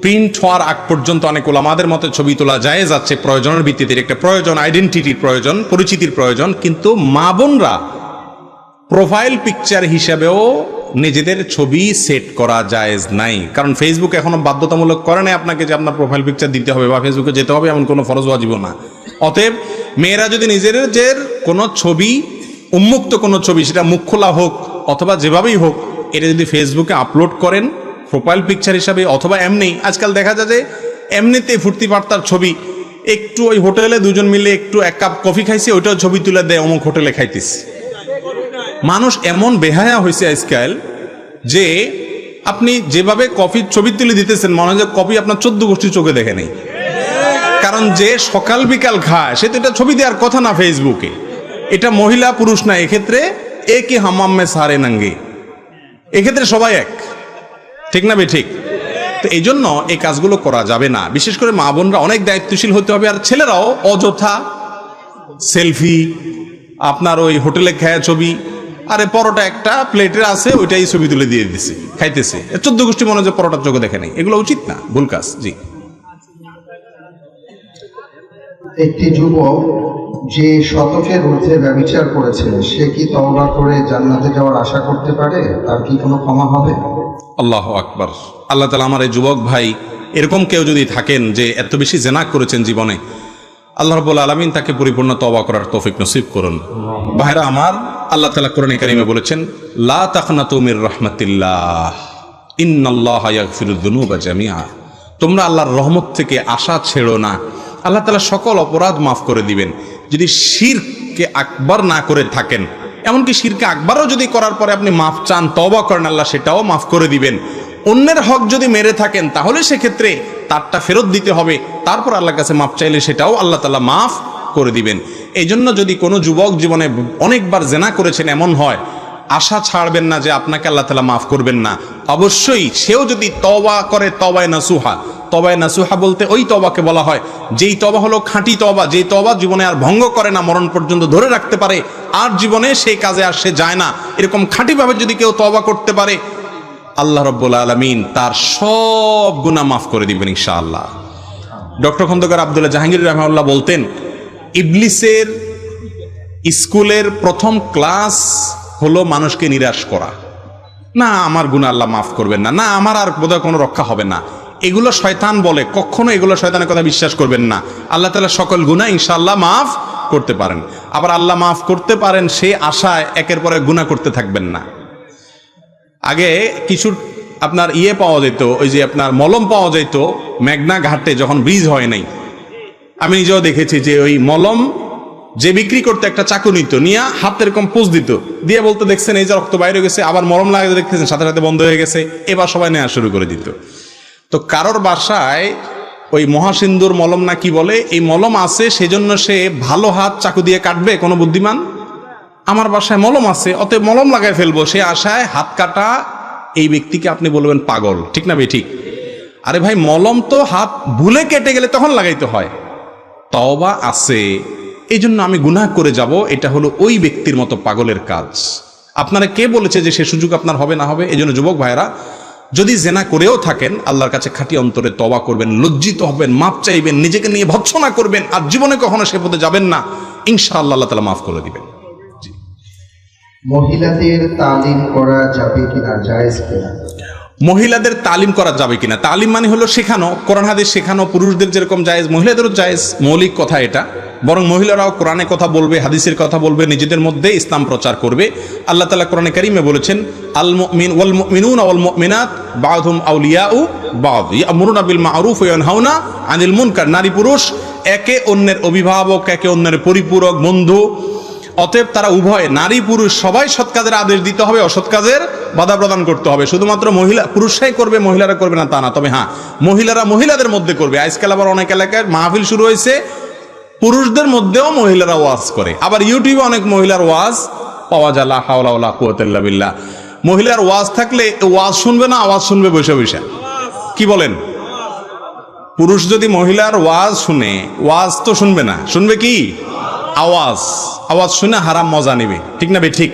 A: প্রিন্ট হওয়ার আগ পর্যন্ত অনেক ওলামাদের মতে ছবি তোলা জায়েজ আছে, প্রয়োজনের ভিত্তিতে, একটা প্রয়োজন, আইডেন্টিটির প্রয়োজন, পরিচিতির প্রয়োজন। কিন্তু মা বোনরা প্রোফাইল পিকচার হিসাবেও নিজেদের ছবি সেট করা জায়েজ নাই, কারণ ফেসবুক এখনো বাধ্যতামূলক করে নাই আপনাকে যে আপনার প্রোফাইল পিকচার দিতে হবে বা ফেসবুকে যেতে হবে, এমন কোনো ফরজ ওয়াজিব না। অতএব মেয়েরা যদি নিজেদের যে কোনো ছবি, উন্মুক্ত কোনো ছবি, সেটা মুখ খোলা হোক অথবা যেভাবেই হোক, এটা যদি ফেসবুকে আপলোড করেন প্রোফাইল পিকচার হিসাবে, অথবা এমনি, আজকাল দেখা যায় যে এমনিতে ফুর্তি পার্তার ছবি, একটু ওই হোটেলে দুজন মিলে একটু এক কাপ কফি খাইছে, ওইটাও ছবি তুলে দেয় অমুক হোটেলে খাইতেছে। মানুষ এমন বেহায়া হয়েছে আজকাল যে আপনি যেভাবে কফির ছবি তুলে দিতেছেন, মনে হয় যে কফি আপনার 14 গোষ্ঠী চোখে দেখে নেই। কারণ যে সকাল বিকাল খায় সে তো এটা ছবি দেওয়ার কথা না ফেসবুকে। এটা মহিলা পুরুষ না, এক্ষেত্রে একই হামাম্মে সারে নাঙ্গে, এক্ষেত্রে সবাই এক, ঠিক না ঠিক? তো এই জন্য এই কাজগুলো করা যাবে না। বিশেষ করে মা বোনরা অনেক দায়িত্বশীল হতে হবে। আর ছেলেরাও অযথা সেলফি, আপনার ওই হোটেলে খায়া ছবি, আরে পরোটা একটা প্লেটের আছে ওইটাই ছবি তুলে দিয়ে দিচ্ছে, খাইতেছে, 14 গোষ্ঠী মনে হয় যে পরোটার চোখে দেখে নেই। এগুলো উচিত না, ভুল কাজ। জি।
B: একটি যুবক যে শতকের ঊর্ধ্বে ব্যভিচার করেছে, সে কি তওবা করে জান্নাতে যাওয়ার আশা করতে পারে? তার কি কোনো ক্ষমা হবে?
A: আল্লাহু আকবার। আল্লাহ তাআলা আমার এই যুবক ভাই, এরকম কেউ যদি থাকেন যে এত বেশি জেনা করেছেন জীবনে, আল্লাহ রাব্বুল আলামিন তাকে পরিপূর্ণ তওবা করার তৌফিক নসিব করুন। ভাইরা আমার, আল্লাহ তাআলা কোরআনে কারিমে বলেছেন, লা তাকনাতু মির রাহমাতিল্লাহ ইন্নাল্লাহা ইয়াগফিরুয যুনুবা জামিআ। তোমরা আল্লাহর রহমত থেকে আশা ছেড়ো না, আল্লাহ তাআলা সকল অপরাধ মাফ করে দিবেন। যদি শিরকে আকবার না করে থাকেন, এমনকি শিরকে আকবারও যদি করার পরে আপনি মাফ চান, তওবা করেন, আল্লাহ সেটাও মাফ করে দিবেন। অন্যের হক যদি মেরে থাকেন তাহলে সেক্ষেত্রে তারটা ফেরত দিতে হবে, তারপর আল্লাহর কাছে মাফ চাইলে সেটাও আল্লাহ তাআলা মাফ করে দিবেন। এই জন্য যদি কোনো যুবক জীবনে অনেকবার জেনা করেছেন এমন হয়, আশা ছাড়বেন না যে আপনাকে আল্লাহ তাআলা মাফ করবেন না। অবশ্যই সেও যদি তওবা করে, তওবায়ে নাসুহা, তওবায়ে নাসুহা বলতে ওই তওবাকে বলা হয় যেই তওবা হলো খাঁটি তওবা, যেই তওবা জীবনে আর ভঙ্গ করে না, মরণ পর্যন্ত ধরে রাখতে পারে, আর জীবনে সেই কাজে আর সে যায় না। এরকম খাঁটিভাবে যদি কেউ তওবা করতে পারে, আল্লাহ রাব্বুল আলামিন তার সব গুনাহ মাফ করে দিবেন ইনশাআল্লাহ। ডক্টর খন্দকার আব্দুল্লাহ জাহাঙ্গীর রাহিমাহুল্লাহ বলতেন, ইবলিসের স্কুলের প্রথম ক্লাস হলো মানুষকে নিরাশ করা। না, আমার গুনাহ আল্লাহ মাফ করবেন না, না আমার আর বোধহয় কোনো রক্ষা হবে না, এগুলো শয়তান বলে। কখনো এগুলো শয়তানের কথা বিশ্বাস করবেন না। আল্লাহ তাআলা সকল গুনাহ ইনশাআল্লাহ মাফ করতে পারেন। আবার আল্লাহ মাফ করতে পারেন সেই আশায় একের পরে গুনাহ করতে থাকবেন না। আগে কিছু আপনার পাওয়া যেত, ওই যে আপনার মলম পাওয়া যেত মেঘনা ঘাটে, যখন ব্রিজ হয় নাই। আমি নিজেও দেখেছি যে ওই মলম যে বিক্রি করতে একটা চাকু নিত, নিয়ে হাত এরকম পোজ দিত, দিয়ে বলতে দেখছেন এই যে রক্ত বাইরে গেছে, আবার মলম লাগাতে দেখতেছেন সাথে সাথে বন্ধ হয়ে গেছে, এবার সবাই নেওয়া শুরু করে দিত। তো কারোর বাসায় ওই মহাসিন্দুর মলম না কি বলে, এই মলম আছে সেজন্য সে ভালো হাত চাকু দিয়ে কাটবে কোনো বুদ্ধিমান? আমার বাসায় মলম আছে অতএব মলম লাগাই ফেলবো, সে আশায় হাত কাটা এই ব্যক্তিকে আপনি বলবেন পাগল, ঠিক না ঠিক? আরে ভাই, মলম তো হাত ভুলে কেটে গেলে তখন লাগাইতে হয়, তওবা আছে, এই জন্য আমি গুনাহ করে যাব, এটা হলো ওই ব্যক্তির মতো পাগলের কাজ। আপনারা কে বলেছে যে সে সুযোগ আপনার হবে না হবে? এই জন্য যুবক ভাইরা, যদি জেনা করেও থাকেন আল্লাহর কাছে খাঁটি অন্তরে তওবা করবেন, লজ্জিত হবেন, মাপ চাইবেন, নিজেকে নিয়ে ভৎসনা করবেন, আর জীবনে কখনো সে পথে যাবেন না, ইনশাআল্লাহ আল্লাহ তাআলা মাফ করে দিবেন।
B: মহিলাদের তালিম করা যাবে কিনা, জায়েজ কিনা?
A: মহিলাদের তালিম করা যাবে কিনা, তালিম মানে হলো শেখানো, কোরআন হাদিস শেখানো, পুরুষদের যেরকম জায়েজ মহিলাদেরও জায়েজ, মৌলিক কথা এটা। বরং মহিলারাও কোরআনে কথা বলবে, হাদিসের কথা বলবে, নিজেদের মধ্যে ইসলাম প্রচার করবে। আল্লাহ তাআলা কোরআনে কারীমে বলেছেন, আল মুমিন ওয়াল মুমিনুনা ওয়াল মুমিনাত বা'দুহুম আউলিয়াউ বা'দ ইয়া'মুরুনা বিল মা'রুফ ওয়া ইয়ানহাউনা আনিল মুনকার। নারী পুরুষ একে অন্যের অভিভাবক, একে অন্যের পরিপূরক, বন্ধু। অতএব তারা উভয়, নারী পুরুষ সবাই সৎ কাজের আদেশ দিতে হবে, অসৎ কাজের বাধা প্রদান করতে হবে। শুধুমাত্র পুরুষরাই করবে, মহিলারা করবে না তা না। তবে হ্যাঁ, মহিলারা মহিলাদের মধ্যে করবে। আজকাল আবার অনেক এলাকায় মাহফিল শুরু হয়েছে, পুরুষদের মধ্যেও মহিলারা ওয়াজ করে। আবার ইউটিউবে অনেক মহিলার ওয়াজ পাওয়া যায়, লা হাওলা ওয়ালা কুওয়াতা ইল্লা বিল্লাহ। মহিলার ওয়াজ থাকলে ওয়াজ শুনবে না, আওয়াজ শুনবে বসে বসে। কি বলেন? পুরুষ যদি মহিলার ওয়াজ শুনে, ওয়াজ তো শুনবে না, শুনবে কি? আওয়াজ। আওয়াজ শুনে হারাম মজা নেবে, ঠিক না ঠিক?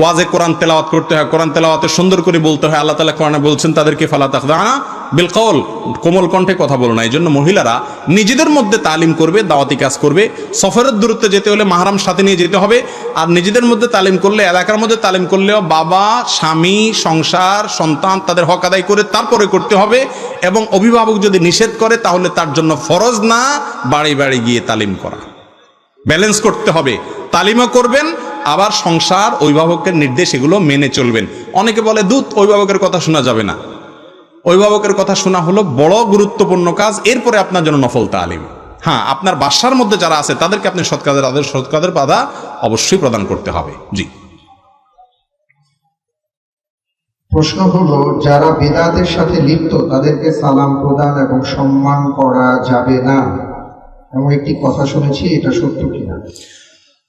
A: ওয়াজে কোরআন তেলাওয়াত করতে হয়, কোরআন তেলাওয়াতে সুন্দর করে বলতে হয়। আল্লাহ তাআলা কোরআনে বলছেন তাদেরকে ফালা তাখদানা বিল কওল, কোমল কণ্ঠে কথা বলো না। এই জন্য মহিলারা নিজেদের মধ্যে তালিম করবে, দাওয়াতি কাজ করবে। সফরের দূরত্বে যেতে হলে মাহরাম সাথে নিয়ে যেতে হবে। আর নিজেদের মধ্যে তালিম করলে, এলাকার মধ্যে তালিম করলেও বাবা, স্বামী, সংসার, সন্তান তাদের হক আদায় করে তারপরে করতে হবে। এবং অভিভাবক যদি নিষেধ করে তাহলে তার জন্য ফরজ না বাড়ি বাড়ি গিয়ে তালিম করা। ব্যালেন্স করতে হবে, তালিমও করবেন, আবার সংসার, অভিভাবকের নির্দেশ এগুলো মেনে চলবেন। অনেকে বলে দূত, অভিভাবকের কথা শোনা যাবে না। অভিভাবকের কথা শোনা হলো বড় গুরুত্বপূর্ণ কাজ, এরপরে আপনার জন্য নফল তালিম। হ্যাঁ, আপনার বাসার মধ্যে যারা আছে তাদেরকে আপনি সৎ কাজের আদেশ, সৎ কাজের বাধা অবশ্যই প্রদান করতে হবে। জি।
B: প্রশ্ন হলো, যারা বিদআতের সাথে লিপ্ত তাদেরকে সালাম প্রদান এবং সম্মান করা যাবে না, এমন একটি কথা শুনেছি, এটা সত্য কিনা?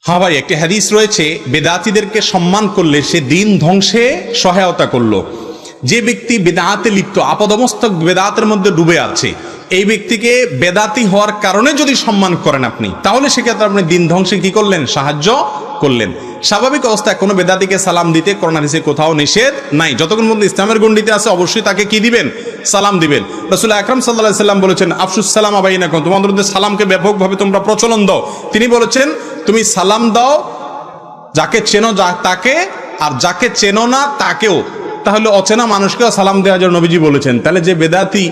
A: হ্যাঁ ভাই, একটি হাদিস রয়েছে, বেদাতীদেরকে সম্মান করলে সে দিন ধ্বংসে সহায়তা করলো। যে ব্যক্তি বেদাতে লিপ্ত, আপদমস্তক বেদাতের মধ্যে ডুবে আছে, এই ব্যক্তিকে বেদাতি হওয়ার কারণে যদি সম্মান করেন আপনি, তাহলে সেক্ষেত্রে আপনি দিন ধ্বংসে কি করলেন? সাহায্য করলেন। স্বাভাবিক অবস্থায় কোনো বেদাতিকে সালাম দিতে কোরআন হাদিসে কোথাও নিষেধ নাই। যতক্ষণ পর্যন্ত ইসলামের গণ্ডিতে আছে অবশ্যই তাকে কি দিবেন? সালাম দিবেন। রাসূল আকরাম সাল্লাল্লাহু আলাইহি সাল্লাম বলেছেন, আফশুস সালাম বাইনাকুম, তোমাদের মধ্যে সালামকে ব্যাপকভাবে তোমরা প্রচলন দাও। তিনি বলেছেন, তুমি সালাম দাও যাকে চেনো তাকে, আর যাকে চেনো না তাকেও। তাহলে অচেনা মানুষকেও সালাম দেওয়ার জন্য নবীজি বলেছেন। তাহলে যে বেদাতি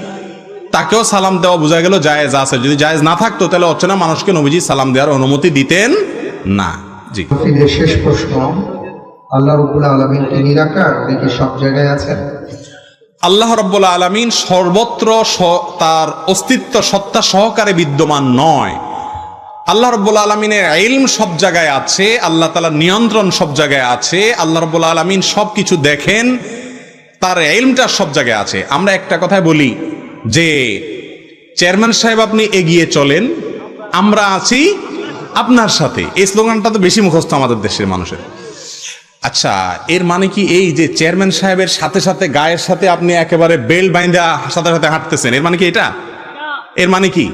A: তাকেও সালাম দেওয়া বোঝা গেল জায়েজ আছে। যদি জায়েজ না থাকতো তাহলে অচেনা মানুষকে নবীজি সালাম দেওয়ার অনুমতি দিতেন না। জি।
B: শেষ প্রশ্ন, আল্লাহ রাব্বুল আলামিন কি নিরাকার, উনি কি সব জায়গায় আছেন?
A: আল্লাহ রাব্বুল আলামিন সর্বত্র তার অস্তিত্ব সত্তা সহকারে বিদ্যমান নয়। আল্লাহ রাব্বুল আলামিনের ইলম সব জায়গায় আছে, আল্লাহ তাআলার নিয়ন্ত্রণ সব জায়গায় আছে, আল্লাহ রাব্বুল আলামিন সবকিছু দেখেন, তার ইলমটা সব জায়গায় আছে। আমরা একটা কথাই বলি যে, চেয়ারম্যান সাহেব আপনি এগিয়ে চলেন, আমরা আছি আপনার সাথে। এই স্লোগানটা তো বেশি মুখস্থ আমাদের দেশের মানুষের। আচ্ছা, এর মানে কি এই যে চেয়ারম্যান সাহেবের সাথে সাথে গায়ের সাথে আপনি একেবারে বেল্ট বাইন্ধা সাথে সাথে হাঁটতেছেন, এর মানে কি এটা? এর মানে কি?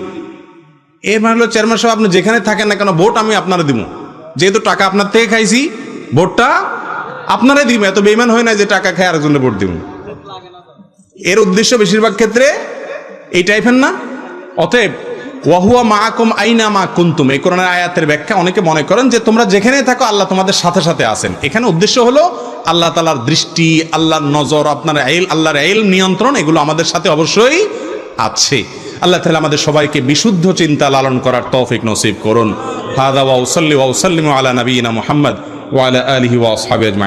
A: এর মানে হলো চেয়ারম্যান সাহেব আপনি যেখানে থাকেন না কেন, ভোট আমি আপনারা দিব, যেহেতু টাকা আপনার থেকে খাইছি, ভোটটা আপনারাই দিব। এত বেইমান হয় না যে টাকা খায় আরেকজনের ভোট দিব। এর উদ্দেশ্য বেশিরভাগ ক্ষেত্রে এই টাইপের না। অতএব ওয়াহুয়া মাআকুম আইনা মা কুনতুম, এই কোরআনের আয়াতের ব্যাখ্যা অনেকে মনে করেন যে তোমরা যেখানে থাকো আল্লাহ তোমাদের সাথে সাথে আছেন। এখানে উদ্দেশ্য হলো আল্লাহ তাআলার দৃষ্টি, আল্লাহর নজর, আপনার আল্লাহর ইলম, নিয়ন্ত্রণ এগুলো আমাদের সাথে অবশ্যই আছে। আল্লাহ তাআলা আমাদের সবাইকে বিশুদ্ধ চিন্তা লালন করার তৌফিক নসিব করুন। হাযা ওয়া উসাল্লি ওয়া উসাল্লিমু আলা নবিয়িনা মুহাম্মদ ওয়া আলা আলিহি ওয়া আসহাবিহি আজমাইন।